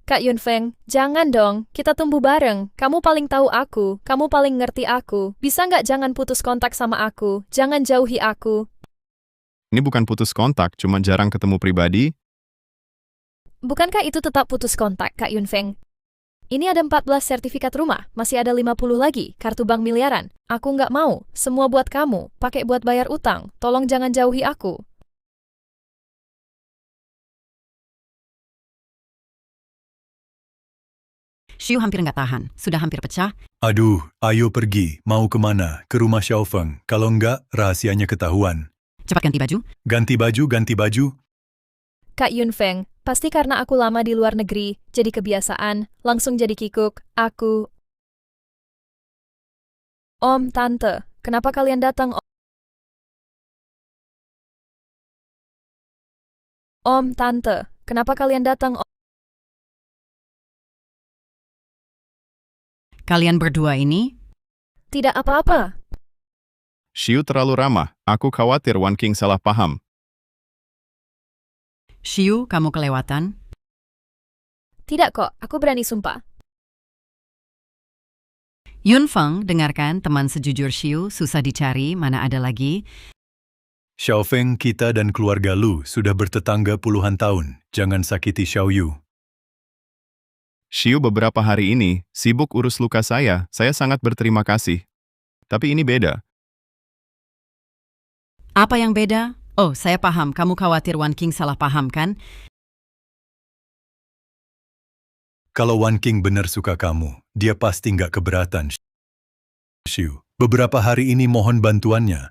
Kak Yunfeng, jangan dong. Kita tumbuh bareng. Kamu paling tahu aku. Kamu paling ngerti aku. Bisa nggak jangan putus kontak sama aku? Jangan jauhi aku. Ini bukan putus kontak, cuma jarang ketemu pribadi. Bukankah itu tetap putus kontak, Kak Yunfeng? Ini ada 14 sertifikat rumah, masih ada 50 lagi, kartu bank miliaran. Aku nggak mau, semua buat kamu, pakai buat bayar utang. Tolong jangan jauhi aku. Shiyu hampir nggak tahan. Sudah hampir pecah. Aduh, ayo pergi. Mau kemana? Ke rumah Xiaofeng. Kalau enggak, rahasianya ketahuan. Cepat ganti baju. Ganti baju, ganti baju. Kak Yunfeng, pasti karena aku lama di luar negeri, jadi kebiasaan, langsung jadi kikuk. Aku... Om, Tante, kenapa kalian datang? Om, Tante, kenapa kalian datang? Kalian berdua ini? Tidak apa-apa. Shiu terlalu ramah. Aku khawatir Wan King salah paham. Shiyu, kamu kelewatan. Tidak kok, aku berani sumpah. Yunfeng, dengarkan teman sejujur Shiyu, susah dicari, mana ada lagi. Xiaofeng, kita dan keluarga Lu sudah bertetangga puluhan tahun. Jangan sakiti Xiaoyu. Shiu beberapa hari ini sibuk urus luka saya sangat berterima kasih. Tapi ini beda. Apa yang beda? Oh, saya paham. Kamu khawatir Wan King salah paham, kan? Kalau Wan King benar suka kamu, dia pasti nggak keberatan. Shiu, beberapa hari ini mohon bantuannya.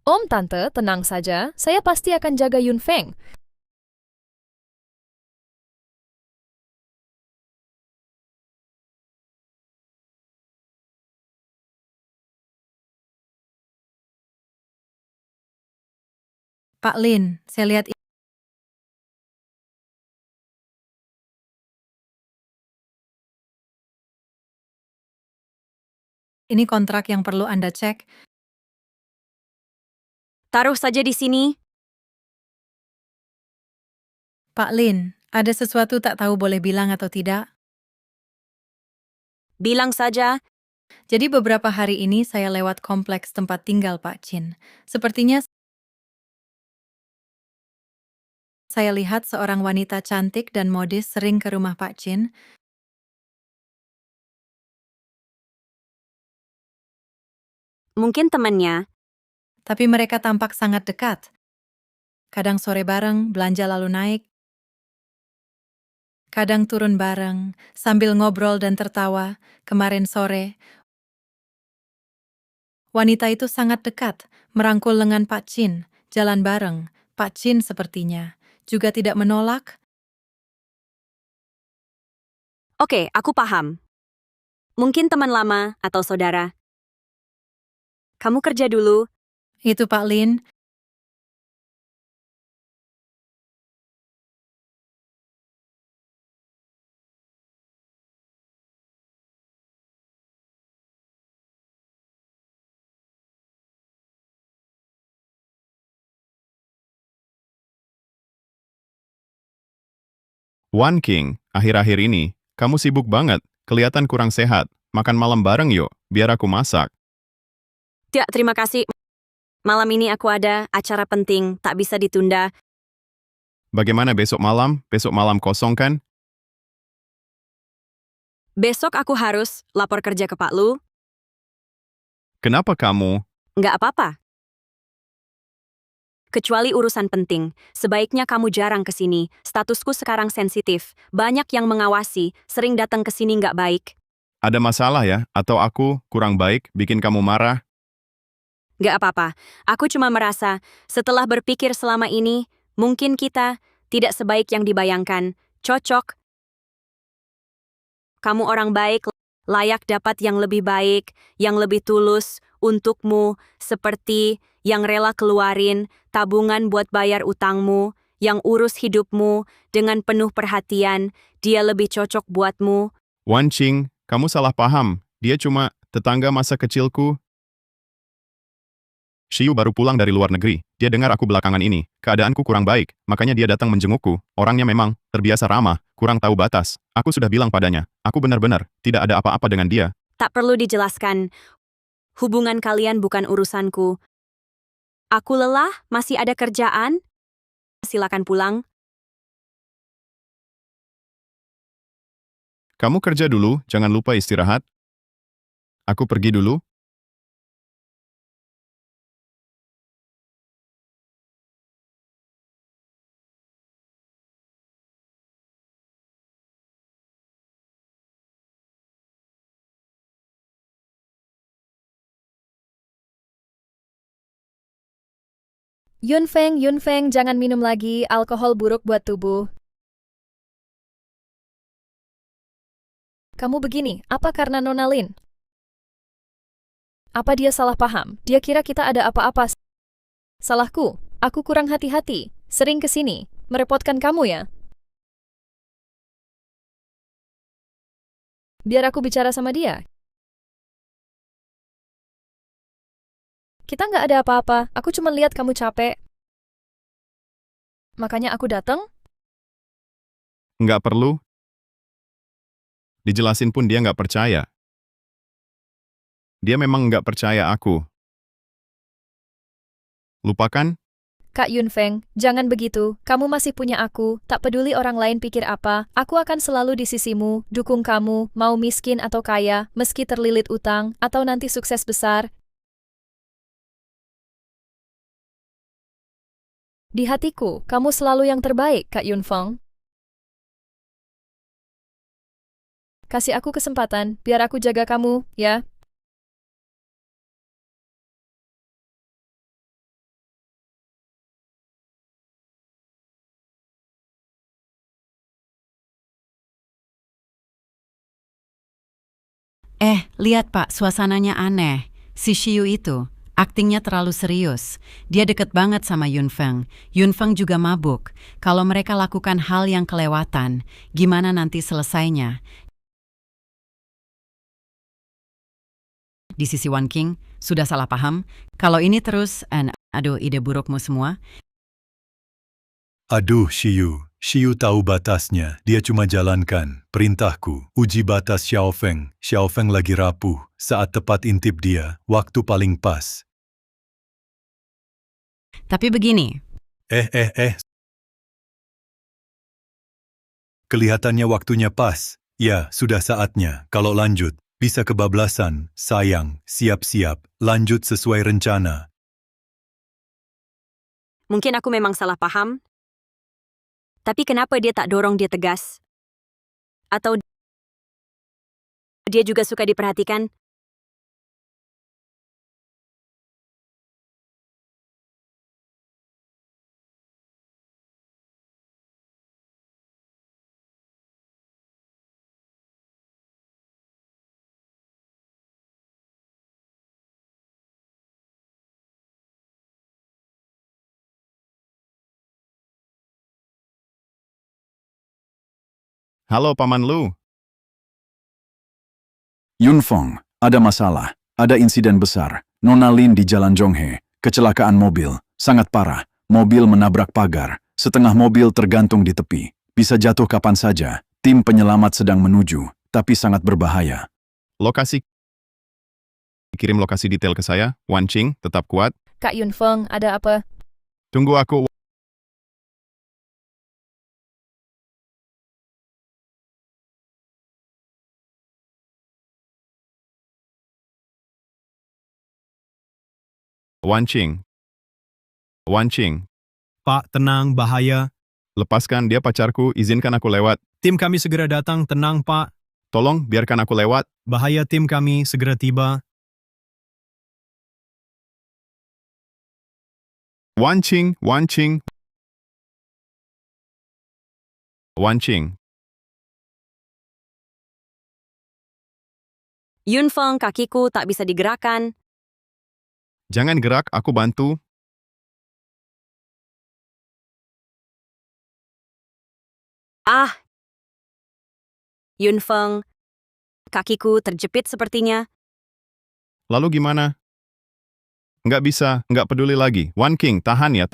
Om, Tante, tenang saja. Saya pasti akan jaga Yunfeng. Pak Lin, saya lihat Ini kontrak yang perlu Anda cek. Taruh saja di sini. Pak Lin, ada sesuatu tak tahu boleh bilang atau tidak? Bilang saja. Jadi beberapa hari ini saya lewat kompleks tempat tinggal Pak Chin. Sepertinya saya lihat seorang wanita cantik dan modis sering ke rumah Pak Chin. Mungkin temannya. Tapi mereka tampak sangat dekat. Kadang sore bareng, belanja lalu naik. Kadang turun bareng, sambil ngobrol dan tertawa. Kemarin sore, wanita itu sangat dekat, merangkul lengan Pak Chin, jalan bareng. Pak Chin sepertinya juga tidak menolak. Oke, aku paham. Mungkin teman lama atau saudara. Kamu kerja dulu. Itu Pak Lin. Wan King, akhir-akhir ini, kamu sibuk banget, kelihatan kurang sehat. Makan malam bareng yuk, biar aku masak. Tidak, terima kasih. Malam ini aku ada acara penting, tak bisa ditunda. Bagaimana besok malam? Besok malam kosong kan? Besok aku harus lapor kerja ke Pak Lu. Kenapa kamu? Nggak apa-apa. Kecuali urusan penting, sebaiknya kamu jarang ke sini. Statusku sekarang sensitif. Banyak yang mengawasi, sering datang ke sini nggak baik. Ada masalah ya? Atau aku kurang baik, bikin kamu marah? Nggak apa-apa. Aku cuma merasa, setelah berpikir selama ini, mungkin kita tidak sebaik yang dibayangkan. Cocok. Kamu orang baik, layak dapat yang lebih baik, yang lebih tulus untukmu, seperti yang rela keluarin tabungan buat bayar utangmu, yang urus hidupmu dengan penuh perhatian, dia lebih cocok buatmu. Wan Qing, kamu salah paham. Dia cuma tetangga masa kecilku. Xiu baru pulang dari luar negeri. Dia dengar aku belakangan ini, keadaanku kurang baik, makanya dia datang menjengukku. Orangnya memang terbiasa ramah, kurang tahu batas. Aku sudah bilang padanya, aku benar-benar tidak ada apa-apa dengan dia. Tak perlu dijelaskan. Hubungan kalian bukan urusanku. Aku lelah, masih ada kerjaan. Silakan pulang. Kamu kerja dulu, jangan lupa istirahat. Aku pergi dulu. Yunfeng, jangan minum lagi, alkohol buruk buat tubuh. Kamu begini, apa karena Nona Lin? Apa dia salah paham? Dia kira kita ada apa-apa. Salahku, aku kurang hati-hati, sering kesini, merepotkan kamu ya. Biar aku bicara sama dia. Kita nggak ada apa-apa, aku cuma lihat kamu capek. Makanya aku datang. Nggak perlu. Dijelasin pun dia nggak percaya. Dia memang nggak percaya aku. Lupakan? Kak Yunfeng, jangan begitu, kamu masih punya aku, tak peduli orang lain pikir apa, aku akan selalu di sisimu, dukung kamu, mau miskin atau kaya, meski terlilit utang, atau nanti sukses besar. Di hatiku, kamu selalu yang terbaik, Kak Yunfeng. Kasih aku kesempatan, biar aku jaga kamu, ya. Lihat Pak, suasananya aneh. Si Xiu itu, aktingnya terlalu serius. Dia deket banget sama Yunfeng. Yunfeng juga mabuk. Kalau mereka lakukan hal yang kelewatan, gimana nanti selesainya? di sisi Wan King. Sudah salah paham. Kalau ini terus, aduh ide burukmu semua. Aduh, Shiyu tahu batasnya. Dia cuma jalankan perintahku. Uji batas Xiao Feng. Xiao Feng lagi rapuh. Saat tepat intip dia, waktu paling pas. Tapi begini, Kelihatannya waktunya pas. Ya, sudah saatnya. Kalau lanjut, bisa kebablasan. Sayang, siap-siap. Lanjut sesuai rencana. Mungkin aku memang salah paham. Tapi kenapa dia tak dorong dia tegas? Atau dia juga suka diperhatikan? Halo Paman Lu. Yunfeng, ada masalah. Ada insiden besar. Nona Lin di Jalan Zhonghe. Kecelakaan mobil. Sangat parah. Mobil menabrak pagar. Setengah mobil tergantung di tepi. Bisa jatuh kapan saja. Tim penyelamat sedang menuju, tapi sangat berbahaya. Lokasi. Kirim lokasi detail ke saya. Wan Qing, tetap kuat. Kak Yunfeng, ada apa? Tunggu aku. Wan Qing. Pak, tenang, bahaya. Lepaskan, dia pacarku, izinkan aku lewat. Tim kami segera datang, tenang Pak. Tolong, biarkan aku lewat. Bahaya, tim kami segera tiba. Wan Qing. Yunfeng, kakiku tak bisa digerakkan. Jangan gerak, aku bantu. Yunfeng, kakiku terjepit sepertinya. Lalu gimana? Nggak bisa, nggak peduli lagi. Wan Qing, tahan ya.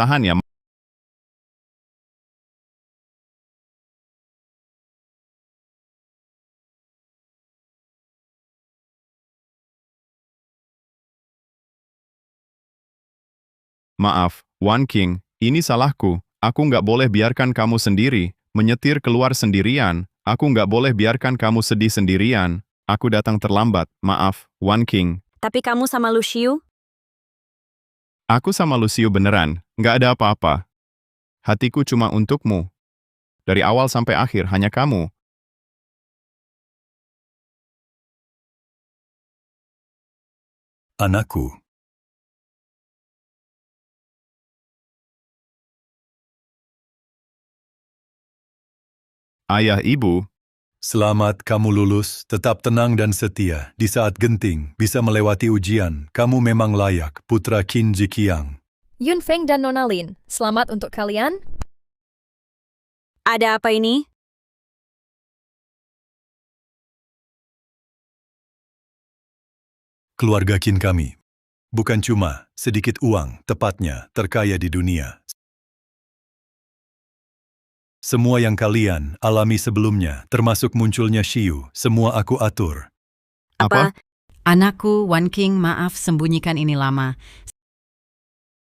Maaf, Wan Qing, ini salahku. Aku nggak boleh biarkan kamu sendiri, menyetir keluar sendirian. Aku nggak boleh biarkan kamu sedih sendirian. Aku datang terlambat, maaf, Wan Qing. Tapi kamu sama Lu Xiu? Aku sama Lucio beneran, nggak ada apa-apa. Hatiku cuma untukmu. Dari awal sampai akhir hanya kamu. Anakku. Ayah, ibu. Selamat kamu lulus, tetap tenang dan setia. Di saat genting, bisa melewati ujian. Kamu memang layak, putra Qin Ziqiang. Yunfeng dan Nona Lin, selamat untuk kalian. Ada apa ini? Keluarga Qin kami. Bukan cuma sedikit uang, tepatnya terkaya di dunia. Semua yang kalian alami sebelumnya, termasuk munculnya Shiyu, semua aku atur. Apa? Anakku, Wan Qing, maaf sembunyikan ini lama.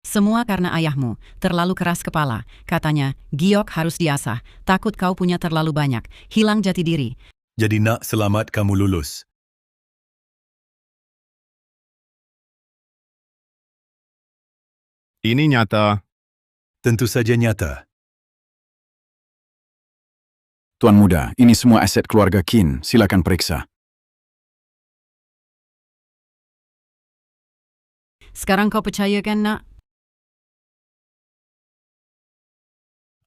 Semua karena ayahmu, terlalu keras kepala. Katanya, giok harus diasah, takut kau punya terlalu banyak, hilang jati diri. Jadi nak, selamat kamu lulus. Ini nyata. Tentu saja nyata. Tuan Muda, ini semua aset keluarga Qin, silakan periksa. Sekarang kau percaya kan, nak?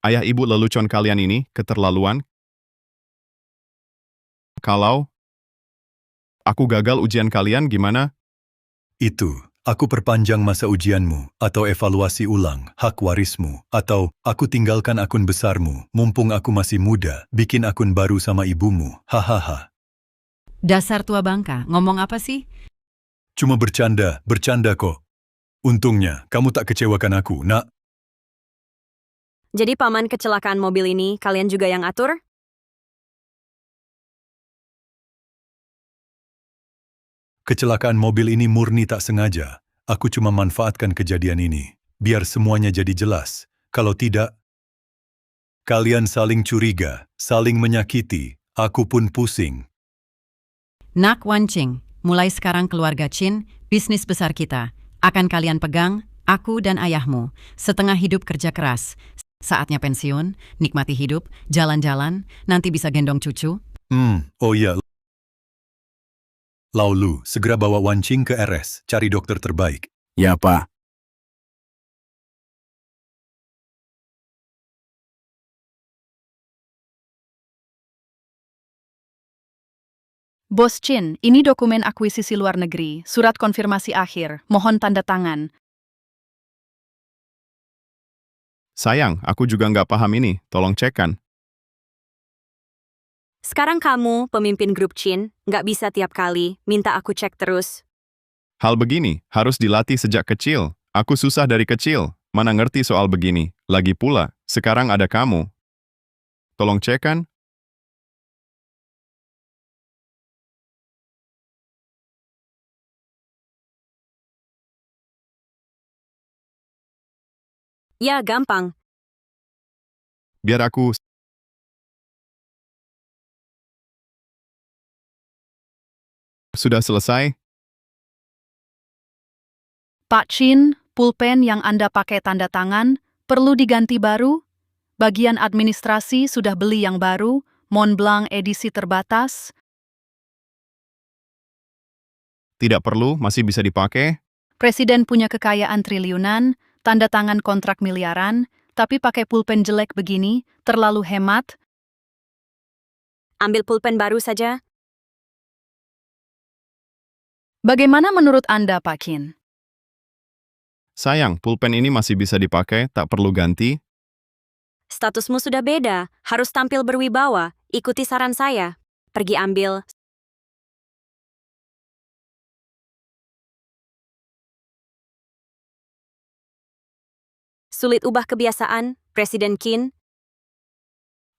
Ayah ibu lelucon kalian ini, keterlaluan. Kalau aku gagal ujian kalian, gimana? Itu, aku perpanjang masa ujianmu, atau evaluasi ulang, hak warismu, atau aku tinggalkan akun besarmu, mumpung aku masih muda, bikin akun baru sama ibumu, hahaha. Dasar tua bangka, ngomong apa sih? Cuma bercanda kok. Untungnya, kamu tak kecewakan aku, nak. Jadi paman kecelakaan mobil ini kalian juga yang atur? Kecelakaan mobil ini murni tak sengaja. Aku cuma manfaatkan kejadian ini, biar semuanya jadi jelas. Kalau tidak, kalian saling curiga, saling menyakiti, aku pun pusing. Nak Wanqing, mulai sekarang keluarga Qin, bisnis besar kita, akan kalian pegang, aku dan ayahmu, setengah hidup kerja keras. Saatnya pensiun, nikmati hidup, jalan-jalan, nanti bisa gendong cucu. Oh iya. Laulu, segera bawa Wanqing ke RS, cari dokter terbaik. Ya, Pak. Bos Qin, ini dokumen akuisisi luar negeri, surat konfirmasi akhir, mohon tanda tangan. Sayang, aku juga nggak paham ini. Tolong cekkan. Sekarang kamu, pemimpin grup Qin, nggak bisa tiap kali minta aku cek terus. Hal begini harus dilatih sejak kecil. Aku susah dari kecil. Mana ngerti soal begini. Lagi pula, sekarang ada kamu. Tolong cekkan. Ya, gampang. Biar aku... Sudah selesai? Pak Qin, pulpen yang Anda pakai tanda tangan, perlu diganti baru? Bagian administrasi sudah beli yang baru, Montblanc edisi terbatas? Tidak perlu, masih bisa dipakai. Presiden punya kekayaan triliunan, tanda tangan kontrak miliaran, tapi pakai pulpen jelek begini, terlalu hemat. Ambil pulpen baru saja. Bagaimana menurut Anda, Pak Qin? Sayang, pulpen ini masih bisa dipakai, tak perlu ganti. Statusmu sudah beda, harus tampil berwibawa. Ikuti saran saya. Pergi ambil. Sulit ubah kebiasaan, Presiden Qin.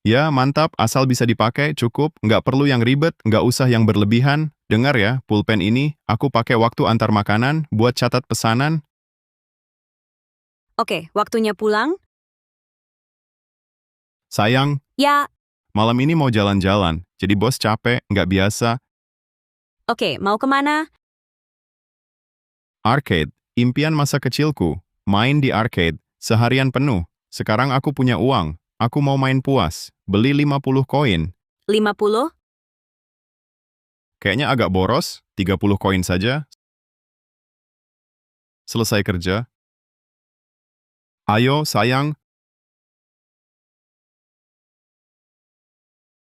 Ya, mantap, asal bisa dipakai, cukup. Nggak perlu yang ribet, nggak usah yang berlebihan. Dengar ya, pulpen ini, aku pakai waktu antar makanan, buat catat pesanan. Oke, waktunya pulang? Sayang, Ya. malam ini mau jalan-jalan, jadi bos capek, nggak biasa. Oke, mau kemana? Arcade, impian masa kecilku. Main di arcade, seharian penuh. Sekarang aku punya uang, aku mau main puas. Beli 50 koin. 50? Kayaknya agak boros, 30 koin saja. Selesai kerja. Ayo, sayang,